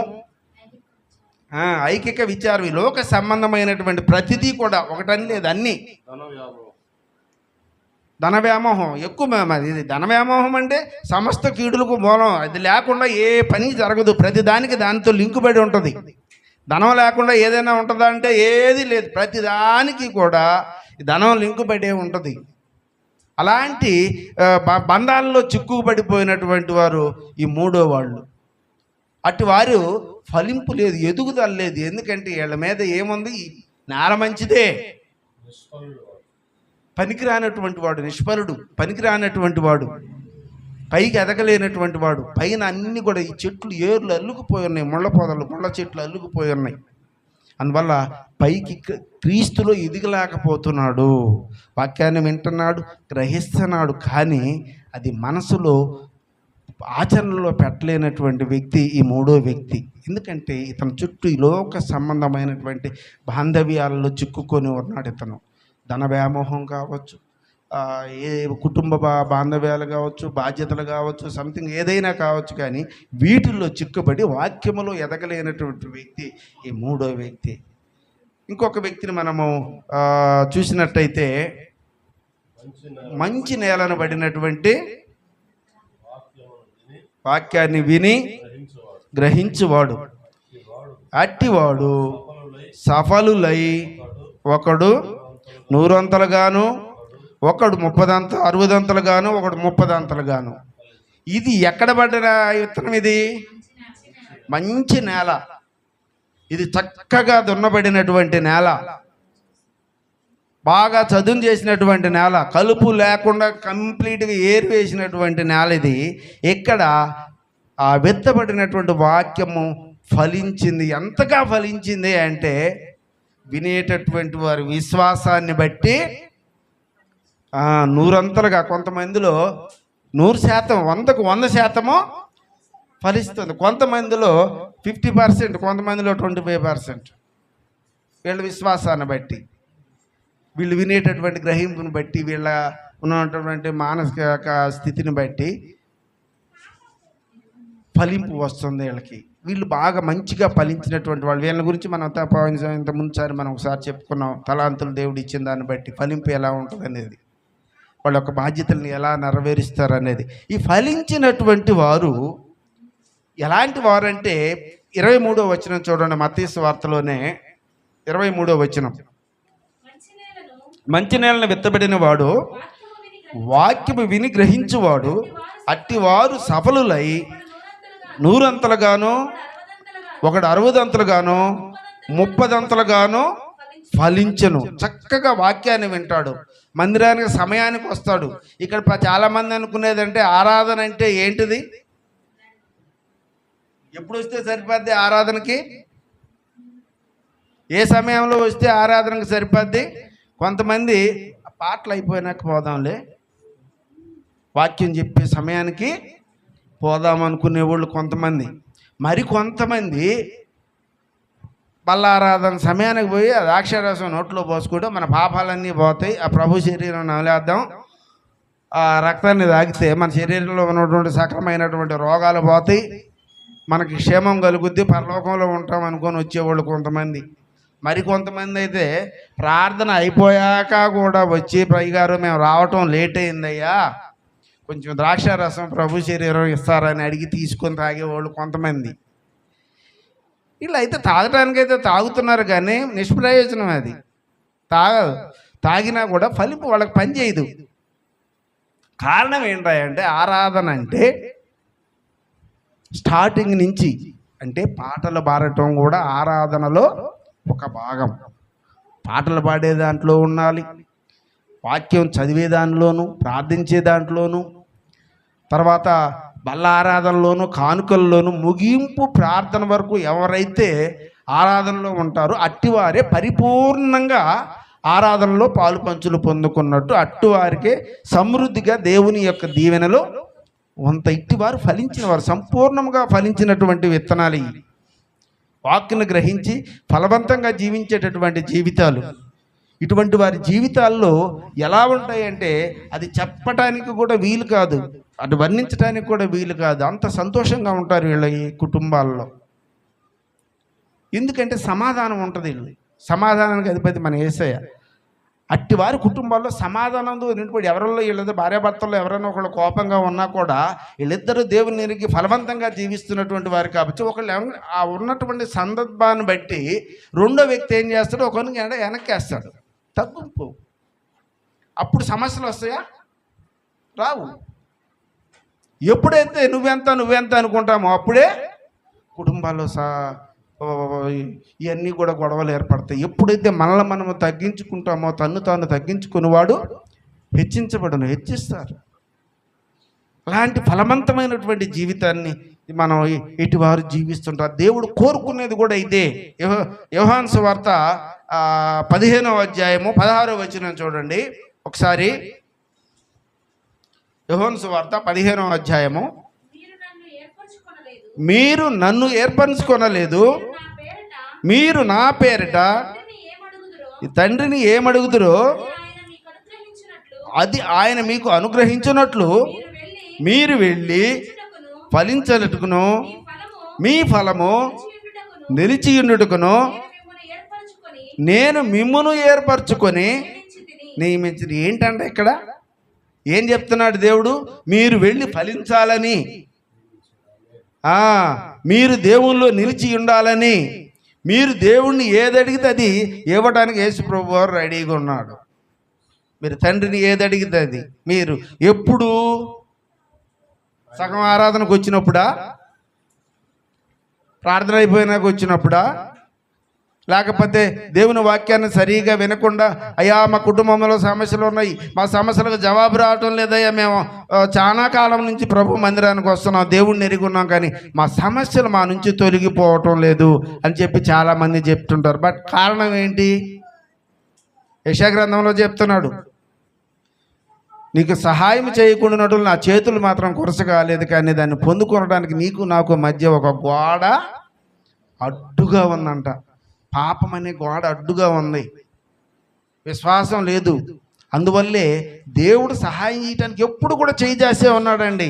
ఐకిక విచారం. ఈ లోక సంబంధమైనటువంటి ప్రతిదీ కూడా, ఒకటని లేదు అన్నీ. ధన వ్యామోహం ఎక్కువ. ఇది ధన వ్యామోహం అంటే సమస్త కీడులకు మూలం. అది లేకుండా ఏ పని జరగదు. ప్రతిదానికి దానితో లింకు పడి ఉంటుంది. ధనం లేకుండా ఏదైనా ఉంటుందా అంటే ఏది లేదు. ప్రతిదానికి కూడా ధనం లింకు పడే ఉంటుంది. అలాంటి బంధాల్లో చిక్కుపడిపోయినటువంటి వారు ఈ మూడో వాళ్ళు. అటు వారు ఫలింపు లేదు, ఎదుగుదల లేదు. ఎందుకంటే వీళ్ళ మీద ఏముంది? నేల మంచిదే, పనికిరానటువంటి వాడు, నిష్ఫలుడు, పనికిరానటువంటి వాడు, పైకి ఎదగలేనటువంటి వాడు. పైన అన్నీ కూడా ఈ చెట్లు, ఏర్లు అల్లుకుపోయి ఉన్నాయి, ముళ్ళ పొదలు, ముళ్ళ చెట్లు అల్లుకుపోయి ఉన్నాయి. అందువల్ల పైకి క్రీస్తులో ఎదిగలేకపోతున్నాడు. వాక్యాన్ని వింటున్నాడు, గ్రహిస్తున్నాడు, కానీ అది మనసులో ఆచరణలో పెట్టలేనటువంటి వ్యక్తి ఈ మూడో వ్యక్తి. ఎందుకంటే ఇతని చుట్టూ ఈ లోక సంబంధమైనటువంటి బాంధవ్యాలలో చిక్కుకొని ఉన్నాడు. ఇతను ధన వ్యామోహం కావచ్చు, ఏ కుటుంబ బాంధవ్యాలు కావచ్చు, బాధ్యతలు కావచ్చు, సంథింగ్ ఏదైనా కావచ్చు, కానీ వీటిల్లో చిక్కుబడి వాక్యములో ఎదగలేనటువంటి వ్యక్తి ఈ మూడో వ్యక్తి. ఇంకొక వ్యక్తిని మనము చూసినట్టయితే మంచి నేలను పడినటువంటి, వాక్యాన్ని విని గ్రహించువాడు. అట్టివాడు సఫలులై ఒకడు 100 అంతలుగాను, ఒకడు 60 అంతలుగాను, ఒకడు 30 అంతలుగాను. ఇది ఎక్కడ పడిన విత్తనం? ఇది మంచి నేల. ఇది చక్కగా దున్నబడినటువంటి నేల, బాగా చదును చేసినటువంటి నేల, కలుపు లేకుండా కంప్లీట్గా ఏరు వేసినటువంటి నేల ఇది. ఇక్కడ ఆ విత్తబడినటువంటి వాక్యము ఫలించింది. ఎంతగా ఫలించింది అంటే వినేటటువంటి వారి విశ్వాసాన్ని బట్టి 100 అంతలుగా, కొంతమందిలో 100%, 100కు 100% ఫలిస్తుంది. కొంతమందిలో 50%, కొంతమందిలో 25%. వీళ్ళ విశ్వాసాన్ని బట్టి, వీళ్ళు వినేటటువంటి గ్రహింపుని బట్టి, వీళ్ళ ఉన్నటువంటి మానసిక స్థితిని బట్టి ఫలింపు వస్తుంది వీళ్ళకి. వీళ్ళు బాగా మంచిగా ఫలించినటువంటి వాళ్ళు. వీళ్ళ గురించి మనం ఇంత ముందుసారి మనం ఒకసారి చెప్పుకున్నాం. తలాంతులు దేవుడు ఇచ్చిన దాన్ని బట్టి ఫలింపు ఎలా ఉంటుంది అనేది, వాళ్ళ యొక్క బాధ్యతల్ని ఎలా నెరవేరుస్తారు అనేది. ఈ ఫలించినటువంటి వారు ఎలాంటి వారంటే 23వ వచనం చూడండి, మత్తయి సువార్తలోనే 23వ వచనం. మంచి నేలను విత్తబడిన వాడు వాక్యము విని గ్రహించువాడు, అట్టివారు సఫలులై 100 ఒకడు 60 30 ఫలించను. చక్కగా వాక్యాన్ని వింటాడు, మందిరానికి సమయానికి వస్తాడు. ఇక్కడ చాలా మంది అనుకునేదంటే ఆరాధన అంటే ఏంటిది? ఎప్పుడు వస్తే సరిపోద్ది ఆరాధనకి? ఏ సమయంలో వస్తే ఆరాధనకి సరిపోద్ది? కొంతమంది పాటలు అయిపోయినాక పోదాంలే, వాక్యం చెప్పే సమయానికి పోదాం అనుకునేవాళ్ళు కొంతమంది. మరి కొంతమంది బల్లారాధన సమయానికి పోయి ఆ ద్రాక్షారసం నోట్లో పోసుకుంటే మన పాపాలన్నీ పోతాయి, ఆ ప్రభు శరీరం నవలేద్దాం, ఆ రక్తాన్ని తాగితే మన శరీరంలో ఉన్నటువంటి సకలమైనటువంటి రోగాలు పోతాయి, మనకి క్షేమం కలుగుద్ది, పరలోకంలో ఉంటాం అనుకొని వచ్చేవాళ్ళు కొంతమంది. మరి కొంతమంది అయితే ప్రార్థన అయిపోయాక కూడా వచ్చి పైగారు మేము రావటం లేట్ అయిందయ్యా, కొంచెం ద్రాక్షారసం ప్రభు శరీరం ఇస్తారని అడిగి తీసుకొని తాగేవాళ్ళు కొంతమంది. వీళ్ళు అయితే తాగటానికైతే తాగుతున్నారు కానీ నిష్ప్రయోజనం అది. తాగినా కూడా ఫలింపు వాళ్ళకి పని చేయదు. కారణం ఏంటంటే ఆరాధన అంటే స్టార్టింగ్ నుంచి, అంటే పాటలు పాడటం కూడా ఆరాధనలో ఒక భాగం. పాటలు పాడే దాంట్లో ఉండాలి, వాక్యం చదివే దాంట్లోనూ, ప్రార్థించే దాంట్లోనూ, తర్వాత బల్ల ఆరాధనలోను, కానుకల్లోనూ, ముగింపు ప్రార్థన వరకు ఎవరైతే ఆరాధనలో ఉంటారో అట్టివారే పరిపూర్ణంగా ఆరాధనలో పాలు పంచులు పొందుకున్నట్టు, అట్టివారికే సమృద్ధిగా దేవుని యొక్క దీవెనలో అంత ఇట్టివారు ఫలించిన వారు, సంపూర్ణంగా ఫలించినటువంటి విత్తనాలు ఇవి. వాక్యను గ్రహించి ఫలవంతంగా జీవించేటటువంటి జీవితాలు. ఇటువంటి వారి జీవితాల్లో ఎలా ఉంటాయంటే అది చెప్పటానికి కూడా వీలు కాదు, అది వర్ణించడానికి కూడా వీలు కాదు. అంత సంతోషంగా ఉంటారు వీళ్ళ ఈ కుటుంబాల్లో. ఎందుకంటే సమాధానం ఉంటుంది. వీళ్ళు సమాధానానికి అధిపతి మన యేసయ్య. అట్టి వారి కుటుంబాల్లో సమాధానంతో నిండిపోయి ఎవరిలో వీళ్ళతో భార్యాభర్తల్లో ఎవరైనా ఒకళ్ళు కోపంగా ఉన్నా కూడా వీళ్ళిద్దరూ దేవుని ఎరిగి ఫలవంతంగా జీవిస్తున్నటువంటి వారు కాబట్టి ఒకళ్ళు ఆ ఉన్నటువంటి సందర్భాన్ని బట్టి రెండో వ్యక్తి ఏం చేస్తాడు, ఒకరికి వెనక్కేస్తాడు, తగ్గింపు. అప్పుడు సమస్యలు వస్తాయా? రావు. ఎప్పుడైతే నువ్వెంత అనుకుంటామో అప్పుడే కుటుంబాల్లో ఇవన్నీ కూడా గొడవలు ఏర్పడతాయి. ఎప్పుడైతే మనల్ని మనము తగ్గించుకుంటామో తన్ను తాను తగ్గించుకునేవాడు హెచ్చిస్తారు. అలాంటి ఫలవంతమైనటువంటి జీవితాన్ని మనం ఇటువారు జీవిస్తుంటారు. దేవుడు కోరుకునేది కూడా ఇదే. యోహాను సువార్త 15వ అధ్యాయము 16వ వచనం చూడండి ఒకసారి. యోహాను సువార్త 15వ అధ్యాయము, మీరు నన్ను ఏర్పరచుకొనలేదు, మీరు నా పేరిట తండ్రిని ఏమడుగుదురో అది ఆయన మీకు అనుగ్రహించినట్లు మీరు వెళ్ళి ఫలించటకును మీ ఫలము నిలిచియుండుటకును నేను మిమ్మును ఏర్పరచుకొని నియమించిన. ఏంటంటే ఇక్కడ ఏం చెప్తున్నాడు దేవుడు? మీరు వెళ్ళి ఫలించాలని, మీరు దేవుల్లో నిలిచి ఉండాలని, మీరు దేవుణ్ణి ఏదడిగితే అది ఇవ్వడానికి యేసు ప్రభు వారు రెడీగా ఉన్నాడు. మీరు తండ్రిని ఏదడిగితే అది. మీరు ఎప్పుడు సగం ఆరాధనకు వచ్చినప్పుడా, ప్రార్థన అయిపోయినాక వచ్చినప్పుడా, లేకపోతే దేవుని వాక్యాన్ని సరిగా వినకుండా అయ్యా మా కుటుంబంలో సమస్యలు ఉన్నాయి, మా సమస్యలకు జవాబు రావటం లేదయ్యా, మేము చాలా కాలం నుంచి ప్రభు మందిరానికి వస్తున్నాం, దేవుడిని ఎరుగున్నాం, కానీ మా సమస్యలు మా నుంచి తొలగిపోవటం లేదు అని చెప్పి చాలామంది చెప్తుంటారు. బట్ కారణం ఏంటి? యెషయా గ్రంథంలో చెప్తున్నాడు, నీకు సహాయం చేయకుండా నా చేతులు మాత్రం కొరస కాలేదు, కానీ దాన్ని పొందుకొనడానికి నీకు నాకు మధ్య ఒక గోడ అడ్డుగా ఉందంట. పాపం అనే గోడ అడ్డుగా ఉంది, విశ్వాసం లేదు. అందువల్లే దేవుడు సహాయం చేయడానికి ఎప్పుడు కూడా చేయి చేసే ఉన్నాడండి.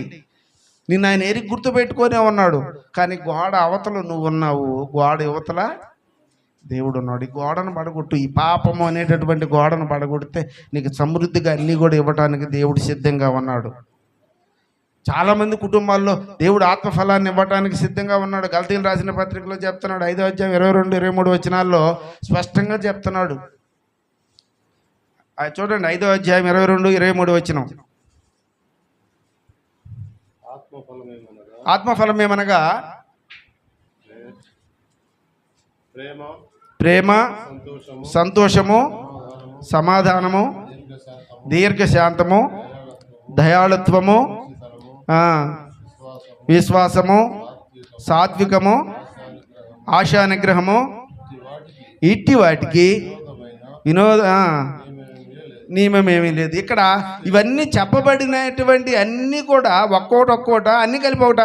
నిన్ను ఆయన ఎరిగి గుర్తుపెట్టుకొనే ఉన్నాడు, కానీ గోడ అవతల నువ్వు ఉన్నావు, గోడ యువతల దేవుడు ఉన్నాడు. ఈ గోడను పడగొట్టు, ఈ పాపము అనేటటువంటి గోడను పడగొడితే నీకు సమృద్ధిగా అన్నీ కూడా ఇవ్వటానికి దేవుడు సిద్ధంగా ఉన్నాడు. చాలామంది కుటుంబాల్లో దేవుడు ఆత్మఫలాన్ని ఇవ్వటానికి సిద్ధంగా ఉన్నాడు. గల్తీలు రాసిన పత్రికలో చెప్తున్నాడు, 5వ అధ్యాయం 22-23 వచనాల్లో స్పష్టంగా చెప్తున్నాడు. చూడండి, 5వ అధ్యాయం 22-23 వచనం. ఆత్మఫలం ఏమనగా ప్రేమ, సంతోషము, సమాధానము, దీర్ఘశాంతము, దయాళుత్వము, విశ్వాసము, సాత్వికము, ఆశానిగ్రహము, ఇట్టి వాటికి నియమమేమీ లేదు. ఇక్కడ ఇవన్నీ చెప్పబడినటువంటి అన్నీ కూడా ఒక్కోట అన్నీ కలిపి ఒకట.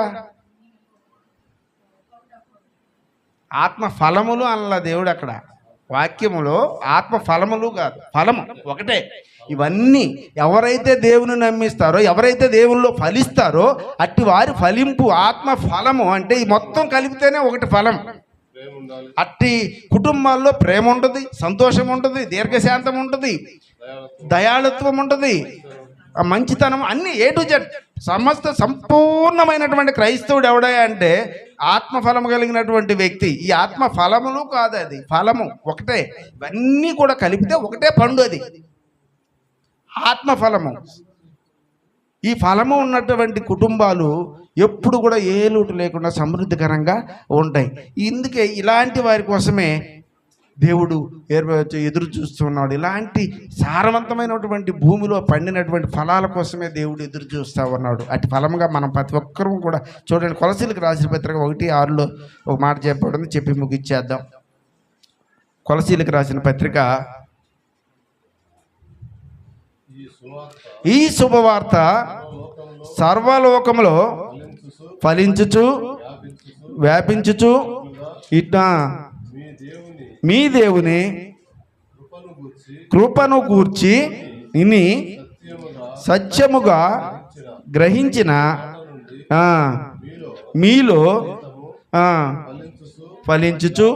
ఆత్మ ఫలములు అనలా దేవుడు అక్కడ వాక్యములో. ఆత్మ ఫలములు కాదు, ఫలము ఒకటే. ఇవన్నీ ఎవరైతే దేవుని నమ్మిస్తారో, ఎవరైతే దేవుల్లో ఫలిస్తారో అట్టి వారి ఫలింపు ఆత్మ ఫలము. అంటే ఈ మొత్తం కలిపితేనే ఒకటి ఫలం. అట్టి కుటుంబాల్లో ప్రేమ ఉంటుంది, సంతోషం ఉంటుంది, దీర్ఘశాంతం ఉంటుంది, దయాళుత్వం ఉంటుంది, మంచితనం, అన్ని A to Z సమస్త సంపూర్ణమైనటువంటి క్రైస్తవుడు ఎవడా అంటే ఆత్మఫలము కలిగినటువంటి వ్యక్తి. ఈ ఆత్మ ఫలములు కాదు, అది ఫలము ఒకటే. ఇవన్నీ కూడా కలిపితే ఒకటే పండు, అది ఆత్మఫలము. ఈ ఫలము ఉన్నటువంటి కుటుంబాలు ఎప్పుడు కూడా ఏ లోటు లేకుండా సమృద్ధికరంగా ఉంటాయి. ఇందుకే ఇలాంటి వారి కోసమే దేవుడు ఎదురు చూస్తున్నాడు. ఇలాంటి సారవంతమైనటువంటి భూమిలో పండినటువంటి ఫలాల కోసమే దేవుడు ఎదురు చూస్తూ ఉన్నాడు. అటు ఫలంగా మనం ప్రతి ఒక్కరూ కూడా చూడండి. కొలసీలకు రాసిన పత్రిక 1:6 ఒక మాట చెప్పబడింది, చెప్పి ముగిచ్చేద్దాం. కొలసీలకు రాసిన పత్రిక, ఈ శుభవార్త సర్వలోకములో ఫలించుచు వ్యాపించుచు ఇట్లా మీ దేవుని కృపను గూర్చి ఇని సత్యముగా గ్రహించిన మీలో ఫలించుచు.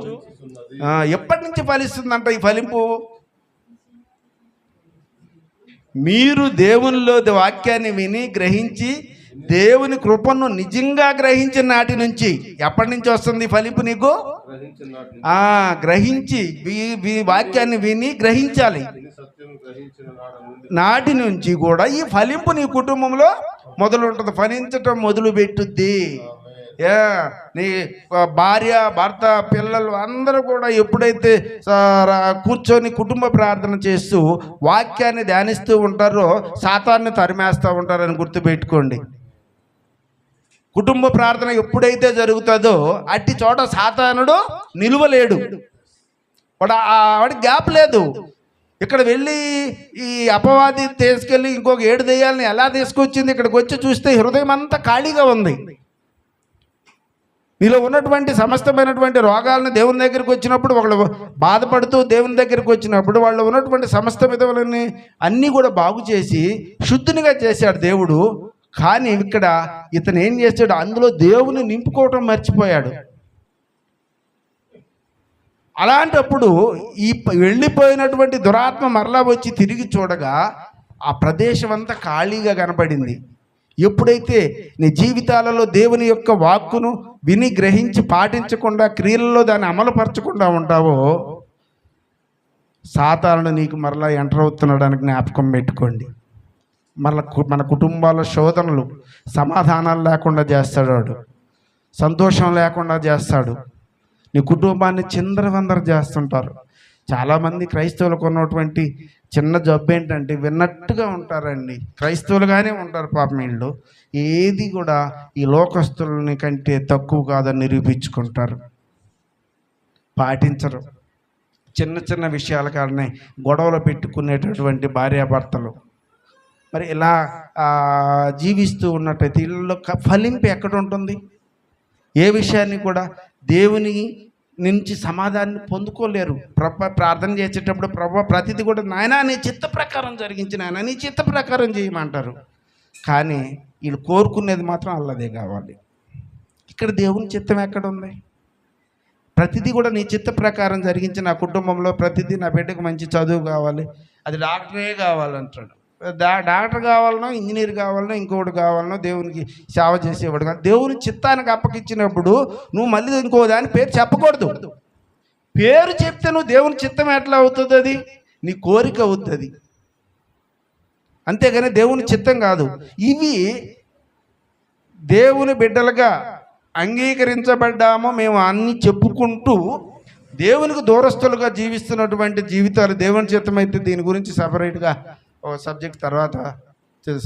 ఎప్పటి నుంచి ఫలిస్తుందంట ఈ ఫలింపు? మీరు దేవునిలో వాక్యాన్ని విని గ్రహించి దేవుని కృపను నిజంగా గ్రహించిన నాటి నుంచి. ఎప్పటి నుంచి వస్తుంది ఫలింపు నీకు? గ్రహించి వాక్యాన్ని విని గ్రహించాలి. నాటి నుంచి కూడా ఈ ఫలింపు నీ కుటుంబంలో మొదలుంటుంది. ఫలించటం మొదలు పెట్టుద్ది. నీ భార్య, భర్త, పిల్లలు అందరూ కూడా ఎప్పుడైతే కూర్చొని కుటుంబ ప్రార్థన చేస్తూ వాక్యాన్ని ధ్యానిస్తూ ఉంటారో సాతాన్ని తరిమేస్తూ ఉంటారని గుర్తుపెట్టుకోండి. కుటుంబ ప్రార్థన ఎప్పుడైతే జరుగుతుందో అట్టి చోట సాతానుడు నిలువలేడు, వాడికి గ్యాప్ లేదు. ఇక్కడ వెళ్ళి ఈ అపవాది తీసుకెళ్ళి ఇంకొక 7 దెయ్యాలని ఎలా తీసుకొచ్చింది, ఇక్కడికి వచ్చి చూస్తే హృదయం అంతా ఖాళీగా ఉంది. నీలో ఉన్నటువంటి సమస్తమైనటువంటి రోగాలను దేవుని దగ్గరికి వచ్చినప్పుడు, వాళ్ళు బాధపడుతూ దేవుని దగ్గరికి వచ్చినప్పుడు వాళ్ళు ఉన్నటువంటి సమస్త విధములని అన్నీ కూడా బాగు చేసి శుద్ధినిగా చేశాడు దేవుడు. కానీ ఇక్కడ ఇతను ఏం చేశాడు? అందులో దేవుని నింపుకోవటం మర్చిపోయాడు. అలాంటప్పుడు ఈ వెళ్ళిపోయినటువంటి దురాత్మ మరలా వచ్చి తిరిగి చూడగా ఆ ప్రదేశం అంతా ఖాళీగా కనపడింది. ఎప్పుడైతే నీ జీవితాలలో దేవుని యొక్క వాక్కును విని గ్రహించి పాటించకుండా క్రియలలో దాన్ని అమలుపరచకుండా ఉంటావో సాతానుడు నీకు మరలా ఎంటర్ అవుతున్నాడని జ్ఞాపకం పెట్టుకోండి. మన కుటుంబాల శోధనలు, సమాధానాలు లేకుండా చేస్తాడు వాడు, సంతోషం లేకుండా చేస్తాడు. నీ కుటుంబాన్ని చిందరవందర చేస్తుంటారు. చాలామంది క్రైస్తవులకు ఉన్నటువంటి చిన్న జబ్బు ఏంటంటే విన్నట్టుగా ఉంటారండి, క్రైస్తవులుగానే ఉంటారు పాపం. వీళ్ళు ఏది కూడా ఈ లోకస్తులని కంటే తక్కువ కాదని నిరూపించుకుంటారు, పాటించరు. చిన్న చిన్న విషయాల కారణమే గొడవలు పెట్టుకునేటటువంటి భార్యాభర్తలు. మరి ఇలా జీవిస్తూ ఉన్నట్టయితే వీళ్ళలో ఫలింపు ఎక్కడ ఉంటుంది? ఏ విషయాన్ని కూడా దేవుని నుంచి సమాధానాన్ని పొందుకోలేరు. ప్రార్థన చేసేటప్పుడు ప్రభు ప్రతిదీ కూడా నాయనా నీ చిత్త ప్రకారం జరిగించి, నాయనా నీ చిత్త ప్రకారం చేయమంటారు. కానీ వీళ్ళు కోరుకునేది మాత్రం అల్లదే కావాలి. ఇక్కడ దేవుని చిత్తం ఎక్కడ ఉంది? ప్రతిదీ కూడా నీ చిత్త ప్రకారం జరిగించి నా కుటుంబంలో ప్రతిదీ, నా బిడ్డకు మంచి చదువు కావాలి, అది డాక్టరే కావాలంటాడు. డాక్టర్ కావాలనో ఇంజనీర్ కావాలనో ఇంకొకటి కావాలనో దేవునికి సేవ చేసేవాడు కాదు. దేవుని చిత్తానికి అప్పగించినప్పుడు నువ్వు మళ్ళీ ఇంకో దాని పేరు చెప్పకూడదు. పేరు చెప్తే నువ్వు దేవుని చిత్తం ఎట్లా అవుతుంది? అది నీ కోరిక అవుతుంది, అంతేగాని దేవుని చిత్తం కాదు. ఇవి దేవుని బిడ్డలుగా అంగీకరించబడ్డామో మేము అన్ని చెప్పుకుంటూ దేవునికి దూరస్తులుగా జీవిస్తున్నటువంటి జీవితాలు దేవుని చిత్తం అయితే దీని గురించి సపరేట్గా ఓ సబ్జెక్ట్ తర్వాత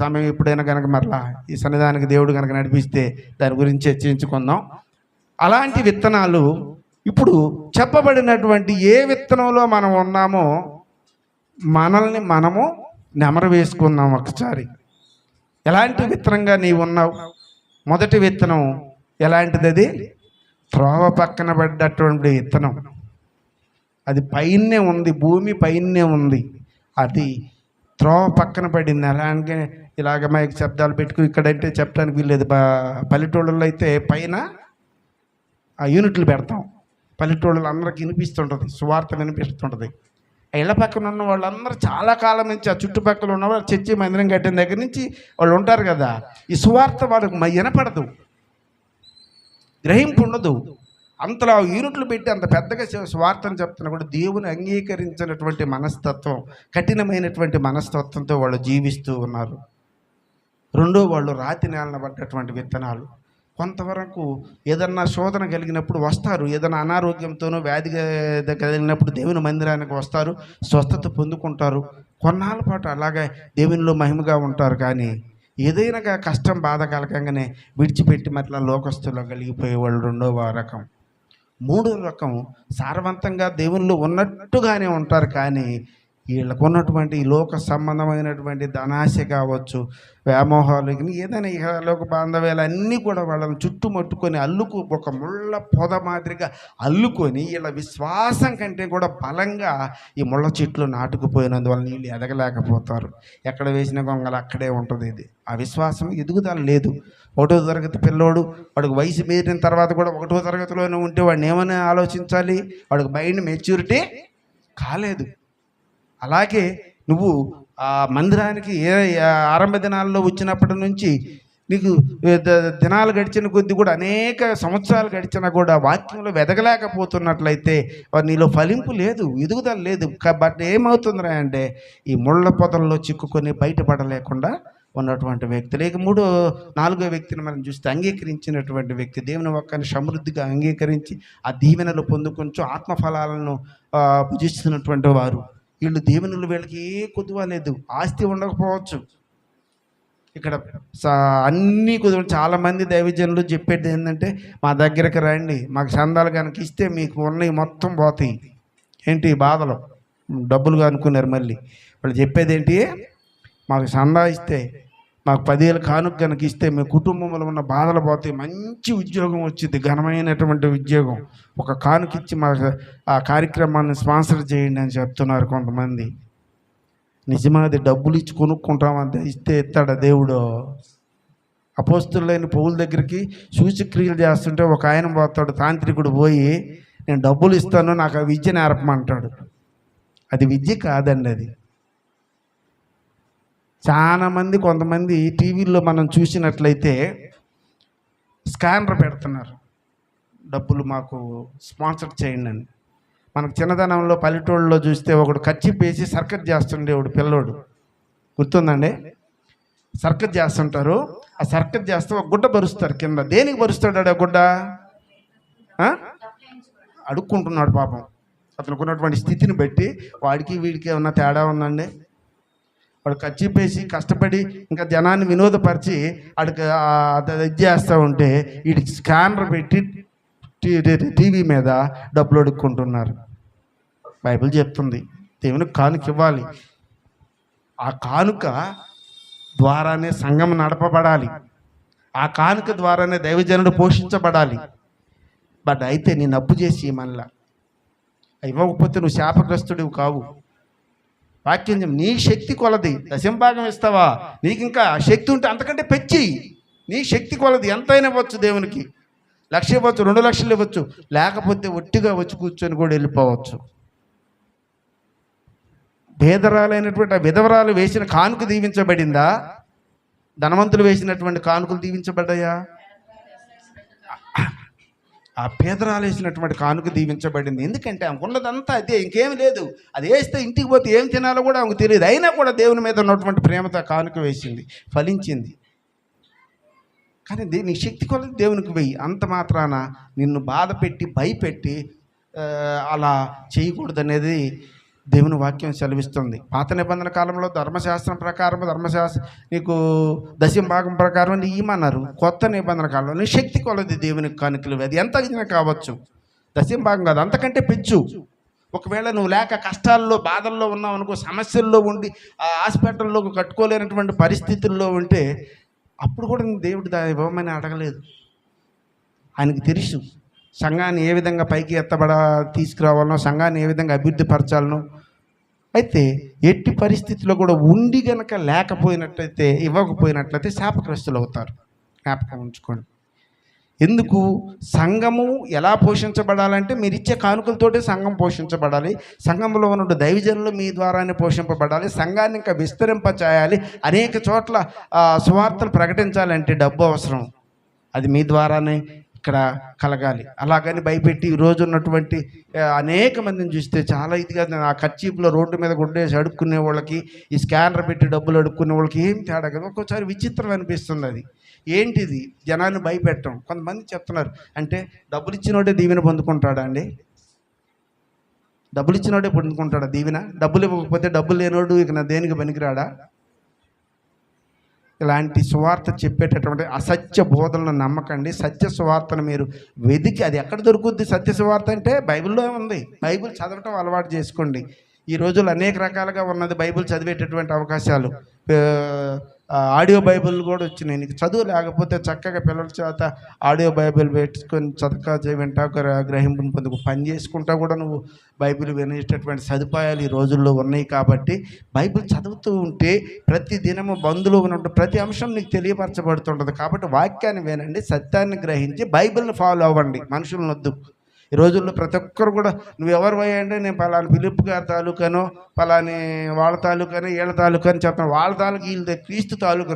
సమయం ఎప్పుడైనా కనుక మరలా ఈ సన్నిధానికి దేవుడు కనుక నడిపిస్తే దాని గురించి చర్చించుకుందాం. అలాంటి విత్తనాలు ఇప్పుడు చెప్పబడినటువంటి ఏ విత్తనంలో మనం ఉన్నామో మనల్ని మనము నెమరు వేసుకుందాం ఒకసారి. ఎలాంటి విత్తనంగా నీవు ఉన్నావు? మొదటి విత్తనం ఎలాంటిది? అది త్రోవ పక్కన పడ్డటువంటి విత్తనం. అది పైనే ఉంది, భూమి పైనే ఉంది, అది త్రోవ పక్కన పడింది. అలాగే ఇలాగ మైక్ శబ్దాలు పెట్టుకుని ఇక్కడంటే చెప్పడానికి వీల్లేదు. పల్లెటూళ్ళలో అయితే పైన ఆ యూనిట్లు పెడతాం, పల్లెటూళ్ళలో అందరికి వినిపిస్తుంటుంది, సువార్త వినిపిస్తుంటుంది. ఆ ఇళ్ళ పక్కన ఉన్న వాళ్ళందరూ చాలా కాలం నుంచి ఆ చుట్టుపక్కల ఉన్నవాళ్ళు చర్చి మందిరం కట్టిన దగ్గర నుంచి వాళ్ళు ఉంటారు కదా, ఈ సువార్త వాళ్ళకు వినపడదు, గ్రహింపు ఉండదు. అంతలో యూనిట్లు పెట్టి అంత పెద్దగా స్వార్థం చెప్తున్నా కూడా దేవుని అంగీకరించినటువంటి మనస్తత్వం, కఠినమైనటువంటి మనస్తత్వంతో వాళ్ళు జీవిస్తూ ఉన్నారు. రెండో వాళ్ళు రాతి నేలన పడ్డటువంటి విత్తనాలు. కొంతవరకు ఏదన్నా శోధన కలిగినప్పుడు వస్తారు, ఏదైనా అనారోగ్యంతోనో వ్యాధి కలిగినప్పుడు దేవుని మందిరానికి వస్తారు, స్వస్థత పొందుకుంటారు, కొన్నాళ్ళ పాటు అలాగే దేవునిలో మహిమగా ఉంటారు. కానీ ఏదైనా కష్టం బాధ కలగంగానే విడిచిపెట్టి మరలా లోకస్తులో కలిగిపోయేవాళ్ళు రెండవ రకం. మూడో రకం సారవంతంగా దేవుళ్ళు ఉన్నట్టుగానే ఉంటారు, కానీ వీళ్ళకు ఉన్నటువంటి లోక సంబంధమైనటువంటి ధనాశ కావచ్చు, వ్యామోహాలు, ఏదైనా ఇహలోక బాంధవ్యాలు అన్నీ కూడా వాళ్ళని చుట్టుముట్టుకొని ఒక ముళ్ళ పొద మాదిరిగా అల్లుకొని వీళ్ళ విశ్వాసం కంటే కూడా బలంగా ఈ ముళ్ళ చెట్లు నాటుకుపోయినందువల్ల వీళ్ళు ఎదగలేకపోతారు. ఎక్కడ వేసిన గొంగలు అక్కడే ఉంటుంది. ఇది ఆ విశ్వాసం ఎదుగుదల లేదు. 1వ తరగతి పిల్లోడు వాడికి వయసు మీరిన తర్వాత కూడా 1వ తరగతిలోనే ఉంటే వాడిని ఏమని ఆలోచించాలి? వాడికి మైండ్ మెచ్యూరిటీ కాలేదు. అలాగే నువ్వు ఆ మందిరానికి ఆరంభ దినాల్లో వచ్చినప్పటి నుంచి నీకు దినాలు గడిచిన కొద్దీ కూడా అనేక సంవత్సరాలు గడిచినా కూడా వాక్యంలో వెదగలేకపోతున్నట్లయితే నీలో ఫలింపు లేదు, ఎదుగుదల లేదు. బట్ ఏమవుతుందిరా అంటే ఈ ముళ్ళ పొదల్లో చిక్కుకొని బయటపడలేకుండా ఉన్నటువంటి వ్యక్తి. లేక 4వ వ్యక్తిని మనం చూస్తే అంగీకరించినటువంటి వ్యక్తి, దేవుని వాక్యాన్ని సమృద్ధిగా అంగీకరించి ఆ దీవెనలు పొందుకొంచు ఆత్మఫలాలను భుజిస్తున్నటువంటి వారు. వీళ్ళు దేవునిలో వీళ్ళకి ఏ కొద్దువ లేదు, ఆస్తి ఉండకపోవచ్చు. ఇక్కడ అన్నీ కుదురు. చాలామంది దైవజనులు చెప్పేది ఏంటంటే మా దగ్గరికి రండి, మాకు చందాలు కనుక ఇస్తే మీకు ఉన్నవి మొత్తం పోతాయి. ఏంటి బాధలు, డబ్బులుగా అనుకున్నారు. మళ్ళీ వాళ్ళు చెప్పేది ఏంటి? మాకు చందా ఇస్తే, మాకు 10,000 కానుక కనుక ఇస్తే మీ కుటుంబంలో ఉన్న బాధలు పోతాయి, మంచి ఉద్యోగం వచ్చింది, ఘనమైనటువంటి ఉద్యోగం, ఒక కానుక ఇచ్చి మా ఆ కార్యక్రమాన్ని స్పాన్సర్ చేయండి అని చెప్తున్నారు కొంతమంది. నిజమా? అది డబ్బులు ఇచ్చి కొనుక్కుంటామంటే ఇస్తే ఇస్తాడా దేవుడు? అపోస్తులైన పౌలు దగ్గరికి సూచక్రియలు చేస్తుంటే ఒక ఆయన పోతాడు, తాంత్రికుడు పోయి నేను డబ్బులు ఇస్తాను, నాకు ఆ విద్య నేర్పమంటాడు. అది విద్య కాదండి. అది చాలామంది కొంతమంది టీవీల్లో మనం చూసినట్లయితే స్కానర్ పెడుతున్నారు, డబ్బులు మాకు స్పాన్సర్ చేయండి అని. మనకు చిన్నదనంలో పల్లెటూళ్ళలో చూస్తే ఒకడు కర్చీఫ్ వేసి సర్కస్ చేస్తుండేవాడు పిల్లోడు, గుర్తుందండి? సర్కస్ చేస్తుంటారు. ఆ సర్కస్ చేస్తే ఒక గుడ్డ బరుస్తారు కింద. దేనికి బరుస్తాడు ఆ గుడ్డ? అడుక్కుంటున్నాడు పాపం. అతనికి ఉన్నటువంటి స్థితిని బట్టి వాడికి వీడికి ఏమన్నా తేడా ఉందండి? వాడు కచ్చిపేసి కష్టపడి ఇంకా జనాన్ని వినోదపరిచి వాడికి ఇది చేస్తూ ఉంటే వీడికి స్కానర్ పెట్టి టీవీ మీద డబ్బులు అడుక్కుంటున్నారు. బైబిల్ చెప్తుంది దేవునికి కానుక ఇవ్వాలి. ఆ కానుక ద్వారానే సంఘం నడపబడాలి, ఆ కానుక ద్వారానే దైవజనుడు పోషించబడాలి. బట్ అయితే నేను అప్పు చేసి మళ్ళా ఇవ్వకపోతే నువ్వు శాపగ్రస్తుడివి కావు. వాక్యం నీ శక్తి కొలది దశంభాగం ఇస్తావా? నీకు ఇంకా శక్తి ఉంటే అంతకంటే పెంచి నీ శక్తి కొలది ఎంతైనా ఇవ్వచ్చు. దేవునికి 1,00,000 ఇవ్వచ్చు, 2 లక్షలు ఇవ్వచ్చు, లేకపోతే ఒట్టిగా వచ్చి కూర్చొని కూడా వెళ్ళిపోవచ్చు. పేదరాలైనటువంటి ఆ విధవరాలు వేసిన కానుక దీవించబడిందా? ధనవంతులు వేసినటువంటి కానుకలు దీవించబడ్డాయా? ఆ పేదరాలు వేసినటువంటి కానుక దీవించబడింది. ఎందుకంటే ఆమెకు ఉన్నదంతా అదే, ఇంకేం లేదు. అది వేస్తే ఇంటికి పోతే ఏం తినాలో కూడా ఆమెకు తెలియదు. అయినా కూడా దేవుని మీద ఉన్నటువంటి ప్రేమతో ఆ కానుక వేసింది, ఫలించింది. కానీ నీ శక్తి కొలది దేవునికి వెయ్యి. అంత మాత్రాన నిన్ను బాధ పెట్టి భయపెట్టి అలా చేయకూడదనేది దేవుని వాక్యం సెలవిస్తుంది. పాత నిబంధన కాలంలో ధర్మశాస్త్రం ప్రకారం నీకు దశమ భాగం ప్రకారం నీ ఇమ్మన్నారు. కొత్త నిబంధన కాలంలో నీ శక్తి కొలది దేవునికి కానుకలు. అది ఎంత అయినా కావచ్చు, దశమ భాగం కాదు, అంతకంటే పెంచు. ఒకవేళ నువ్వు లేక కష్టాల్లో బాధల్లో ఉన్నావు అనుకో, సమస్యల్లో ఉండి హాస్పిటల్లో కట్టుకోలేనటువంటి పరిస్థితుల్లో ఉంటే అప్పుడు కూడా దేవుడు ఇవ్వమని అడగలేదు. ఆయనకి తెలుసు సంఘాన్ని ఏ విధంగా పైకి తీసుకురావాలనో, సంఘాన్ని ఏ విధంగా అభివృద్ధి పరచాలనో. అయితే ఎట్టి పరిస్థితుల్లో కూడా ఉండి గనక లేకపోయినట్లయితే, ఇవ్వకపోయినట్లయితే శాపగ్రస్తులు అవుతారు. జ్ఞాపకం ఉంచుకోండి. ఎందుకు? సంఘము ఎలా పోషించబడాలంటే మీరు ఇచ్చే కానుకలతోటే సంఘం పోషించబడాలి. సంఘంలో ఉన్న దైవజనులు మీ ద్వారానే పోషింపబడాలి. సంఘాన్ని ఇంకా విస్తరింపచేయాలి. అనేక చోట్ల సువార్తలు ప్రకటించాలంటే డబ్బు అవసరం. అది మీ ద్వారానే ఇక్కడ కలగాలి. అలాగని భయపెట్టి ఈరోజు ఉన్నటువంటి అనేక మందిని చూస్తే చాలా ఇదిగా ఆ కర్చీప్లో రోడ్డు మీద గుడ్డేసి అడుక్కునే వాళ్ళకి, ఈ స్కానర్ పెట్టి డబ్బులు అడుక్కునే వాళ్ళకి ఏం తేడా కదా. ఒక్కోసారి విచిత్రం అనిపిస్తుంది. అది ఏంటిది? జనాన్ని భయపెట్టడం. కొంతమంది చెప్తున్నారు, అంటే డబ్బులు ఇచ్చినోడే దీవెన పొందుకుంటాడా అండి? డబ్బులు ఇచ్చినోడే పొందుకుంటాడా దీవెన? డబ్బులు ఇవ్వకపోతే డబ్బులు లేనోడు ఇక నా దేనికి పనికిరాడా? ఇలాంటి సువార్త చెప్పేటటువంటి అసత్య బోధనలను నమ్మకండి. సత్య సువార్తను మీరు వెతికి, అది ఎక్కడ దొరుకుద్ది? సత్య సువార్త అంటే బైబిల్లో ఉంది. బైబిల్ చదవటం అలవాటు చేసుకోండి. ఈ రోజుల్లో అనేక రకాలుగా ఉన్నది బైబిల్ చదివేటటువంటి అవకాశాలు. ఆడియో బైబిల్ కూడా వచ్చినాయి. నీకు చదువు లేకపోతే చక్కగా పిల్లల చేత ఆడియో బైబిల్ పెట్టుకొని చదకా వింటా గ్రహింపుని పొందుకు పని చేసుకుంటా కూడా నువ్వు బైబిల్ వినేటటువంటి సదుపాయాలు ఈ రోజుల్లో ఉన్నాయి. కాబట్టి బైబిల్ చదువుతూ ఉంటే ప్రతి దినము బంధులో ఉన్నట్టు ప్రతి అంశం నీకు తెలియపరచబడుతుంటుంది. కాబట్టి వాక్యాన్ని వినండి, సత్యాన్ని గ్రహించి బైబిల్ని ఫాలో అవ్వండి. మనుషులను వద్దు. ఈ రోజుల్లో ప్రతి ఒక్కరు కూడా నువ్వు ఎవరు పోయండి, నేను పలాని ఫిలిప్ గారి తాలూకానో, పలాని వాళ్ళ తాలూకానో, వీళ్ళ తాలూకా అని చెప్తాను. వాళ్ళ తాలూకా వీళ్ళ క్రీస్తు తాలూకా.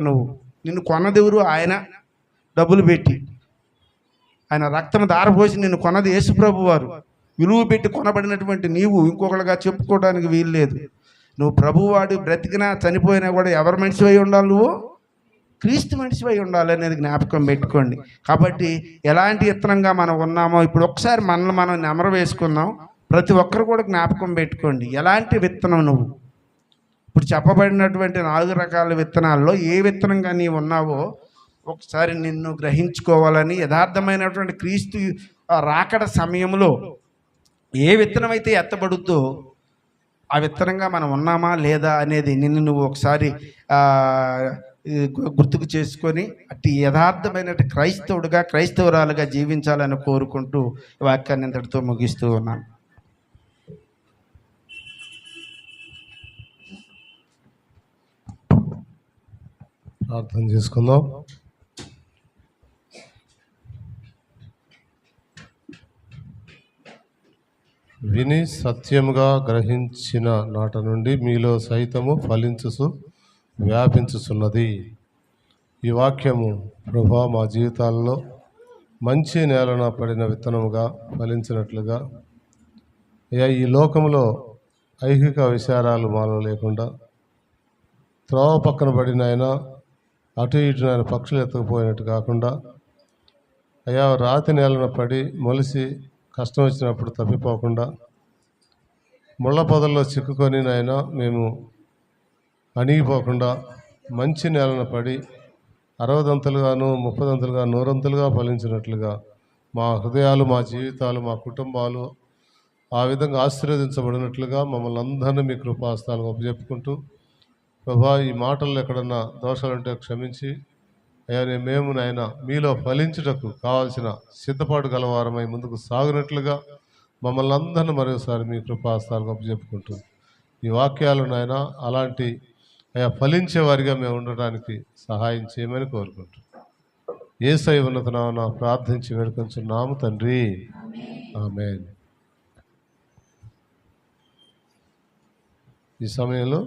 నిన్ను కొన్నదెవరు? ఆయన డబ్బులు పెట్టి, ఆయన రక్తం దారపోసి నిన్ను కొన్నది యేసుప్రభు వారు. విలువ పెట్టి కొనబడినటువంటి నీవు ఇంకొకరుగా చెప్పుకోవడానికి వీలు లేదు. నువ్వు ప్రభువాడు బ్రతికినా చనిపోయినా కూడా ఎవరి మనిషి అయి ఉండాలి? నువ్వు క్రీస్తు మనిషిపై ఉండాలి అనేది జ్ఞాపకం పెట్టుకోండి. కాబట్టి ఎలాంటి విత్తనంగా మనం ఉన్నామో ఇప్పుడు ఒకసారి మనల్ని మనం నెమరు వేసుకుందాం. ప్రతి ఒక్కరు కూడా జ్ఞాపకం పెట్టుకోండి, ఎలాంటి విత్తనం నువ్వు. ఇప్పుడు చెప్పబడినటువంటి 4 రకాల విత్తనాల్లో ఏ విత్తనంగా నీవు ఉన్నావో ఒకసారి నిన్ను గ్రహించుకోవాలని, యథార్థమైనటువంటి క్రీస్తు రాకడ సమయంలో ఏ విత్తనం అయితే ఎత్తబడుద్దో ఆ విత్తనంగా మనం ఉన్నామా లేదా అనేది నిన్ను నువ్వు ఒకసారి గుర్తుకు చేసుకొని అట్టి యథార్థమైన క్రైస్తవుడిగా, క్రైస్తవురాలుగా జీవించాలని కోరుకుంటూ ఈ వాక్యాన్ని ఇంతటితో ముగిస్తూ ఉన్నాను. ప్రార్థన చేసుకుందాం. విని సత్యముగా గ్రహించిన నాట నుండి మీలో సైతము ఫలించుసు వ్యాపించుచున్నది. ఈ వాక్యము ప్రభువా మా జీవితాల్లో మంచి నేలన పడిన విత్తనముగా ఫలించినట్లుగా, ఈ లోకంలో ఐహిక విచారాలు మాలో లేకుండా, త్రోవ పక్కన పడిన ఆయన అటు ఇటు ఆయన పక్షులు ఎత్తకపోయినట్టు కాకుండా, రాతి నేలన పడి మొలిసి కష్టం వచ్చినప్పుడు తప్పిపోకుండా, ముళ్ళ పొదల్లో చిక్కుకొని నాయన మేము అణిగిపోకుండా మంచి నేలన పడి 60 దంతలుగాను 30 దంతలుగా 100 దంతలుగా ఫలించినట్లుగా మా హృదయాలు, మా జీవితాలు, మా కుటుంబాలు ఆ విధంగా ఆశీర్వదించబడినట్లుగా మమ్మల్ని అందరినీ మీ కృపాస్తాలను అప్పచెప్పుకుంటూ, ప్రభా ఈ మాటల్లో ఎక్కడన్నా దోషాలుంటే క్షమించి, మేము నాయన మీలో ఫలించుటకు కావాల్సిన సిద్ధపాటు గలవారమై ముందుకు సాగునట్లుగా మమ్మల్ని అందరినీ మరోసారి మీ కృపాస్తాలను అప్పచెప్పుకుంటూ, ఈ వాక్యాలు నాయన అలాంటి ఫలించే వారిగా మేము ఉండటానికి సహాయం చేయమని కోరుకుంటూ యేసయ్య ఉన్నత నామమున ప్రార్థించి వేడుకొంచున్నాము తండ్రి, ఆమేన్. ఈ సమయంలో